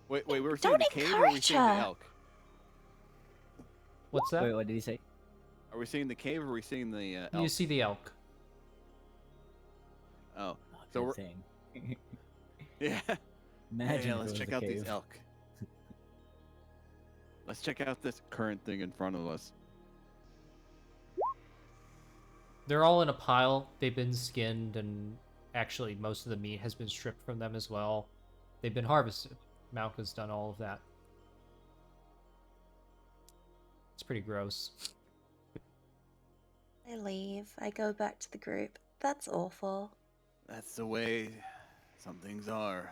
Wait, we were seeing don't the cave or are we encourage seeing the her. elk? What's that? Wait, what did he say? Are we seeing the cave or are we seeing the elk? You see the elk. Oh, So so we're... saying. Yeah. Imagine Yeah, if let's it was check the out these cave. elk. Let's check out this current thing in front of us. They're all in a pile. They've been skinned, and actually most of the meat has been stripped from them as well. They've been harvested. Malka's done all of that. It's pretty gross. I leave. I go back to the group. That's awful. That's the way some things are.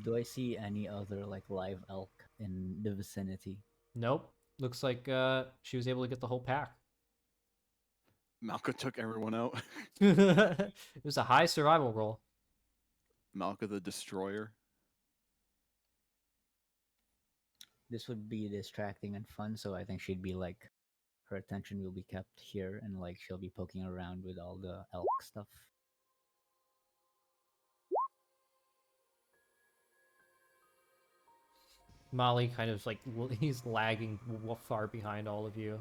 Do I see any other like live elk in the vicinity? Nope. Looks like she was able to get the whole pack. Malka took everyone out. It was a high survival roll. Malka the Destroyer. This would be distracting and fun, so I think she'd be like, her attention will be kept here, and like she'll be poking around with all the elk stuff. Molly kind of like, he's lagging far behind all of you.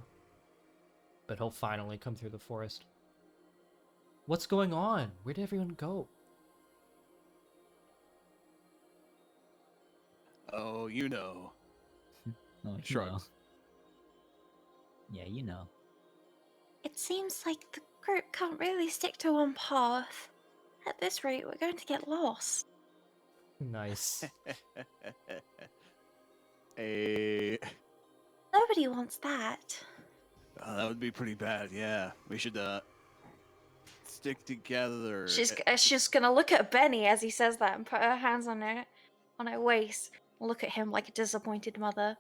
But he'll finally come through the forest. What's going on? Where did everyone go? Oh, you know. Oh, you Shrugs. know. Yeah, you know. It seems like the group can't really stick to one path. At this rate, we're going to get lost. Nice. Nobody wants that. That would be pretty bad, yeah. We should stick together. She's gonna look at Benny as he says that and put her hands on her waist. Look at him like a disappointed mother.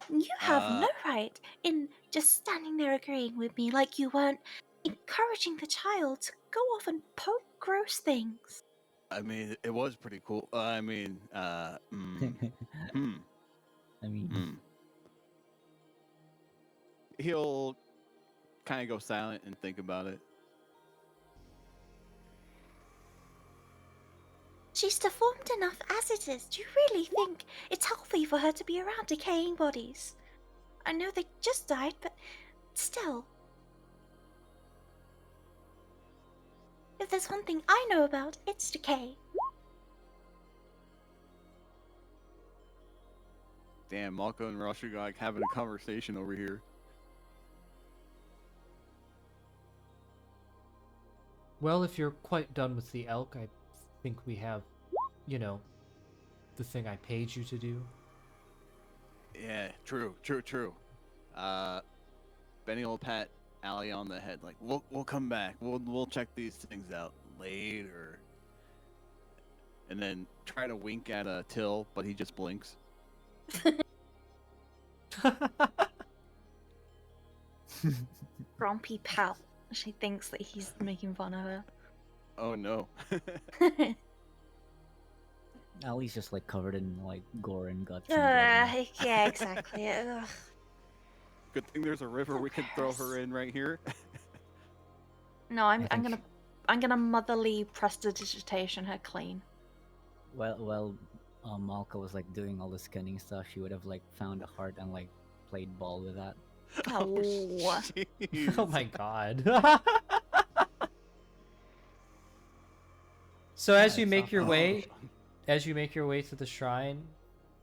You have no right in just standing there agreeing with me like you weren't encouraging the child to go off and poke gross things. I mean, it was pretty cool. I mean, He'll kind of go silent and think about it. She's deformed enough as it is. Do you really think it's healthy for her to be around decaying bodies? I know they just died, but still. If there's one thing I know about, it's decay. Damn, Malko and Rush are like having a conversation over here. Well, if you're quite done with the elk, I think we have, you know, the thing I paid you to do. Yeah, true. Benny will pat Aelee on the head, like we'll come back. We'll check these things out later. And then try to wink at Till, but he just blinks. Grumpy pal. She thinks that he's making fun of her. Oh no. Allie's just like covered in like gore and guts. And blood. Yeah, exactly. Ugh. Good thing there's a river we can throw her in right here. No, I'm gonna motherly prestidigitation her clean. Well, Malka was like doing all the skinning stuff. She would have like found a heart and like played ball with that. Oh, jeez. Oh my god. So as you make your way, to the shrine,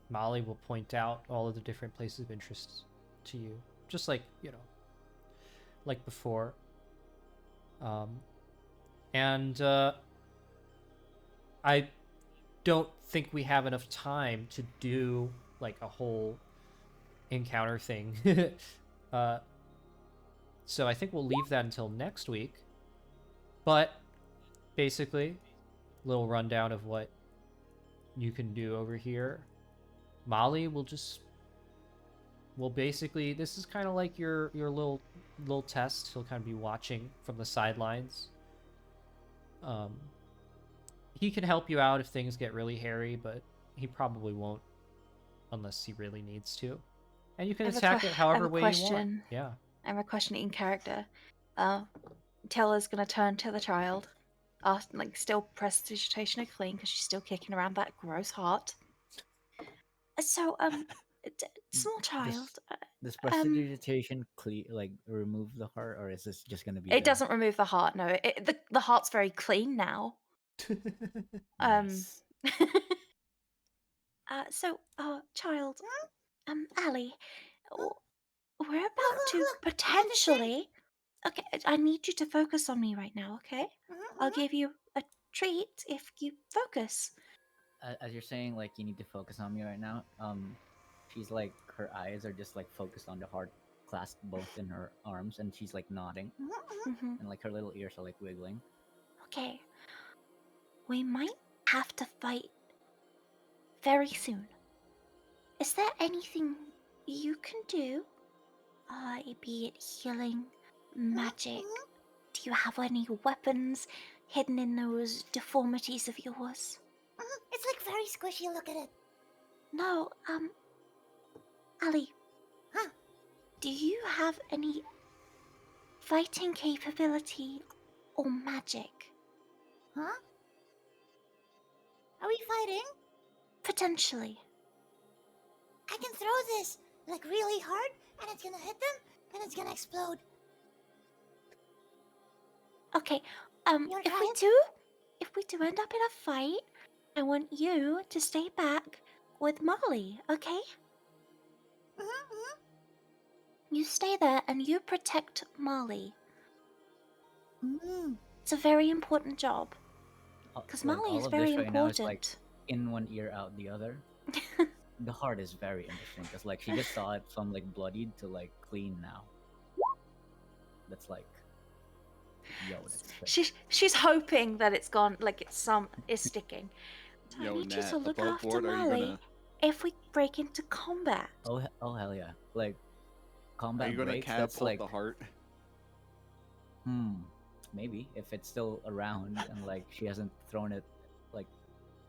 Molly will point out all of the different places of interest to you, just like, you know, like before. And I don't think we have enough time to do like a whole encounter thing. So I think we'll leave that until next week. But basically, little rundown of what you can do over here. Molly will basically, this is kind of like your little test. He'll kind of be watching from the sidelines. He can help you out if things get really hairy, but he probably won't unless he really needs to. And you can attack it however way you want. Yeah. I have a question in character. Tella's gonna turn to the child, still prestidigitation her clean because she's still kicking around that gross heart. So, small child. Does prestidigitation remove the heart, or is this just gonna be? It doesn't remove the heart. No, the heart's very clean now. Nice. So, child, Aelee, we're about to potentially. Okay, I need you to focus on me right now. Okay, I'll give you a treat if you focus. As you're saying, like, you need to focus on me right now. She's like, her eyes are just like focused on the heart, clasped both in her arms, and she's like nodding, and like her little ears are like wiggling. Okay. We might have to fight very soon. Is there anything you can do? Be it healing, magic. Do you have any weapons hidden in those deformities of yours? It's like very squishy. Look at it. No, Aelee. Huh? Do you have any fighting capability or magic? Huh? Are we fighting? Potentially. I can throw this like really hard, and it's gonna hit them, and it's gonna explode. Okay. wanna If try we it? do end up in a fight, I want you to stay back with Molly. Okay? You stay there and you protect Molly. It's a very important job. Because Molly all is of very this right now is, like, important. in one ear, out the other. The heart is very interesting because like she just saw it from like bloodied to like clean now. That's like, yo, that's sick. She's hoping that it's gone, like it's sticking. So Yo, I need you Nat, to look above after board, are you Molly gonna- if we break into combat. Oh hell yeah! Like Are combat you gonna breaks. That's catapult like the heart? maybe if it's still around and like she hasn't thrown it like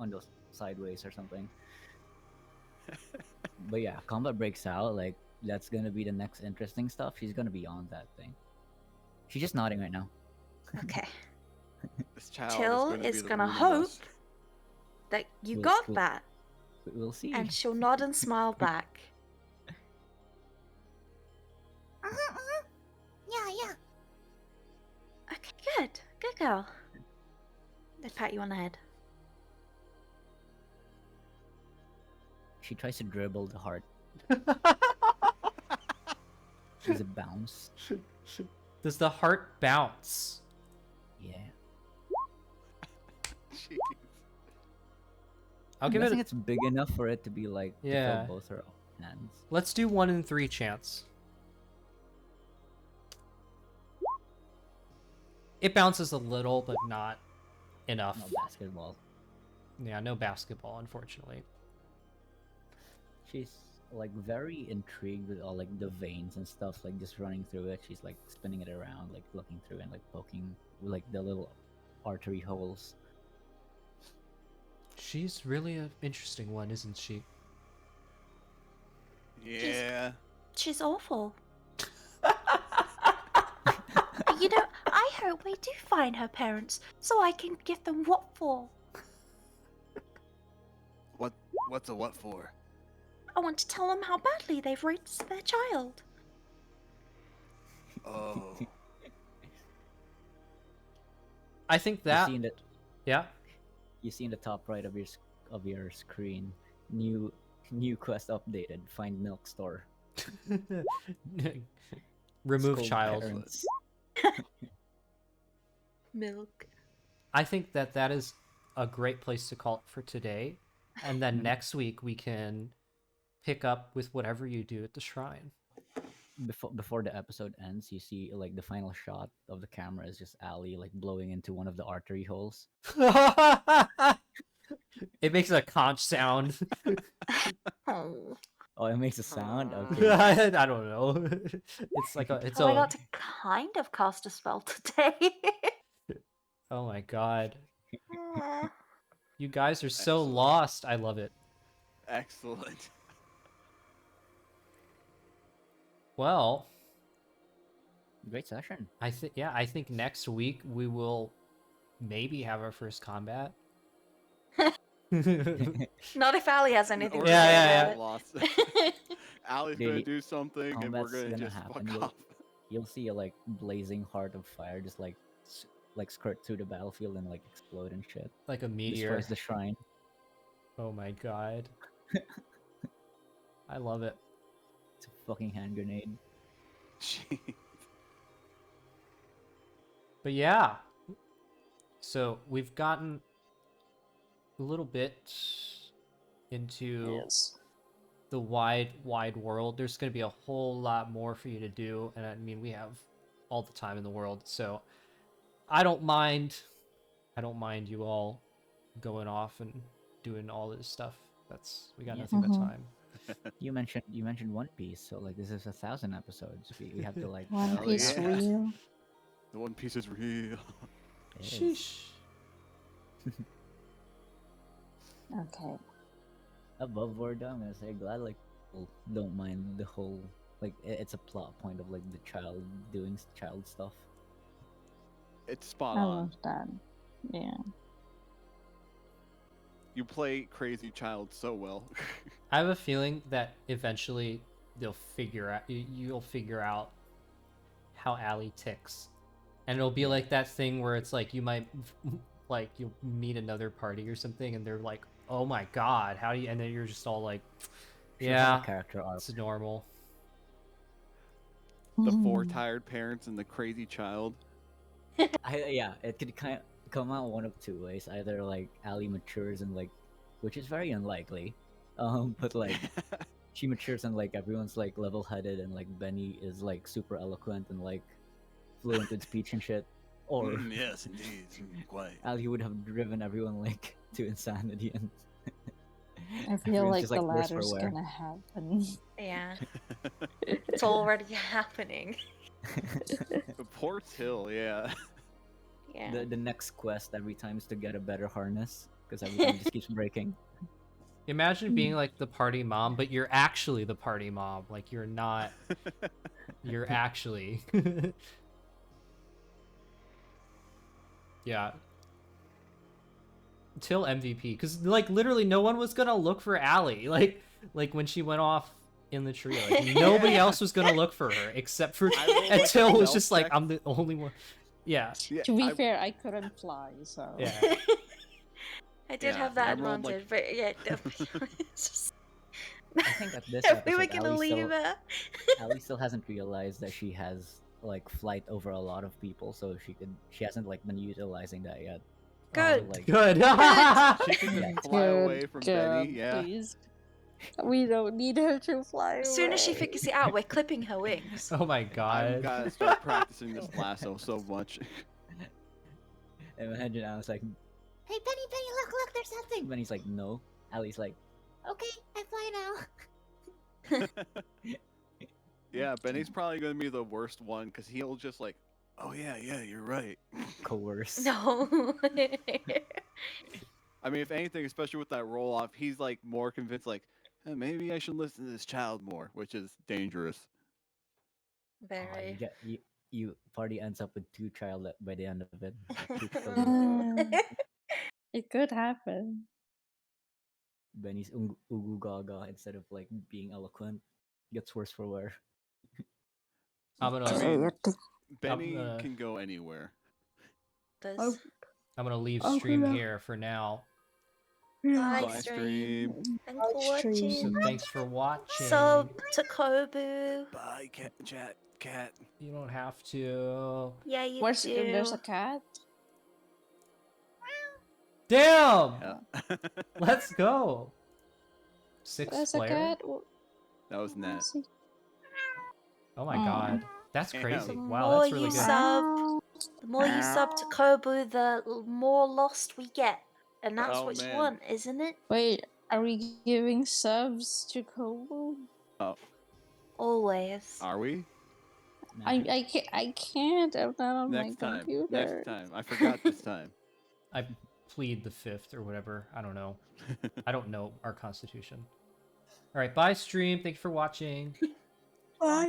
on those sideways or something. But yeah, combat breaks out. Like that's gonna be the next interesting stuff. She's gonna be on that thing. She's just nodding right now. Okay. This child Till is is gonna, gonna be the ruling hope us. that you We'll- got we'll- that, We'll see. and she'll nod and smile back. Yeah. Okay, good girl. They pat you on the head. She tries to dribble the heart. Does it bounce? Does the heart bounce? Yeah. Jeez. I'll I'm give it. guessing it's big enough for it to be like to Yeah. fill both her hands. Let's do 1 in 3 chance. It bounces a little, but not enough. No basketball. Yeah, no basketball, unfortunately. She's like very intrigued with all like the veins and stuff, like just running through it. She's like spinning it around, like looking through and like poking with like the little artery holes. She's really an interesting one, isn't she? Yeah. She's awful. You know, I hope we do find her parents so I can give them what for. What's a what for? I want to tell them how badly they've raised their child. Oh. I think You that. see in the Yeah. you see in the top right of your screen, new quest updated. Find milk store. Remove Scold child. parents. Milk. I think that is a great place to call it for today. And then next week we can pick up with whatever you do at the shrine. Before the episode ends, you see like the final shot of the camera is just Aelee like blowing into one of the artery holes. It makes a conch sound. Oh. Oh, it makes a sound. Okay. I don't know. It's like it's I a. got to kind of cast a spell today. Oh my god. You guys are so Excellent. lost. I love it. Excellent. Well, Great session. I think next week we will maybe have our first combat. Not if Ali has anything Or to Yeah, say yeah, about lost. it. Ali's Dude, gonna do something, and we're combat's gonna gonna just happen. fuck off. You'll see a like blazing heart of fire just like skirt through the battlefield and like explode and shit. like a meteor. Destroys the shrine. Oh my god. I love it. It's a fucking hand grenade. Jeez. But yeah. So we've gotten a little bit into Yes. the wide world. There's going to be a whole lot more for you to do, and I mean we have all the time in the world, so I don't mind you all going off and doing all this stuff. We got Yeah. nothing but Mhm. time. You mentioned One Piece, so like this is 1,000 episodes. We have to like One Hell Piece yeah. real. The One Piece is real. It is. Sheesh. Okay. Above board though, I'm gonna say glad like people don't mind the whole like it's a plot point of like the child doing child stuff. It's spot I on. love that. Yeah. You play Crazy Child so well. I have a feeling that eventually you'll figure out how Aelee ticks, and it'll be like that thing where it's like you might like you'll meet another party or something, and they're like, "Oh my god, how do you?" And then you're just all like, She'll have a "Yeah, character arc. it's normal." The four Mhm. tired parents and the crazy child. Yeah, it could kind of come out one of two ways. Either like Ali matures and like, which is very unlikely, but like she matures and like everyone's like level-headed and like Benny is like super eloquent and like fluent with speech and shit. Or Yes, indeed. Quite. Ali would have driven everyone like to insanity and I feel everyone's like just, the worse for latter's wear. gonna happen. Yeah, it's already happening. Poor Till, yeah. Yeah. The next quest every time is to get a better harness because everything just keeps breaking. Imagine being like the party mom, but you're actually the party mom. Like you're not. You're actually. Yeah. Till MVP, because like literally no one was gonna look for Aelee. Like when she went off in the tree, like nobody else was gonna look for her except for I will, and like, Till was stealth just like, check. I'm the only one. Yeah. Yeah, To be fair, I couldn't fly, so. Yeah. I did Yeah, have that I rolled, advantage, but yeah, it's just... I think at this if we were episode, gonna leave her. Ali still hasn't realized that she has like flight over a lot of people, so she hasn't like been utilizing that yet. Good. Like, Good. she can Yeah. just fly away from Benny. God, Yeah. please. We don't need her to fly As soon as she away. figures it out, we're clipping her wings. Oh my I've god. gotta start practicing this lasso so much. imagine I was like, Hey, Penny, Penny, look, there's something. Benny's like, no. Ali's like, Okay, I fly now. Yeah, Benny's probably gonna be the worst one because he'll just like, oh yeah, you're right. coerce. No. I mean, if anything, especially with that roll off, he's like more convinced, like, maybe I should listen to this child more, which is dangerous. Very. You party ends up with two child by the end of it. Two children. It could happen. Benny's ugu gaga instead of like being eloquent. Gets worse for wear. I'm I gonna mean, Benny gonna- can go anywhere. Does. I'm gonna leave Oh, stream hello. here for now. Bye, Bye, stream. Thanks for watching. So thanks for watching. Sub to Kobu. Bye, cat. You don't have to. Yeah, you Where's do. there's a cat? Damn! Yeah. Let's go. 6 There's a player. cat. That was Nat. Oh my Mm. god. That's Damn. crazy. The Wow, more that's really you good. sub, the more you sub to Kobu, the more lost we get. And that's Oh, what you man. want, isn't it? Wait, are we giving subs to Kobo? Always. Are we? I can't. I'm not on Next my time. computer. Next time. I forgot this time. plead the fifth or whatever. I don't know. I don't know our constitution. All right, bye stream. Thank you for watching. Bye.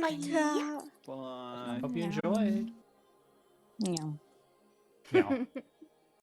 Bye. Hope you Yeah. enjoyed. Yeah. Meow.